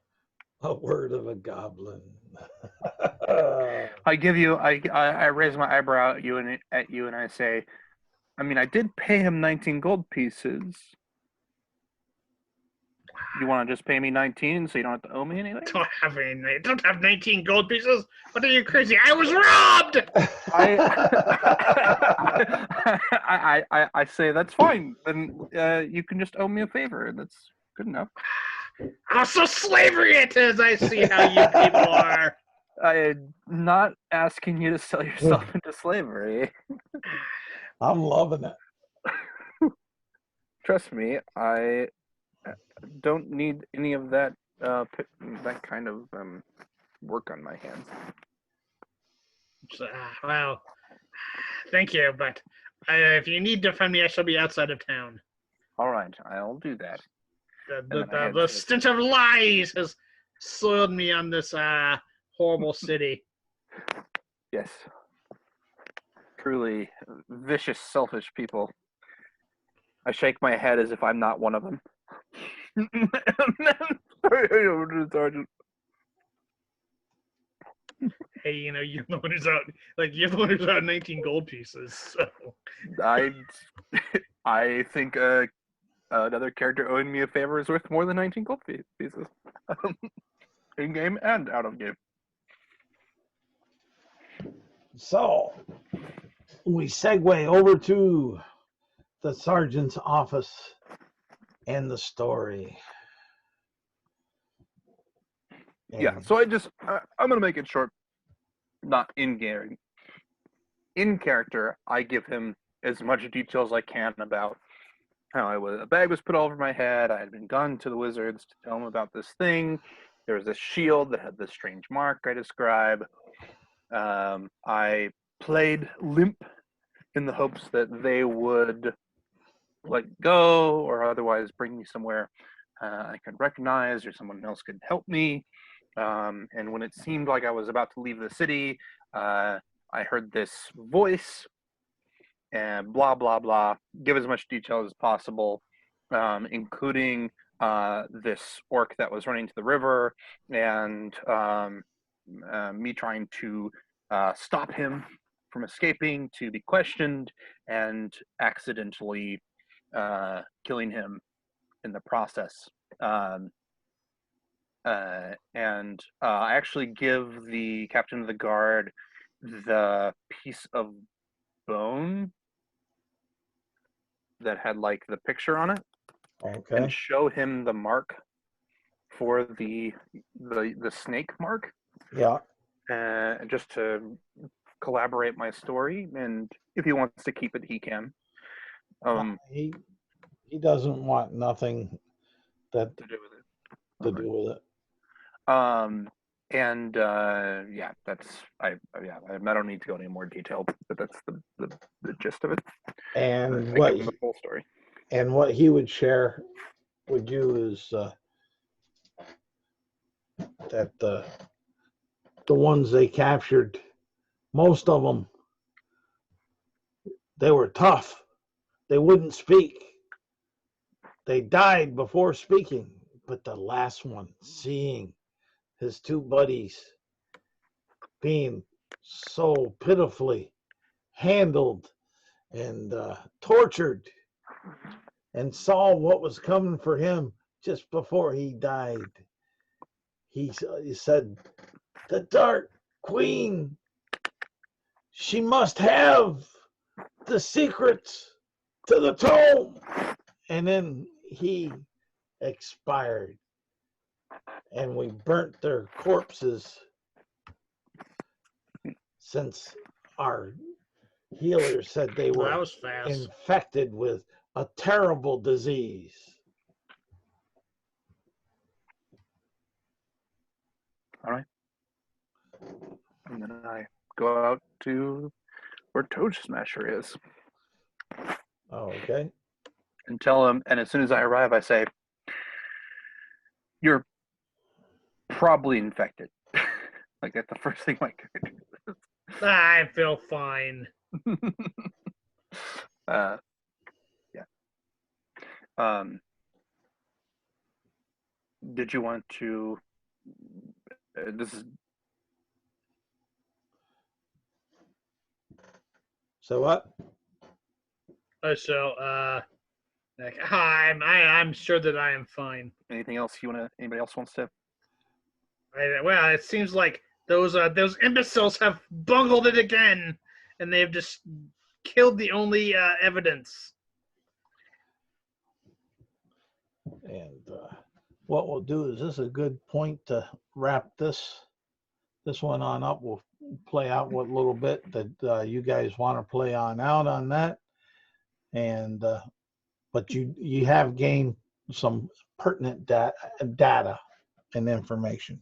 A word of a goblin. I raise my eyebrow at you and I say, I mean, I did pay him 19 gold pieces. You want to just pay me 19 so you don't have to owe me anything? I don't have 19 gold pieces. What are you, crazy? I was robbed! I say that's fine. Then you can just owe me a favor, and that's good enough. So slavery it is. I see how you people are. I'm not asking you to sell yourself into slavery. I'm loving it. Trust me, I don't need any of that that kind of work on my hands. Well, thank you, but if you need to find me, I shall be outside of town. All right, I'll do that. The stench of lies has soiled me on this horrible city. Yes. Truly vicious, selfish people. I shake my head as if I'm not one of them. Hey, you're the one who's out. You're the one who's out 19 gold pieces. So. I think another character owing me a favor is worth more than 19 gold pieces, in game and out of game. So we segue over to the sergeant's office and the story. Yeah, And so I'm going to make it short, not in game. In character, I give him as much detail as I can about how a bag was put over my head. I had been gone to the wizards to tell them about this thing. There was this shield that had this strange mark I describe. I played limp in the hopes that they would let go or otherwise bring me somewhere I could recognize or someone else could help me. And when it seemed like I was about to leave the city, I heard this voice and blah, blah, blah. Give as much detail as possible, including this orc that was running to the river and me trying to stop him from escaping to be questioned and accidentally killing him in the process. And I actually give the captain of the guard the piece of bone that had like the picture on it, okay, and show him the mark for the snake mark, yeah, just to collaborate my story. And if he wants to keep it, he can. he doesn't want nothing that To do with it. to do with it. And yeah, that's I don't need to go into any more detail, but that's the gist of it. And I what give him the full story. and what he would share with you is that the ones they captured, most of them, they were tough. They wouldn't speak. They died before speaking. But the last one, seeing his two buddies being so pitifully handled and tortured, and saw what was coming for him just before he died, he said, "The Dark Queen, she must have the secrets to the tome." And then he expired, and we burnt their corpses since our healer said they Well, were that was fast. infected with a terrible disease. All right. And then I go out to where Toad Smasher is. Okay. And tell him, and as soon as I arrive, I say, "You're probably infected." Like that's the first thing my character does. I feel fine. Yeah. Did you want to? This is So what? So, like, I'm sure that I am fine. anything else you want to? Anybody else wants to? Well, it seems like those imbeciles have bungled it again, and they've just killed the only evidence. And what we'll do is, this is a good point to wrap this one on up. We'll play out what little bit that you guys want to play on out on that. And but you have gained some pertinent data and information.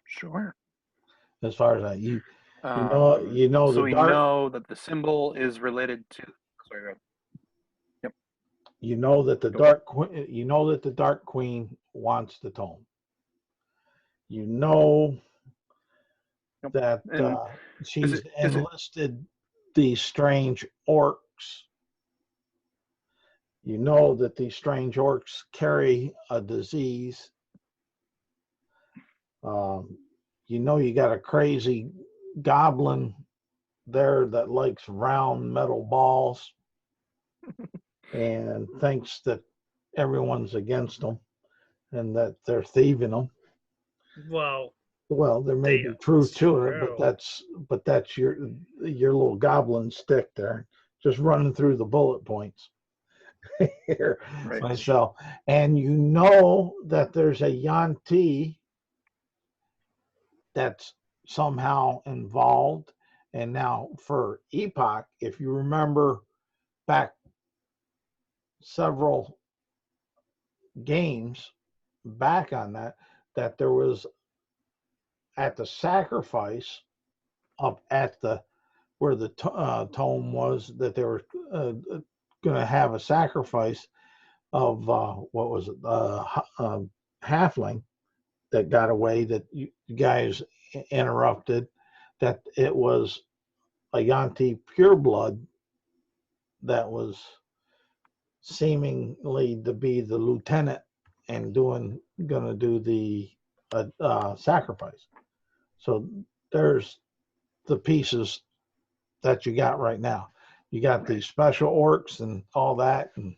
Sure. As far as that, you So the we dark. know that the symbol is related to. Sorry. Go ahead. Yep. You know that the Dark Queen wants the tome. You know Yep. that And she's is it- enlisted these strange orcs. You know that these strange orcs carry a disease. You know you got a crazy goblin there that likes round metal balls and thinks that everyone's against them and that they're thieving them. Well, there may be truth to it, but that's your little goblin stick there, just running through the bullet points. here Right. myself. And you know that there's a Yanti that's somehow involved. And now for Epoch, if you remember back several games back on that, that there was at the sacrifice up at the where the tome was, that they were going to have a sacrifice of what was it, halfling that got away, that you guys interrupted, that it was a Yanti pureblood that was seemingly to be the lieutenant and gonna do the sacrifice. So there's the pieces that you got right now. You got these special orcs and all that, and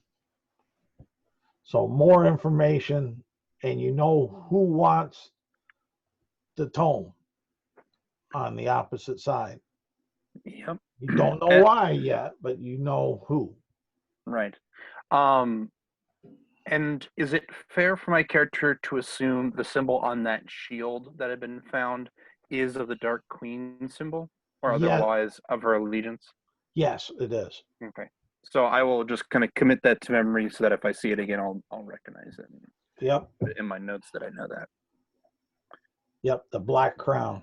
so more information, and you know who wants the tome on the opposite side. Yep. You don't know why yet, but you know who. Right. And is it fair for my character to assume the symbol on that shield that had been found is of the Dark Queen symbol, or otherwise of her allegiance? Yes, it is. Okay. So I will just kind of commit that to memory so that if I see it again, I'll recognize it. Yep. Put it in my notes that I know that. Yep, the Black Crown.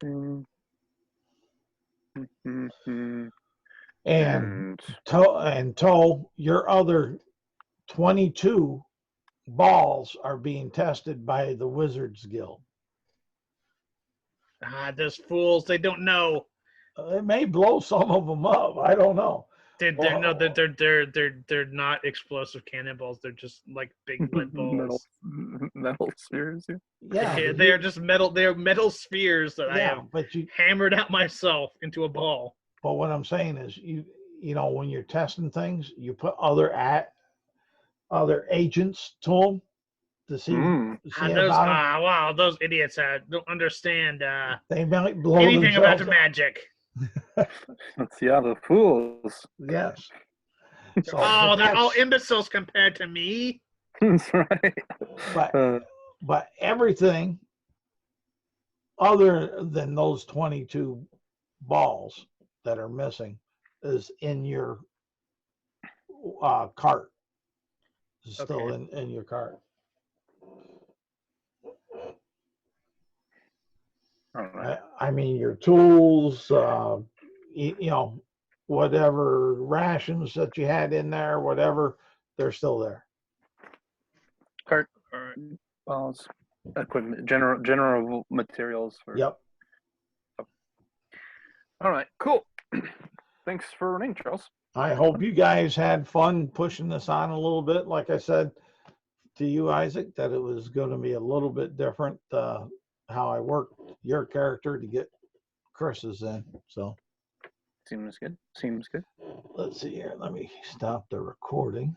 Mm-hmm. And Toe, your other 22 balls are being tested by the Wizards Guild. Those fools, they don't know. It may blow some of them up. I don't know. They're not explosive cannonballs. They're just like big lead balls. metal spheres. Yeah, They are just metal. They are metal spheres that I have hammered out myself into a ball. But what I'm saying is, you know, when you're testing things, you put other agents to them to see about them. Wow, those idiots don't understand they might blow anything about magic. Yeah, the fools. Yes. So, they're all imbeciles compared to me. That's right. But everything other than those 22 balls that are missing is in your cart. It's still in your cart. All right. I mean, your tools, you know, whatever rations that you had in there, whatever, they're still there. Cart, balls, equipment, general materials. Yep. All right, cool. Thanks for running, Charles. I hope you guys had fun pushing this on a little bit. Like I said to you, Isaac, that it was going to be a little bit different how I worked your character to get Chris's in. So seems good. Let's see here. Let me stop the recording.